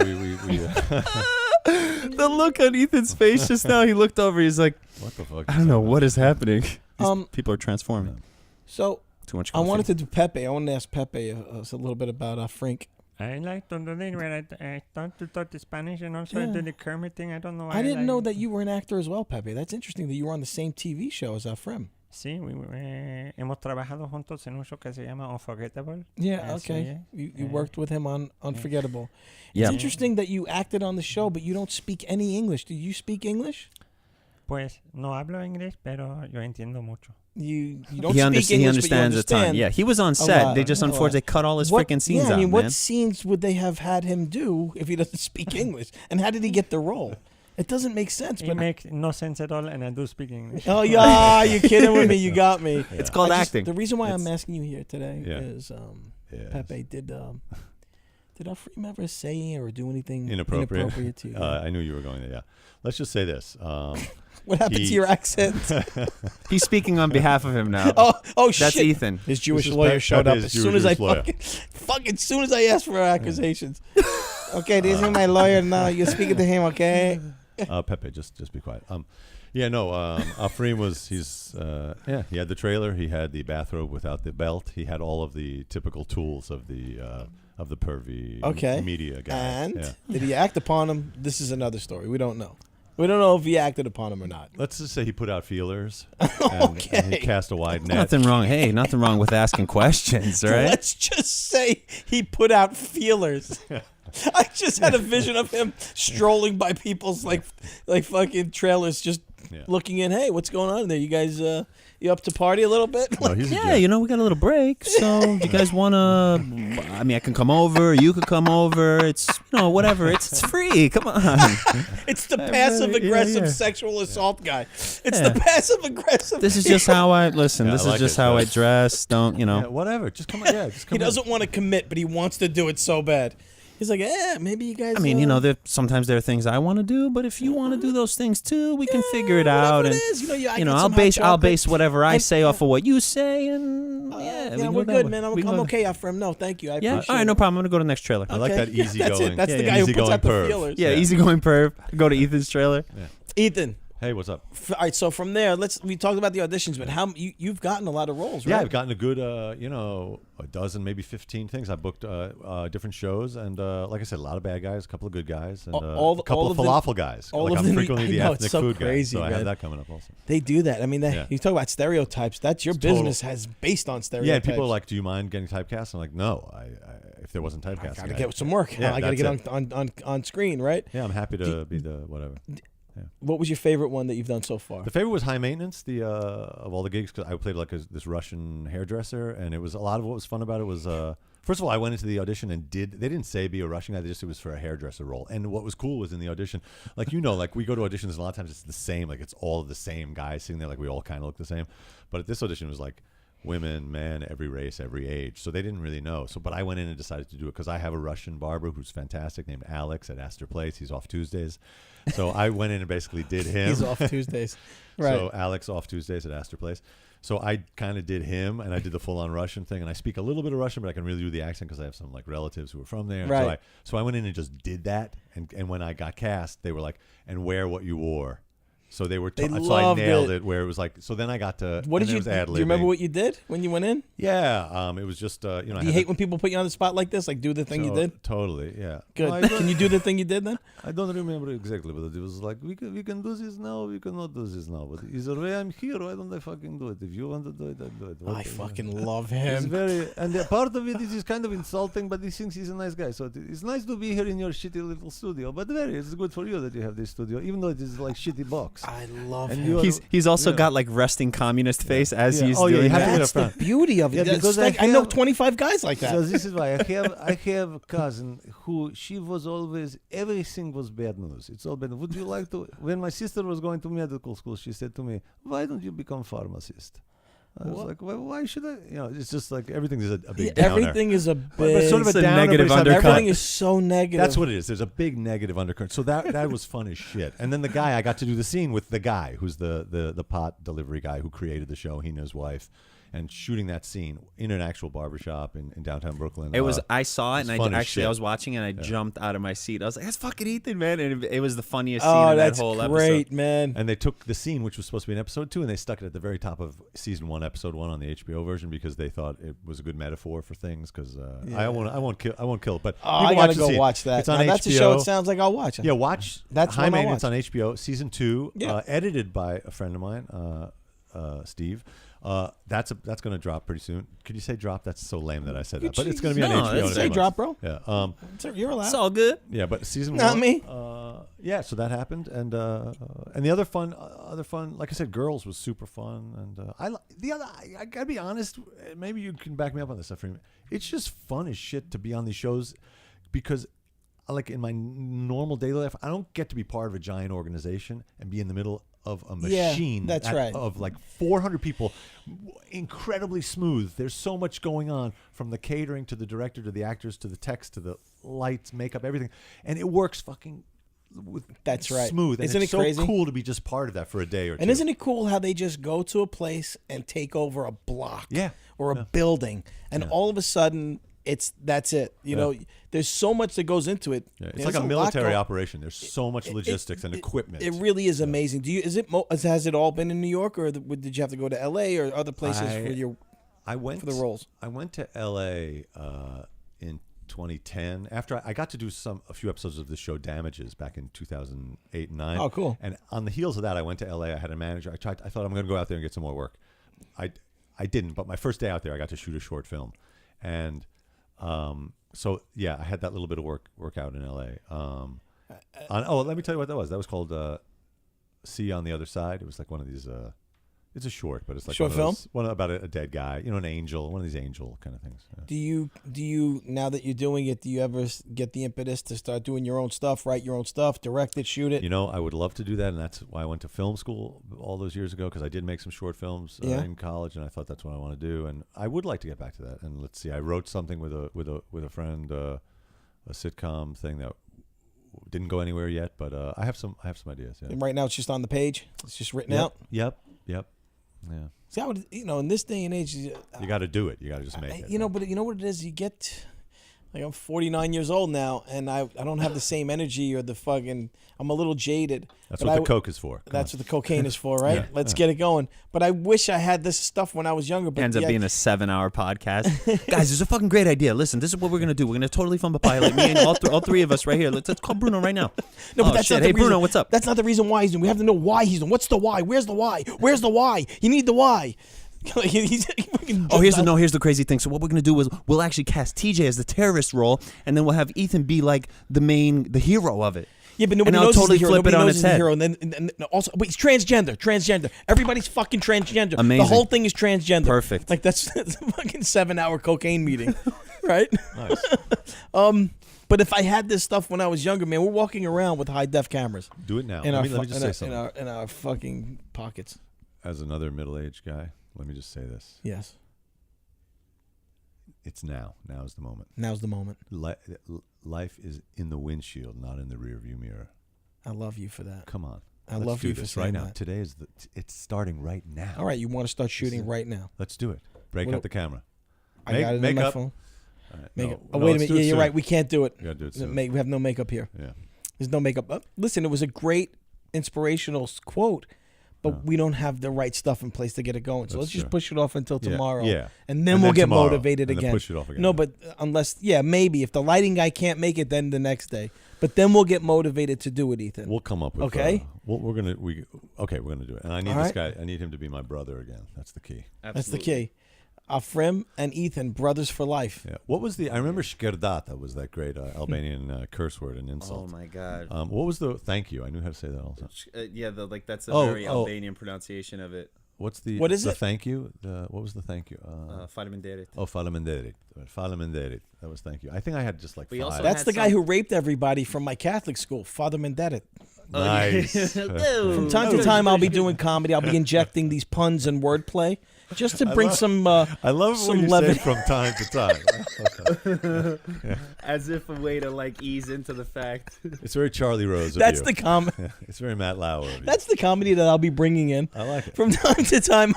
The look on Ethan's face just now, he looked over, he's like, what the fuck? I don't know what is happening. These Um, people are transforming. So Too much I coffee. wanted to do Pepe. I wanted to ask Pepe a little bit about Frink. I like to do it where I start to talk Spanish and also I Yeah. do the Kermit thing. I don't know why. I didn't know like that you were an actor as well, Pepe. That's interesting that you were on the same TV show as Afrim. Sí, hemos trabajado juntos en un show que se llama Unforgettable. Yeah, Así okay. es. You worked with him on Unforgettable. Yeah. It's interesting that you acted on the show, but you don't speak any English. Do you speak English? Pues no hablo inglés, pero yo entiendo mucho. You don't he, speak he English, understands but the you time. understand. Yeah, he was on a set. lot, They just a lot. unfortunately cut all his What- freaking scenes yeah, I mean, out, what man. scenes would they have had him do if he doesn't speak English? And how did he get the role? It doesn't make sense. It But makes no sense at all, and I do speak English. oh yeah, you're kidding with me. You got me. It's called I just- acting. The reason why I'm It's- asking you here today Yeah. is Yes. Pepe did Afrim ever say or do anything Inappropriate. to you? I knew you were going there, yeah. Let's just say this. What happened to he- your accent? He's speaking on behalf of him now. oh That's shit! Ethan. His Jewish This is lawyer Pepe's showed up as soon as I Jewish lawyer. fucking soon as I asked for accusations. Okay, this is my lawyer now. You're speaking to him, okay? Pepe, just be quiet. Afrim he had the trailer, he had the bathrobe without the belt, he had all of the typical tools of the pervy Okay. media guy. And Yeah. did he act upon him? This is another story. We don't know. We don't know if he acted upon him or not. Let's just say he put out feelers Okay. and he cast a wide net. Nothing wrong. Hey, nothing wrong with asking questions, right? Let's just say he put out feelers. I just had a vision of him strolling by people's like fucking trailers, just Yeah. looking in. Hey, what's going on there? You guys, you up to party a little bit? No, he's a Yeah, jerk. you know, we got a little break. So, do you guys want to? I mean, I can come over. You could come over. It's, you know, whatever. It's free. Come on. It's the passive aggressive yeah. sexual assault guy. It's Yeah. the passive aggressive. This is just how I listen. Yeah, This I is like just it. how I That's- dress. Don't, you know. Yeah, whatever. Just come on. Yeah, just come He on. doesn't want to commit, but he wants to do it so bad. He's like, maybe you guys. I mean, you know, sometimes there are things I want to do, but if you want to do those things too, we can figure it out. whatever And it is, I you know, got I'll some hot base chocolate. whatever I And- say off of what you say, and yeah, yeah, can we're go that good, way. man. We can I'm go- okay, Afrim. No, thank you. I Yeah, appreciate all right, no it. problem. I'm gonna go to the next trailer. I like that Okay. easy That's going. it. That's Yeah, the yeah. guy who puts Easygoing out the perv. feelers. Yeah, Yeah. easygoing perv. Go to Ethan's trailer. Ethan. Hey, what's up? All right, so from there, we talked about the auditions, but you've gotten a lot of roles, Yeah, right? I've gotten a good, a dozen, maybe 15 things. I booked different shows, and like I said, a lot of bad guys, a couple of good guys, and a couple of falafel guys. all Like of I'm them- frequently I the know, it's ethnic so food crazy, guy, so I man. have that coming up also. They do that. I mean, Yeah. you talk about stereotypes. That's your Total. business has based on stereotypes. Yeah, and people are like, "Do you mind getting typecast?" I'm like, "No, I if there wasn't typecasting, I gotta get some work. Yeah, I gotta that's get on screen, right? Yeah, I'm happy to be the whatever. What was your favorite one that you've done so far? The favorite was High Maintenance. The of all the gigs, because I played like this Russian hairdresser, and it was a lot of what was fun about it was first of all, I went into the audition and they didn't say be a Russian guy, it was for a hairdresser role. And what was cool was in the audition, like like we go to auditions and a lot of times it's the same, like it's all the same guys sitting there, like we all kind of look the same. But at this audition it was like women, men, every race, every age. So they didn't really know. But I went in and decided to do it because I have a Russian barber who's fantastic named Alex at Astor Place. He's off Tuesdays. So I went in and basically did him. He's off Tuesdays, right? So Alex off Tuesdays at Astor Place. So I kind of did him, and I did the full-on Russian thing, and I speak a little bit of Russian, but I can really do the accent because I have some like relatives who are from there. Right. So I went in and just did that, and when I got cast, they were like, "And wear what you wore." So they were. They So I loved nailed it. it. Where it was like. So then I got to. What did you? Do Do you remember what you did when you went in? Yeah. It was just. Do you hate when people put you on the spot like this? Like do the thing you did. Totally. Yeah. Good. No, Can you do the thing you did then? I don't remember exactly, but it was like we can do this now. We cannot do this now. But either way, I'm here. Why don't I fucking do it? If you want to do it, I do it. I fucking love It's him. very, and the part of it is kind of insulting, but he thinks he's a nice guy. So it's nice to be here in your shitty little studio. But it's good for you that you have this studio, even though it is like shitty box. I love And him. He's also got like resting communist face as he's Oh, yeah, doing you have that. to get That's up the front. beauty of it. Yeah, That's because like, I I know have- 25 guys like that. So this is why I have a cousin who she was always everything was bad news. It's all bad. Would you like to? When my sister was going to medical school, she said to me, "Why don't you become pharmacist?" I was like, well, "Why should I?" You know, it's just like everything is a big downer. Everything is a But big. sort of It's a downer, negative but it's undercut. Everything is so negative. That's what it is. There's a big negative undercurrent. So that was fun as shit. And then the guy, I got to do the scene with the guy who's the pot delivery guy who created the show, he and his wife, and shooting that scene in an actual barbershop in downtown Brooklyn. It was. I saw it, it's and fun as I shit. was watching, and I jumped out of my seat. I was like, "That's fucking Ethan, man!" And it was the funniest scene Oh, in that that's whole great, episode. man. And they took the scene, which was supposed to be in episode 2, and they stuck it at the very top of season 1, episode 1 on the HBO version because they thought it was a good metaphor for things. Because I won't kill it, but Oh, I people gotta the go scene. watch that. It's on Now, HBO. that's a show. It sounds like I'll watch it. Yeah, watch. That's High one I'll Maintenance watch. on HBO, season 2, Yeah. edited by a friend of mine, Steve. That's going to drop pretty soon. Could you say drop? That's so lame that I said that, but it's going to be No, on HBO. in a that's- few Say months. drop, bro. Yeah. You're allowed. It's all good. Yeah, but season Not 1. me. Yeah, so that happened, and the other fun, like I said, Girls was super fun, and I gotta be honest. Maybe you can back me up on this, Afrim. It's just fun as shit to be on these shows, because, like in my normal daily life, I don't get to be part of a giant organization and be in the middle of a machine. that's right. Of like 400 people, incredibly smooth. There's so much going on, from the catering to the director to the actors to the text to the lights, makeup, everything, and it works fucking. That's right. Smooth. And Isn't it's it crazy? so cool to be just part of that for a day or two. And isn't it cool how they just go to a place and take over a block, Yeah. or a building, and all of a sudden that's it. You know, there's so much that goes into it. Yeah, it's There's like a lot military going- operation. There's so much logistics and equipment. It really is amazing. Do you? Has it all been in New York, or did you have to go to L.A. or other places I went for the roles? I went to L.A. In 2010 after I got to do a few episodes of the show Damages back in 2008 and 9. Oh, cool. And on the heels of that, I went to LA. I had a manager. I thought I'm going to go out there and get some more work. I didn't, but my first day out there, I got to shoot a short film. And so yeah, I had that little bit of work out in LA. Let me tell you what that was. That was called See on the Other Side. It was like one of these it's a short, but it's like Short one about a dead guy, an angel, one of these angel kind of things. Yeah. Do you now that you're doing it, do you ever get the impetus to start doing your own stuff, write your own stuff, direct it, shoot it? I would love to do that, and that's why I went to film school all those years ago, because I did make some short films in college, and I thought that's what I want to do, and I would like to get back to that. And let's see, I wrote something with a friend, a sitcom thing that didn't go anywhere yet, but I have some ideas. Yeah. And right now, it's just on the page. It's just written out. Yep. Yeah. See, I would, in this day and age, You got to do it. You got to just make it. But you know what it is? You get, like, I'm 49 years old now, and I don't have the same energy or the fucking. I'm a little jaded. That's what the coke is for. That's what the cocaine is for, right? Yeah. Let's get it going. But I wish I had this stuff when I was younger. But Ends up being a 7-hour podcast. Guys, there's a fucking great idea. Listen, this is what we're gonna do. We're gonna totally fund a pilot. Me and all three of us right here. Let's call Bruno right now. No, but that's shit. not the Hey, reason. Bruno, what's up? That's not the reason why he's doing. We have to know why he's doing. What's the why? Where's the why? Where's the why? You need the why. Here's the crazy thing. So what we're gonna do is we'll actually cast TJ as the terrorist role, and then we'll have Ethan be like the hero of it. Yeah, but nobody and knows totally he's the hero. flip Nobody it on knows its he's the head. hero. And then also, wait, he's transgender. Everybody's fucking transgender. Amazing. The whole thing is transgender. Perfect. Like that's a fucking 7-hour cocaine meeting, right? Nice. But if I had this stuff when I was younger, man, we're walking around with high def cameras Do it now. in Let me just say something. in our fucking pockets. As another middle-aged guy, let me just say this. Yes, It's now. Now is the moment. now's the moment. Life is in the windshield, not in the rearview mirror. I love you for that. Come on. I Let's love do you for this saying right now. that. Today is it's starting right now. All right, you want to start shooting right now? Let's do it. Break What- out the camera. I got it on my phone. All right, Makeup. no, Oh, no, wait a let's minute. do it Yeah, you're soon. right. We can't do it. You gotta do it soon. We have no makeup here. Yeah. There's no makeup. Listen, it was a great inspirational quote, but we don't have the right stuff in place to get it going. So let's just push it off until tomorrow. Yeah. And then we'll get tomorrow, motivated and then again. push it off again. No, but maybe if the lighting guy can't make it, then the next day. But then we'll get motivated to do it, Ethan. We'll come up with okay. We're gonna do it. And I need this guy. I need him to be my brother again. That's the key. Absolutely. That's the key. Afrim and Ethan, brothers for life. Yeah. What was I remember shkerdata was that great Albanian curse word and insult. Oh my God. What was the thank you? I knew how to say that also. That's a very Albanian pronunciation of it. What is it? Thank you? What was the thank you? Faleminderit. Oh, faleminderit. Faleminderit. That was thank you. I think I had just like 5. That's the guy who raped everybody from my Catholic school, Father Menderit. Nice. From time to time, I'll be doing comedy. I'll be injecting these puns and wordplay just to bring some. I love some when you levity. say from time to time. As if a way to like ease into the fact. It's very Charlie Rose. That's of the you. comedy. It's very Matt Lauer. Of you. That's the comedy that I'll be bringing in. I like it. From time to time.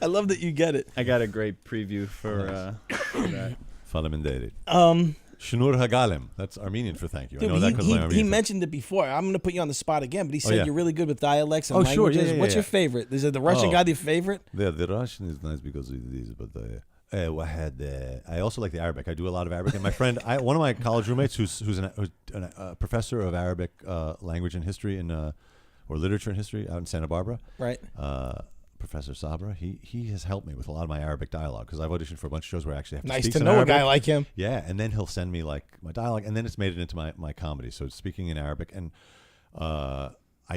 I love that you get it. I got a great preview for that. Faleminderit. Shnur Hagalem. That's Armenian for thank you. Dude, I know that because he mentioned it before. I'm going to put you on the spot again, but he said yeah. you're really good with dialects and Oh, sure. languages. Yeah, What's your favorite? Is it the Russian guy your favorite? Yeah, the Russian is nice because it is, but I also like the Arabic. I do a lot of Arabic. And my friend, one of my college roommates, who's a professor of Arabic language and history or literature and history out in Santa Barbara. Right. Professor Sabra, he has helped me with a lot of my Arabic dialogue because I've auditioned for a bunch of shows where I actually have to nice speak to some know Arabic. a guy like him. Yeah, and then he'll send me like my dialogue, and then it's made it into my comedy. So it's speaking in Arabic, and I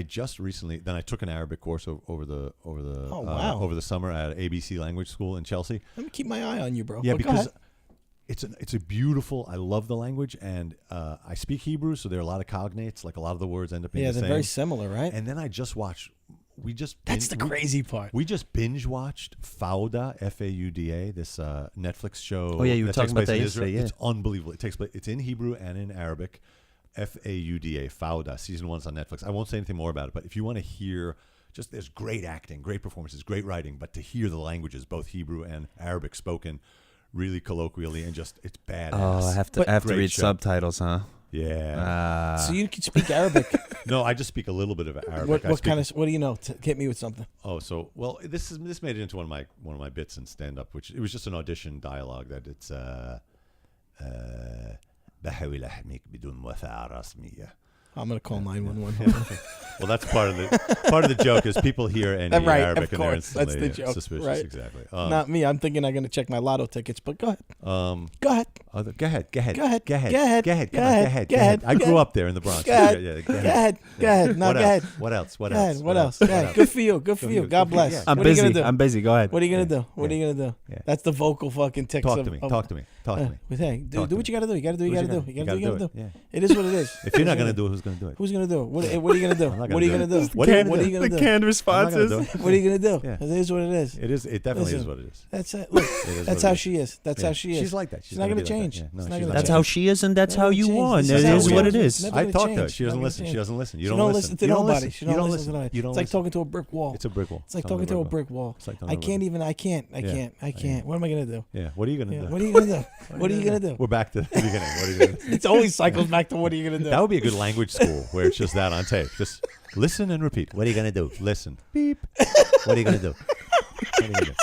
just recently then I took an Arabic course over the summer at ABC Language School in Chelsea. Let me keep my eye on you, bro. Yeah, but because it's a beautiful. I love the language, and I speak Hebrew, so there are a lot of cognates. Like a lot of the words end up being the same. they're very similar, right? And then I just watched. That's the crazy part. We just binge watched Fauda, Fauda, this Netflix show. Oh yeah, you were talking about that yesterday. Yeah, it's unbelievable. It takes place. It's in Hebrew and in Arabic. Fauda, Fauda. Season 1's on Netflix. I won't say anything more about it, but if you want to hear, there's great acting, great performances, great writing, but to hear the languages, both Hebrew and Arabic spoken, really colloquially, and it's badass. Oh, I have to read subtitles, huh? Yeah. So you can speak Arabic. No, I just speak a little bit of Arabic. What do you know? Hit me with something. Oh, this made it into one of my bits in stand up, which it was just an audition dialogue that it's بحاول أحميك بدون موافقة رسمية. I'm gonna call 911. Well, that's part of the joke is people hear any Arabic and they're instantly that's the joke. suspicious. Right. Exactly. Not me. I'm thinking I'm gonna check my lotto tickets, but go ahead. Go ahead. Go ahead. Go ahead. I grew up there in the Bronx. Go ahead. No, go ahead. What else? What else? Good for you. God bless. Yeah. I'm busy. Go ahead. What are you gonna do? What are you gonna do? Yeah. That's the vocal fucking tics. Talk to me. Hey, do what you gotta do. You gotta do. You gotta do. Yeah. It is what it is. If you're not gonna do it, who's gonna do it? Who's gonna do it? What are you gonna do? I'm not What are you gonna gonna do do? it. What are you gonna do? The canned responses. What are you gonna do? Yeah. It is what it is. It is. It definitely Listen, is what it is. That's it. Look, that's how she is. That's Yeah. how she is. She's like that. She's not gonna be like that. change. Yeah. No, She's not she's gonna not That's change. how she is, and that's Never how gonna you change. want. This It is how is it what is. it is. Never I gonna talk to her. change. She doesn't Never listen. gonna She doesn't listen. You She don't don't listen. listen to You don't nobody. listen. She You don't don't listen to listen. nobody. You don't It's like listen. talking to a brick wall. It's a brick wall. It's like talking to a brick wall. It's like talking I to a can't brick even. I can't. What am I gonna do? Yeah. What are you gonna Yeah, do? what are you gonna do? What are you gonna do? We're back to the beginning. What are you gonna do? It's always cycles back to what are you gonna do? That would be a good language school where it's just that on tape. Just listen and repeat. What are you gonna do? Listen. Beep. What are you gonna do? What are you gonna do?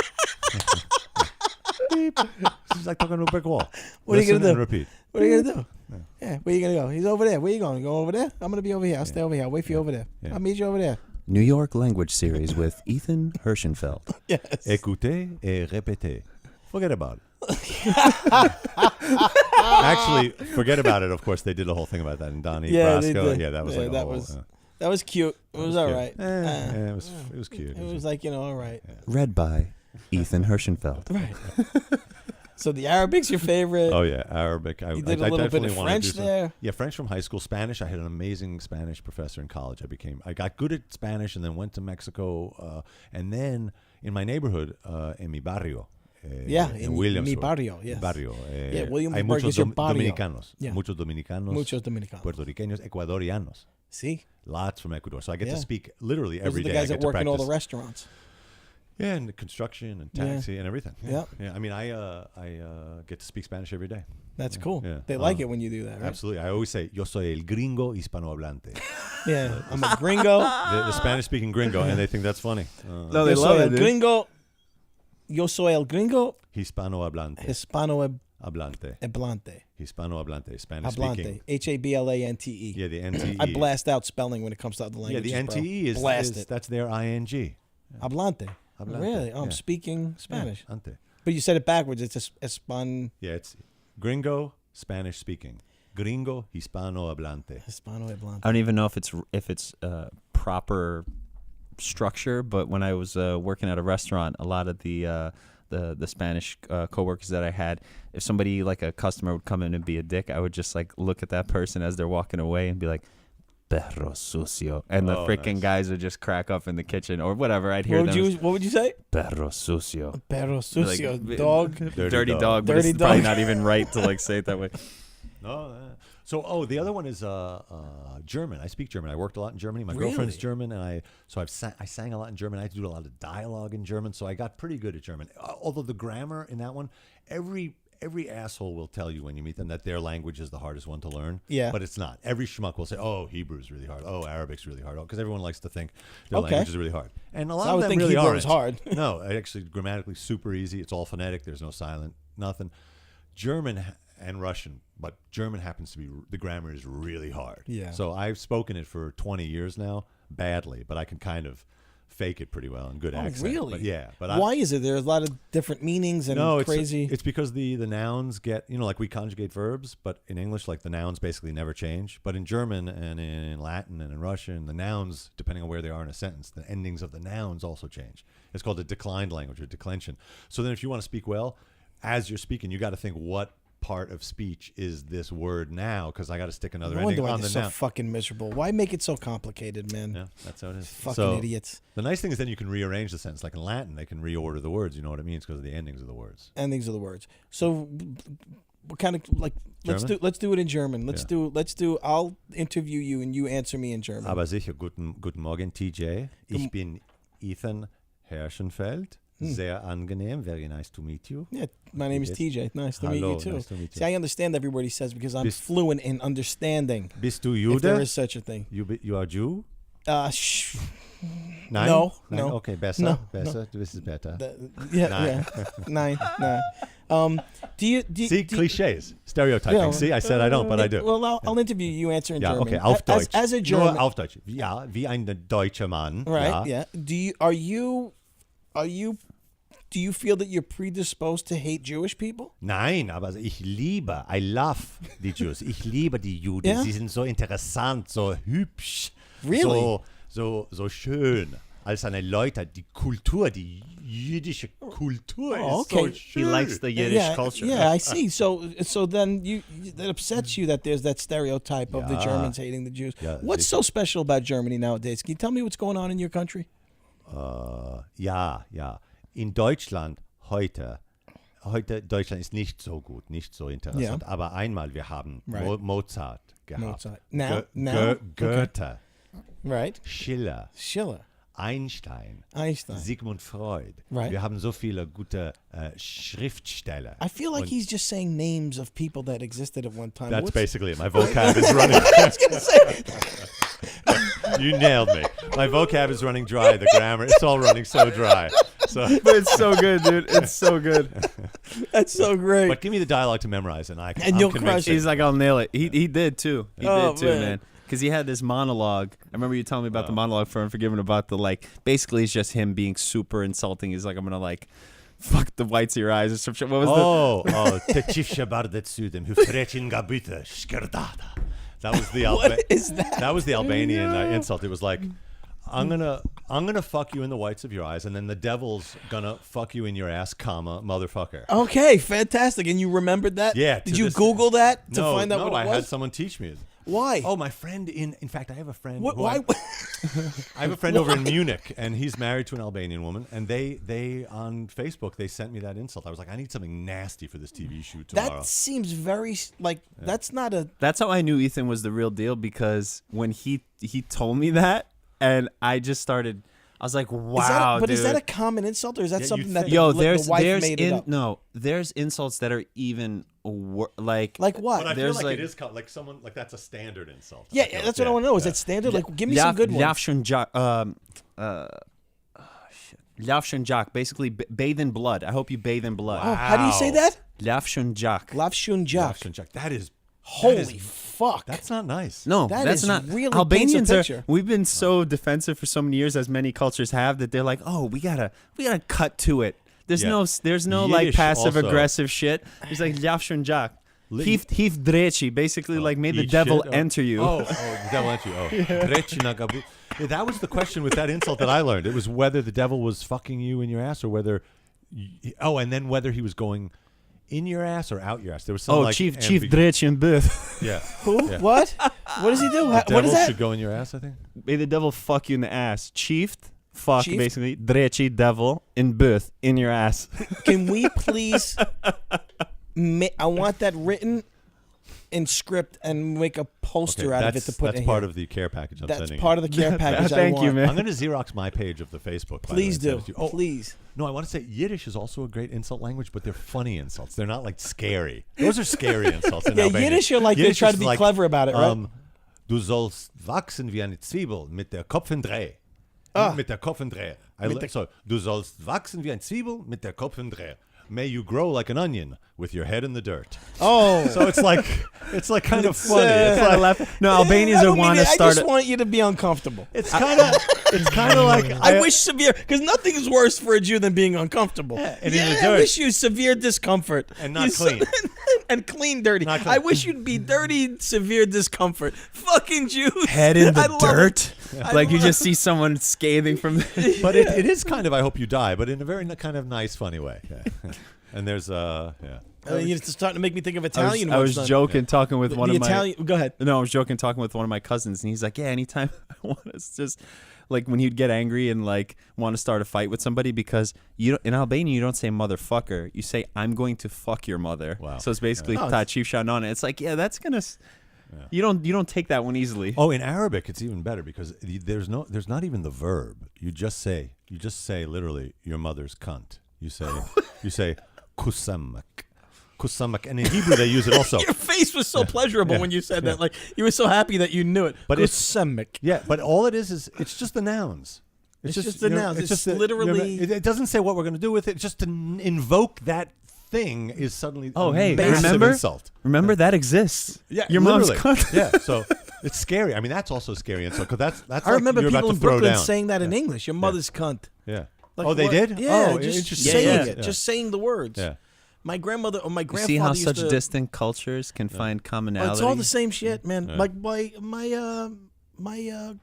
Beep. It's like talking to a brick wall. What are you Listen gonna do? and repeat. What are you gonna do? Yeah, where you gonna go? He's over there. Where you going? Go over there? I'm gonna be over here. I'll stay over here. I'll wait for you over there. Yeah. I'll meet you over there. New York Language Series with Ethan Herschenfeld. Yes. Écoutez et répétez. Forget about it. Actually, forget about it. Of course, they did a whole thing about that in Donnie Yeah, they Brasco. did. Yeah, that was Yeah, like a that whole, was- That was cute. It was all cute. right. Yeah, it was cute. It was like, all right. Read by Ethan Herschenfeld. Right. So the Arabic's your favorite. Oh yeah, Arabic. You did a little bit definitely of wanted to French do some- there. Yeah, French from high school. Spanish. I had an amazing Spanish professor in college. I got good at Spanish, and then went to Mexico, and then in my neighborhood, in mi barrio. In Williamsburg. mi barrio, yes. Barrio. Yeah, Williamsburg hay muchos is your barrio. dominicanos. Yeah. Muchos dominicanos. Muchos dominicanos. Puertorriqueños, ecuadorianos. See? Lots from Ecuador. So I get Yeah. to speak literally Those every are the day. I guys get that to work in all the practice. restaurants. Yeah, and construction and Yeah. taxi and everything. Yep. Yeah. I mean, I get to speak Spanish every day. That's cool. Yeah. They like it when you do that, right? Absolutely. I always say, yo soy el gringo hispanohablante. Yeah, I'm a gringo. The Spanish-speaking gringo, and they think that's funny. No, they love it, dude. Gringo. Yo soy el gringo. Hispanohablante. Hispanohablante. Hispanohablante. Spanish-speaking. Hablante. Yeah, the NTE. I blast out spelling when it comes to other Yeah, languages. the NTE is that's their ING. Hablante. Hablante. Really? Oh, I'm Yeah. speaking Spanish. Yeah, ante. But you said it backwards. It's Espan. Yeah, it's gringo, Spanish-speaking. Gringo, Hispanohablante. Hispanohablante. I don't even know if it's proper structure, but when I was working at a restaurant, a lot of the Spanish coworkers that I had, if somebody like a customer would come in and be a dick, I would just like look at that person as they're walking away and be like, "Perro sucio," and the freaking guys would just crack up in the kitchen or whatever. I'd hear them. What would you say? Perro sucio. Perro sucio. Like, dog. Dirty dog. But Dirty it's dog. probably not even right to like say it that way. No. So the other one is German. I speak German. I worked a lot in Germany. My girlfriend's German, and I sang a lot in German. I had to do a lot of dialogue in German, so I got pretty good at German. Although the grammar in that one, every asshole will tell you when you meet them that their language is the hardest one to learn. Yeah. But it's not. Every schmuck will say, "Oh, Hebrew's really hard. Oh, Arabic's really hard." Because everyone likes to think their language is really hard, and a lot I of would them think really Hebrew aren't. is hard. No, actually, grammatically super easy. It's all phonetic. There's no silent, nothing. German and Russian, but German happens to be, the grammar is really hard. Yeah. So I've spoken it for 20 years now, badly, but I can kind of fake it pretty well and good accent. Really? But yeah. But why is it? There's a lot of different meanings and crazy. It's because the nouns get, like we conjugate verbs, but in English, like the nouns basically never change. But in German and in Latin and in Russian, the nouns, depending on where they are in a sentence, the endings of the nouns also change. It's called a declined language or declension. So then if you want to speak well, as you're speaking, you got to think what part of speech is this word now, because I got to stick another ending on the noun. So fucking miserable. Why make it so complicated, man? Yeah, that's how it is. Fucking idiots. The nice thing is then you can rearrange the sentence. Like in Latin, they can reorder the words. You know what it means because of the endings of the words. Endings of the words. So, what kind of like? German? Let's do it in German. Let's do. I'll interview you and you answer me in German. Aber sicher, guten Morgen, TJ. Ich bin Ethan Herschenfeld. Sehr angenehm. Very nice to meet you. Yeah, my name is TJ. Nice to meet you too. Nice to meet you. See, I understand every word he says because I'm fluent in understanding. Bist du Jude? If there is such a thing. You are Jew? Nein? No. No. Okay, besser. No, besser. Du bist es better. Nein. Do you see, cliches, stereotyping. Yeah. See, I said I don't, but I do. Well, I'll interview you. Answer in German. Okay, auf Deutsch. As a German. Nur auf Deutsch. Ja, wie ein deutscher Mann. Right. Yeah. Do you feel that you're predisposed to hate Jewish people? Nein, aber I love die Jews. Ich liebe die Juden. Yeah? Sie sind so interessant, so hübsch. Really? So schön. Als eine Leute, die Kultur, die jüdische Kultur ist so schön. He likes the Yiddish culture. Yeah, I see. So then that upsets you that there's that stereotype of the Germans hating the Jews. Yeah, What's so special about Germany nowadays? Can you tell me what's going on in your country? Ja. In Deutschland heute Deutschland ist nicht so gut, nicht so interessant. Ja. Aber einmal, wir haben Mozart gehabt. Now? Goethe. Right. Schiller. Einstein. Sigmund Freud. Right. Wir haben so viele gute Schriftsteller. I feel like he's just saying names of people that existed at one time. That's basically it. My vocab is running. I was going to say. You nailed me. My vocab is running dry. The grammar, it's all running so dry. So. But it's so good, dude. It's so good. That's so great. But give me the dialogue to memorize, and And you'll crush it. He's like, I'll nail it. He did too. He did too, man. Because he had this monologue. I remember you telling me about the monologue for Unforgiven about the like. Basically, it's just him being super insulting. He's like, I'm gonna like fuck the whites of your eyes or some shit. What was te cifsha bardet sudem hufrechin gabita skerdata. That was the What is that? That was the Albanian insult. It was like, I'm gonna fuck you in the whites of your eyes, and then the devil's gonna fuck you in your ass, comma, motherfucker. Okay, fantastic. And you remembered that? Yeah. Did you Google that to find out what it was? No, I had someone teach me. Why? Oh, my friend in fact, I have a friend. Why? I have a friend over in Munich, and he's married to an Albanian woman, and they on Facebook, they sent me that insult. I was like, I need something nasty for this TV shoot tomorrow. That seems very, that's not a... That's how I knew Ethan was the real deal, because when he told me that, and I I was like, wow, But dude. is that a common insult, or is that Yeah, something you'd that think. the wife made it up? No, there's insults that are even like Like what? But I feel There's like like- it is like someone like that's a standard insult. Yeah, I feel that's like. what I want to know. Is Yeah. that standard? Like, give me some good ones. Lavshunjak, basically bathe in blood. I hope you bathe in blood. Oh, how do you say that? Lavshunjak. Lavshunjak. Lavshunjak. That is Holy fuck. That's not nice. No, That that's is not. really Albanians paints a are. picture. We've been so defensive for so many years, as many cultures have, that they're like, oh, we gotta cut to it. There's Yeah. no like Yiddish passive also. aggressive shit. He's like Lavshunjak. Heath Drechi, basically like made the Eat devil shit? enter you. The devil enter you. Oh, Drechi nagabu. Yeah, that was the question with that insult that I learned. It was whether the devil was fucking you in your ass or whether, and then whether he was going in your ass or out your ass. There was some like Chief Drechi and Booth. Yeah. Who? Yeah. What? What does he do? The What devil is that? should go in your ass, I think. May the devil fuck you in the ass. Chief, fuck, Chief? basically. Drechi, devil, in Booth, in your ass. Can we please? I want that written in script and make a poster out of it to put that's in part here. of the care package I'm That's sending part you. of the care package. Thank you, man. I'm going to Xerox my page of the Facebook. by the way, Please and send do. it to you. Oh, Please. no, I want to say Yiddish is also a great insult language, but they're funny insults. They're not like scary. Those are scary insults. In Yeah, Albania. Yiddish are like they try is to be like, clever about it, right? Du sollst wachsen wie eine Zwiebel mit der Kopfendreh. Mit der Kopfendreh. So, du sollst wachsen wie eine Zwiebel mit der Kopfendreh. May you grow like an onion with your head in the dirt. Oh. So it's like kind of funny. It's like, No, Albanians I would don't want mean to it. start. I just want you to be uncomfortable. it's kind of like I wish severe, because nothing is worse for a Jew than being uncomfortable. and in the I dirt. wish you severe discomfort. And not You clean. and clean dirty. Not clean. I wish you'd be dirty, severe discomfort. Fucking Jews. Head in I the love dirt. it. I Like you love- just see someone scathing from. But it is kind of I hope you die, but in a very kind of nice, funny way. Yeah. And there's You're starting to make me think of Italian. I was ones, joking, talking with The one of my. Italian. Go ahead. No, I was joking, talking with one of my cousins, and he's like, "Yeah, anytime I want to just like when he'd get angry and like want to start a fight with somebody, because in Albania you don't say motherfucker, you say I'm going to fuck your mother." Wow. So it's basically Yeah. ta chief shanon. It's like, yeah, that's gonna. You don't take that one easily. in Arabic it's even better because there's not even the verb. You just say literally your mother's cunt. You say kusamak, and in Hebrew they use it also. Your face was so pleasurable when you said that. Like you were so happy that you knew it. But it's- Kusemic. Yeah, but all it is it's just the nouns. It's just the nouns. It's just literally- it doesn't say what we're going to do with it. Just to invoke that thing is suddenly Oh, a hey, massive remember? insult. Remember that exists. Yeah, your mom's literally. cunt. Yeah, so it's scary. I mean, that's also scary insult because that's I like remember you're about people to in throw Brooklyn down. saying that in English. Your mother's cunt. Yeah. Like, oh, they what- did? Yeah, Oh, just interesting. saying Yeah. it. Just saying the words. Yeah. My grandmother or my You grandfather see how used such to, distant cultures can find commonality. Oh, it's all the same shit, man. Yeah. Like my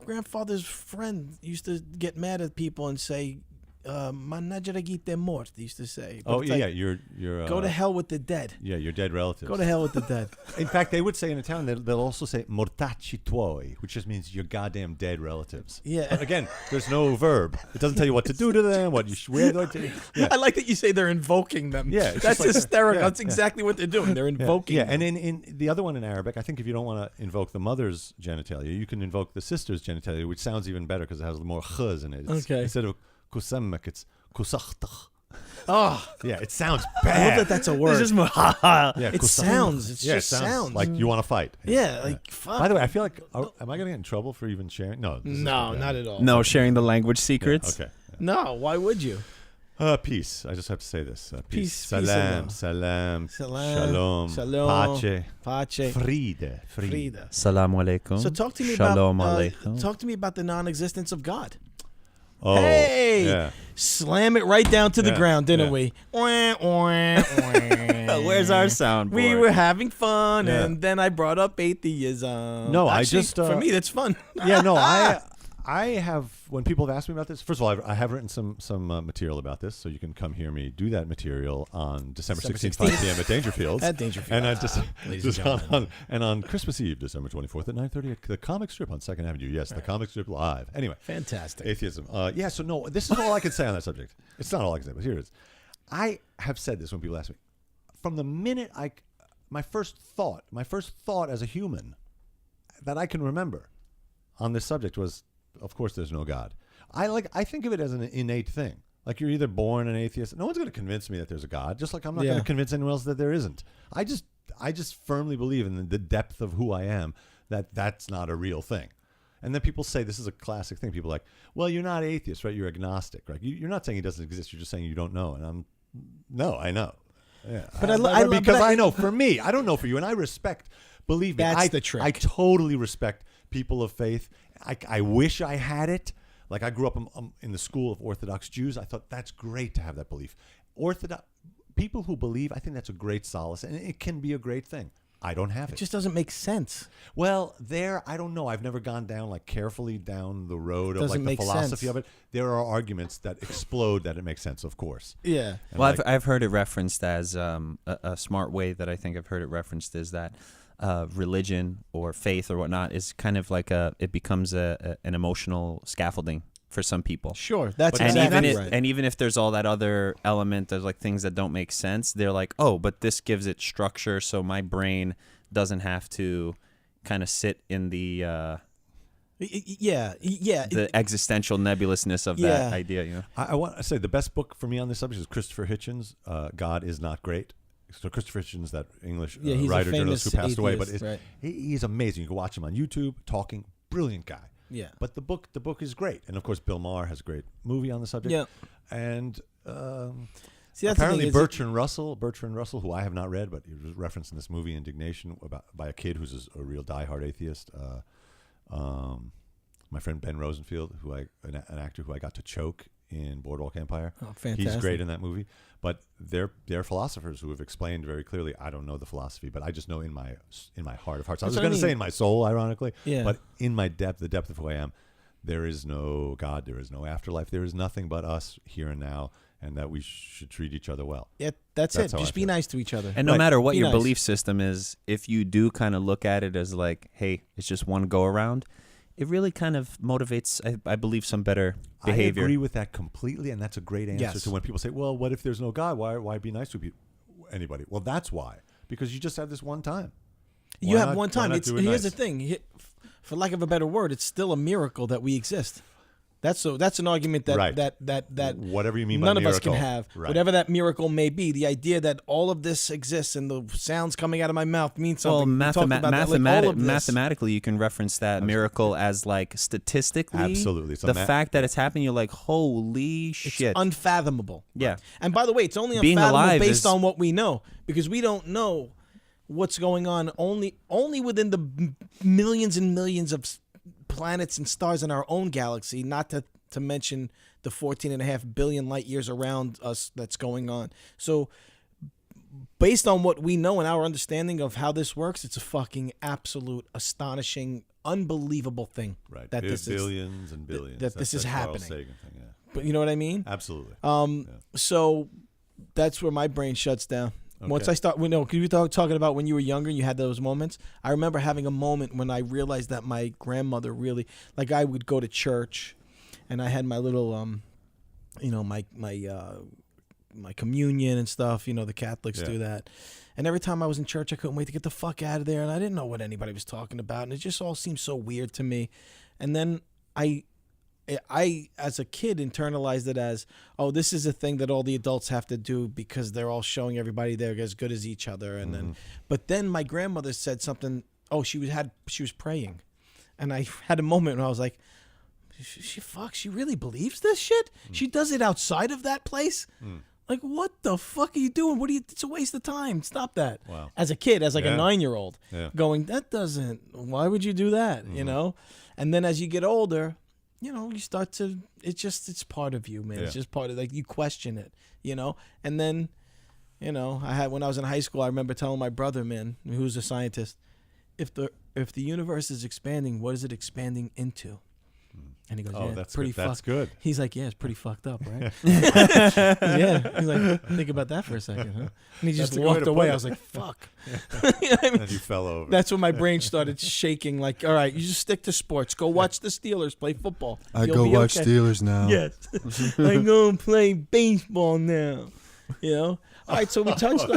grandfather's friend used to get mad at people and say, "Manajara mort." They used to say. But Oh, it's yeah, like, yeah. You're Go to hell with the dead. Yeah, your dead relatives. Go to hell with the dead. In fact, they would say in Italian, they'll also say mortacci tuoi, which just means your goddamn dead relatives. Yeah. But again, there's no verb. It doesn't tell you what to do to them, what you where to. Yeah. I like that you say they're invoking them. Yeah, it's that's just like- hysterical. yeah, That's exactly what they're doing. They're invoking. Yeah, them. and in the other one in Arabic, I think if you don't want to invoke the mother's genitalia, you can invoke the sister's genitalia, which sounds even better because it has more khuz in it. Okay. Instead of kusammak, it's kusakhtah. Oh, Yeah, it sounds I love bad. that that's a word. Yeah, It kusakhtah. sounds. It's Yeah, just it sounds. like you want to fight. Yeah, like fuck. By the way, I feel like am I going to get in trouble for even sharing? No. this is No, good. not at all. No, sharing the language secrets. Okay. No, why would you? Peace. I just have to say this. Peace. Peace, Salam. peace, Salam. Salam. Shalom. Shalom. Pace. Pace. Friede. Frida. Salam alaikum. So talk to me Shalom about alaikum. talk to me about the non-existence of God. Oh. Hey! Yeah. Slam it right down to the Yeah, ground, didn't yeah. we? Wah, wah, wah. Where's our soundboard? We were having fun, Yeah. and then I brought up atheism. No, I Actually, just, for me that's fun. Yeah, no, I have, when people have asked me about this, first of all, I have written some material about this, so you can come hear me do that material on December 16th, 5 p.m. at Dangerfields. At Dangerfield. And Ladies and on Christmas Eve, December 24th at 9:30 at the Comic Strip on 2nd Avenue. Yes, the Comic Strip live. Anyway. Fantastic. Atheism. Yeah, so no, this is all I can say on that subject. It's not all I can say, but here it is. I have said this when people ask me. From the minute my first thought as a human that I can remember on this subject was, of course, there's no God. I think of it as an innate thing. Like you're either born an atheist. No one's going to convince me that there's a God. Just like I'm not going to convince anyone else that there isn't. I just firmly believe in the depth of who I am that that's not a real thing. And then people say, this is a classic thing. People are like, well, you're not atheist, right? You're agnostic, right? You're not saying he doesn't exist. You're just saying you don't know. And no, I know. Yeah. But I know for me, I don't know for you. And I respect, believe me, that's the trick. I totally respect people of faith. I wish I had it. Like I grew up in the school of Orthodox Jews. I thought that's great to have that belief. Orthodox people who believe, I think that's a great solace. And it can be a great thing. I don't have it. It just doesn't make sense. Well, I don't know. I've never gone down like carefully down the road of like the philosophy of it. There are arguments that explode that it makes sense, of course. Yeah. And well, I've heard it referenced as a smart way that I think I've heard it referenced is that religion or faith or whatnot is kind of like it becomes an emotional scaffolding for some people. Sure, that's and exactly right. And even if there's all that other element, there's like things that don't make sense. They're like, oh, but this gives it structure, so my brain doesn't have to kind of sit in the the existential nebulousness of that idea. You know, I want to say the best book for me on this subject is Christopher Hitchens' "God Is Not Great." So Christopher Hitchens, that English writer journalist who passed away, but he's amazing. You can watch him on YouTube talking. Brilliant guy. Yeah, but the book is great, and of course Bill Maher has a great movie on the subject. Yeah, and see, that's apparently the thing, Bertrand Russell, who I have not read, but he was referenced in this movie Indignation by a kid who's a real diehard atheist. My friend Ben Rosenfield, an actor who I got to choke in Boardwalk Empire. Oh, fantastic! He's great in that movie. But they're philosophers who have explained very clearly. I don't know the philosophy, but I just know in my heart of hearts. I was going to say in my soul, ironically, but in my depth, the depth of who I am, there is no God, there is no afterlife, there is nothing but us here and now, and that we should treat each other well. Yeah, that's it. Just be nice to each other. And no matter what your belief system is, if you do kind of look at it as like, hey, it's just one go around, it really kind of motivates, I believe, some better behavior. I agree with that completely, and that's a great answer to when people say, well, what if there's no God? Why be nice to anybody? Well, that's why. Because you just have this one time. You have one time. Here's the thing. For lack of a better word, it's still a miracle that we exist. That's an argument that whatever you mean by none miracle, of us can have. Right. Whatever that miracle may be, the idea that all of this exists and the sounds coming out of my mouth means something. Well, mathematically, you can reference that miracle as like statistically. Absolutely. The fact that it's happening, you're like, holy shit. It's unfathomable. Yeah. And by the way, it's only unfathomable based on what we know, because we don't know what's going on only within the millions and millions of planets and stars in our own galaxy, not to mention the 14.5 billion light years around us that's going on. So based on what we know and our understanding of how this works, it's a fucking absolute astonishing, unbelievable thing. Right. That this billions and billions. That this is happening. Carl Sagan thing, yeah. But you know what I mean? Absolutely. So that's where my brain shuts down. Okay. Once I start, because you were talking about when you were younger, you had those moments. I remember having a moment when I realized that my grandmother really, like, I would go to church, and I had my little, my communion and stuff. You know, the Catholics do that. And every time I was in church, I couldn't wait to get the fuck out of there, and I didn't know what anybody was talking about, and it just all seemed so weird to me. And then I, as a kid, internalized it as, oh, this is a thing that all the adults have to do because they're all showing everybody they're as good as each other. And but then my grandmother said something. Oh, she was praying, and I had a moment when I was like, she really believes this shit? She does it outside of that place? Like, what the fuck are you doing? It's a waste of time. Stop that. Wow. As a kid, as like a 9-year-old, going, why would you do that? You know? And then as you get older, you know, you start to, it's part of you, man. Yeah. It's just part of, like, you question it, you know? And then, you know, when I was in high school, I remember telling my brother, man, who's a scientist, if the universe is expanding, what is it expanding into? And he goes, that's pretty fucked. That's good. He's like, it's pretty fucked up, right? Yeah. He's like, think about that for a second, huh? And he just walked away. I was like, fuck. You know what I mean? And you fell over. That's when my brain started shaking. Like, all right, you just stick to sports. Go watch the Steelers play football. I go watch Steelers now. Yes. I go and play baseball now. You know? All right, so we touched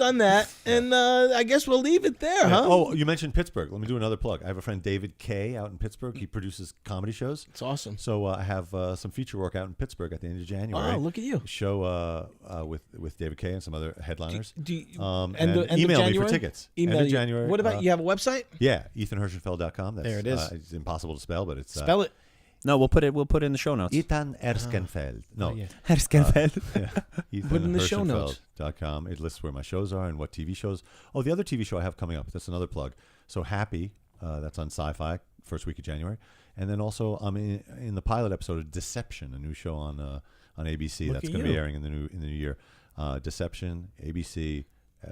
on that, and I guess we'll leave it there, huh? Oh, you mentioned Pittsburgh. Let me do another plug. I have a friend, David Kay, out in Pittsburgh. He produces comedy shows. It's awesome. So I have some feature work out in Pittsburgh at the end of January. Oh, look at you! Show with David Kay and some other headliners. Email me for tickets. Email you. January. What about you? Have a website? Yeah, EthanHerschenfeld.com. There it is. It's impossible to spell, but it's spell it. No, we'll put it in the show notes. Ethan Herschenfeld. No. Herschenfeld. Put it in the show notes. EthanHerschenfeld.com. It lists where my shows are and what TV shows. Oh, the other TV show I have coming up. That's another plug. So Happy, that's on Sci-Fi, first week of January. And then also I'm in the pilot episode of Deception, a new show on ABC that's going to be airing in the new year. Deception, ABC,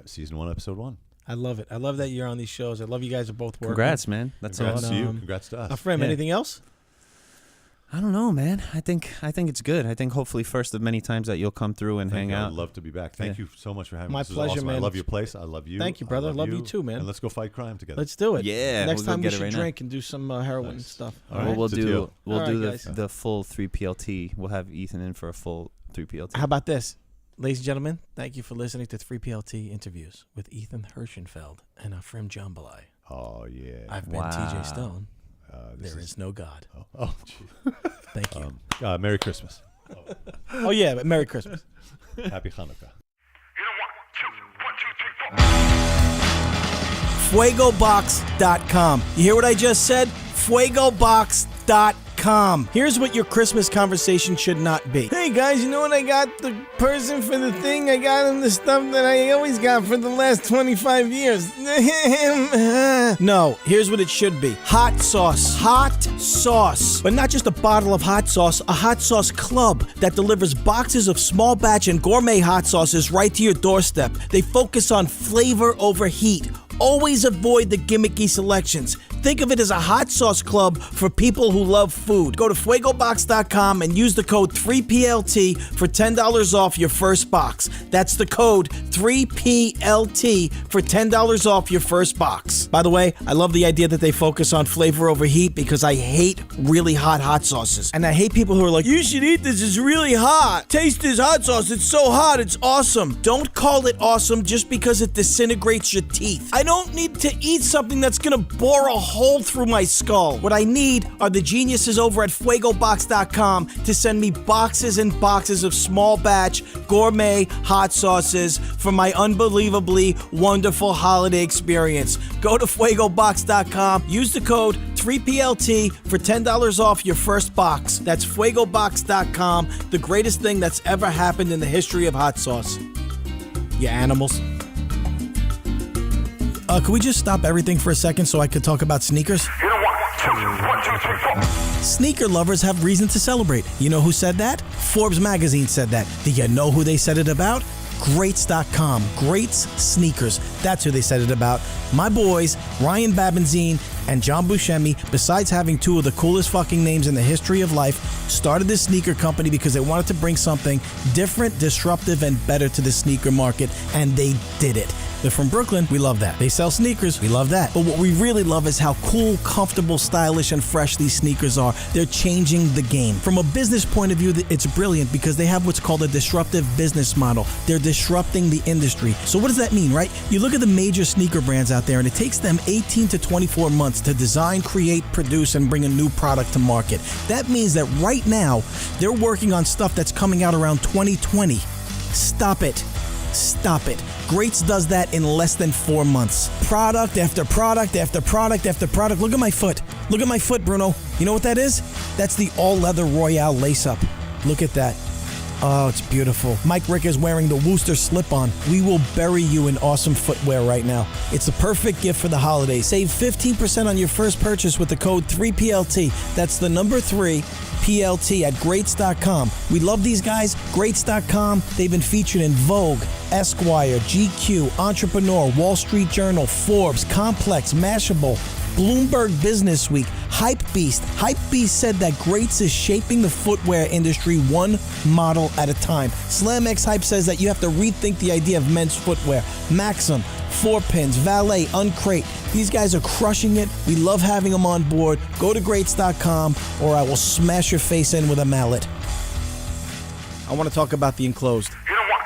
season 1, episode 1. I love it. I love that you're on these shows. I love you guys are both working. Congrats, man. That's Congrats awesome. to you. Congrats to us. Afrim, anything else? I don't know, man. I think it's good. I think hopefully first of many times that you'll come through and hang out. I'd love to be back. Thank you so much for having me. My This is pleasure, awesome. man. I love your place. I love you. Thank you, brother. I love you too, man. And let's go fight crime together. Let's do it. Yeah, Next we'll time go we get it should right now. drink and do some heroin stuff. All Well, right, we'll it's a do deal. we'll All do right, the full 3PLT. We'll have Ethan in for a full 3PLT. How about this? Ladies and gentlemen, thank you for listening to 3PLT interviews with Ethan Herschenfeld and Afrim Gjonbalaj. Oh, yeah. I've been TJ Stone. There is no God. Oh, gee. Thank you. Merry Christmas. Oh, yeah, but Merry Christmas. Happy Hanukkah. FuegoBox.com. You hear what I just said? FuegoBox.com. Here's what your Christmas conversation should not be. Hey guys, you know what I got the person for the thing? I got him the stuff that I always got for the last 25 years. No, here's what it should be. Hot sauce. Hot sauce. But not just a bottle of hot sauce, a hot sauce club that delivers boxes of small batch and gourmet hot sauces right to your doorstep. They focus on flavor over heat. Always avoid the gimmicky selections. Think of it as a hot sauce club for people who love food. Go to FuegoBox.com and use the code 3PLT for $10 off your first box. That's the code 3PLT for $10 off your first box. By the way, I love the idea that they focus on flavor over heat because I hate really hot sauces. And I hate people who are like, you should eat this, it's really hot. Taste this hot sauce, it's so hot, it's awesome. Don't call it awesome just because it disintegrates your teeth. I don't need to eat something that's gonna bore a hole through my skull. What I need are the geniuses over at FuegoBox.com to send me boxes and boxes of small batch gourmet hot sauces for my unbelievably wonderful holiday experience. Go to FuegoBox.com, use the code 3PLT for $10 off your first box. That's FuegoBox.com, the greatest thing that's ever happened in the history of hot sauce. You animals. Could we just stop everything for a second so I could talk about sneakers? Sneaker lovers have reason to celebrate. You know who said that? Forbes magazine said that. Do you know who they said it about? Greats.com. Greats Sneakers. That's who they said it about. My boys, Ryan Babenzine and John Buscemi, besides having two of the coolest fucking names in the history of life, started this sneaker company because they wanted to bring something different, disruptive, and better to the sneaker market, and they did it. They're from Brooklyn. We love that. They sell sneakers. We love that. But what we really love is how cool, comfortable, stylish, and fresh these sneakers are. They're changing the game. From a business point of view, it's brilliant because they have what's called a disruptive business model. They're disrupting the industry. So what does that mean, right? You look at the major sneaker brands out there, and it takes them 18 to 24 months to design, create, produce, and bring a new product to market. That means that right now, they're working on stuff that's coming out around 2020. Stop it. Stop it. Greats does that in less than 4 months. Product after product after product after product. Look at my foot. Look at my foot, Bruno. You know what that is? That's the all-leather Royale lace-up. Look at that. Oh, it's beautiful. Mike Rick is wearing the Wooster slip-on. We will bury you in awesome footwear right now. It's the perfect gift for the holidays. Save 15% on your first purchase with the code 3PLT. That's the number 3, PLT at Greats.com. We love these guys. Greats.com. They've been featured in Vogue, Esquire, GQ, Entrepreneur, Wall Street Journal, Forbes, Complex, Mashable, Bloomberg Business Week, Hypebeast. Hypebeast said that Greats is shaping the footwear industry one model at a time. Slam X Hype says that you have to rethink the idea of men's footwear. Maxim, Four Pins, Valet, Uncrate. These guys are crushing it. We love having them on board. Go to Greats.com or I will smash your face in with a mallet. I want to talk about the enclosed. You know what?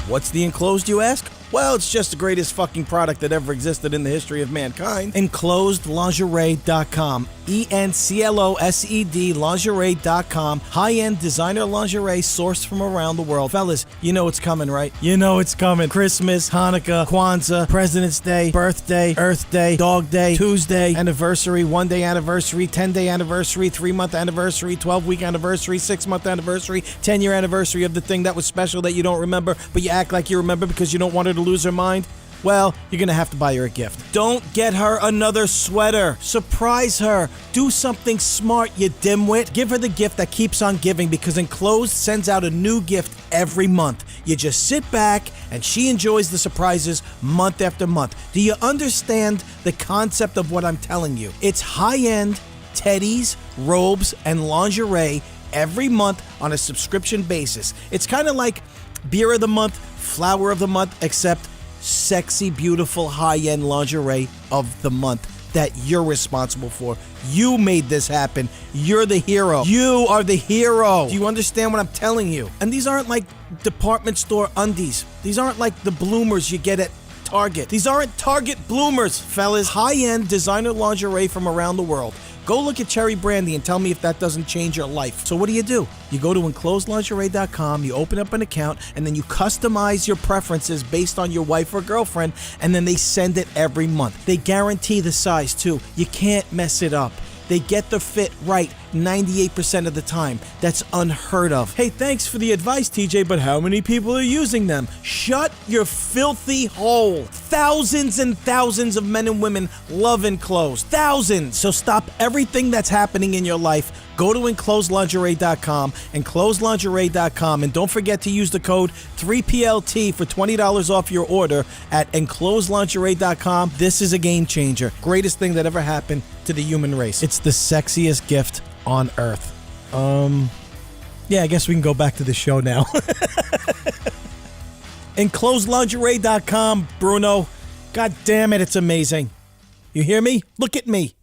What's the enclosed, you ask? Well, it's just the greatest fucking product that ever existed in the history of mankind. EnclosedLingerie.com. ENCLOSED lingerie.com. High-end designer lingerie sourced from around the world. Fellas, you know it's coming, right? You know it's coming. Christmas, Hanukkah, Kwanzaa, President's Day, Birthday, Earth Day, Dog Day, Tuesday, anniversary, 1-day anniversary, 10-day anniversary, 3-month anniversary, 12-week anniversary, 6-month anniversary, 10-year anniversary of the thing that was special that you don't remember, but you act like you remember because you don't want her to lose her mind. Well, you're going to have to buy her a gift. Don't get her another sweater. Surprise her. Do something smart, you dimwit. Give her the gift that keeps on giving, because Enclosed sends out a new gift every month. You just sit back and she enjoys the surprises month after month. Do you understand the concept of what I'm telling you? It's high-end teddies, robes, and lingerie every month on a subscription basis. It's kind of like Beer of the Month, Flower of the Month, except sexy, beautiful, high-end lingerie of the month that you're responsible for. You made this happen. You're the hero. You are the hero. Do you understand what I'm telling you? And these aren't like department store undies. These aren't like the bloomers you get at Target. These aren't Target bloomers, fellas. High-end designer lingerie from around the world. Go look at Cherry Brandy and tell me if that doesn't change your life. So what do? You go to enclosedlingerie.com, you open up an account, and then you customize your preferences based on your wife or girlfriend, and then they send it every month. They guarantee the size, too. You can't mess it up. They get the fit right 98% of the time. That's unheard of. Hey, thanks for the advice, TJ, but how many people are using them? Shut your filthy hole. Thousands and thousands of men and women love Enclosed. Thousands. So stop everything that's happening in your life. Go to enclosedlingerie.com, enclosedlingerie.com, and don't forget to use the code 3PLT for $20 off your order at enclosedlingerie.com. This is a game changer. Greatest thing that ever happened to the human race. It's the sexiest gift on earth. Yeah, I guess we can go back to the show now. Enclosedlingerie.com, Bruno. God damn it, it's amazing. You hear me? Look at me.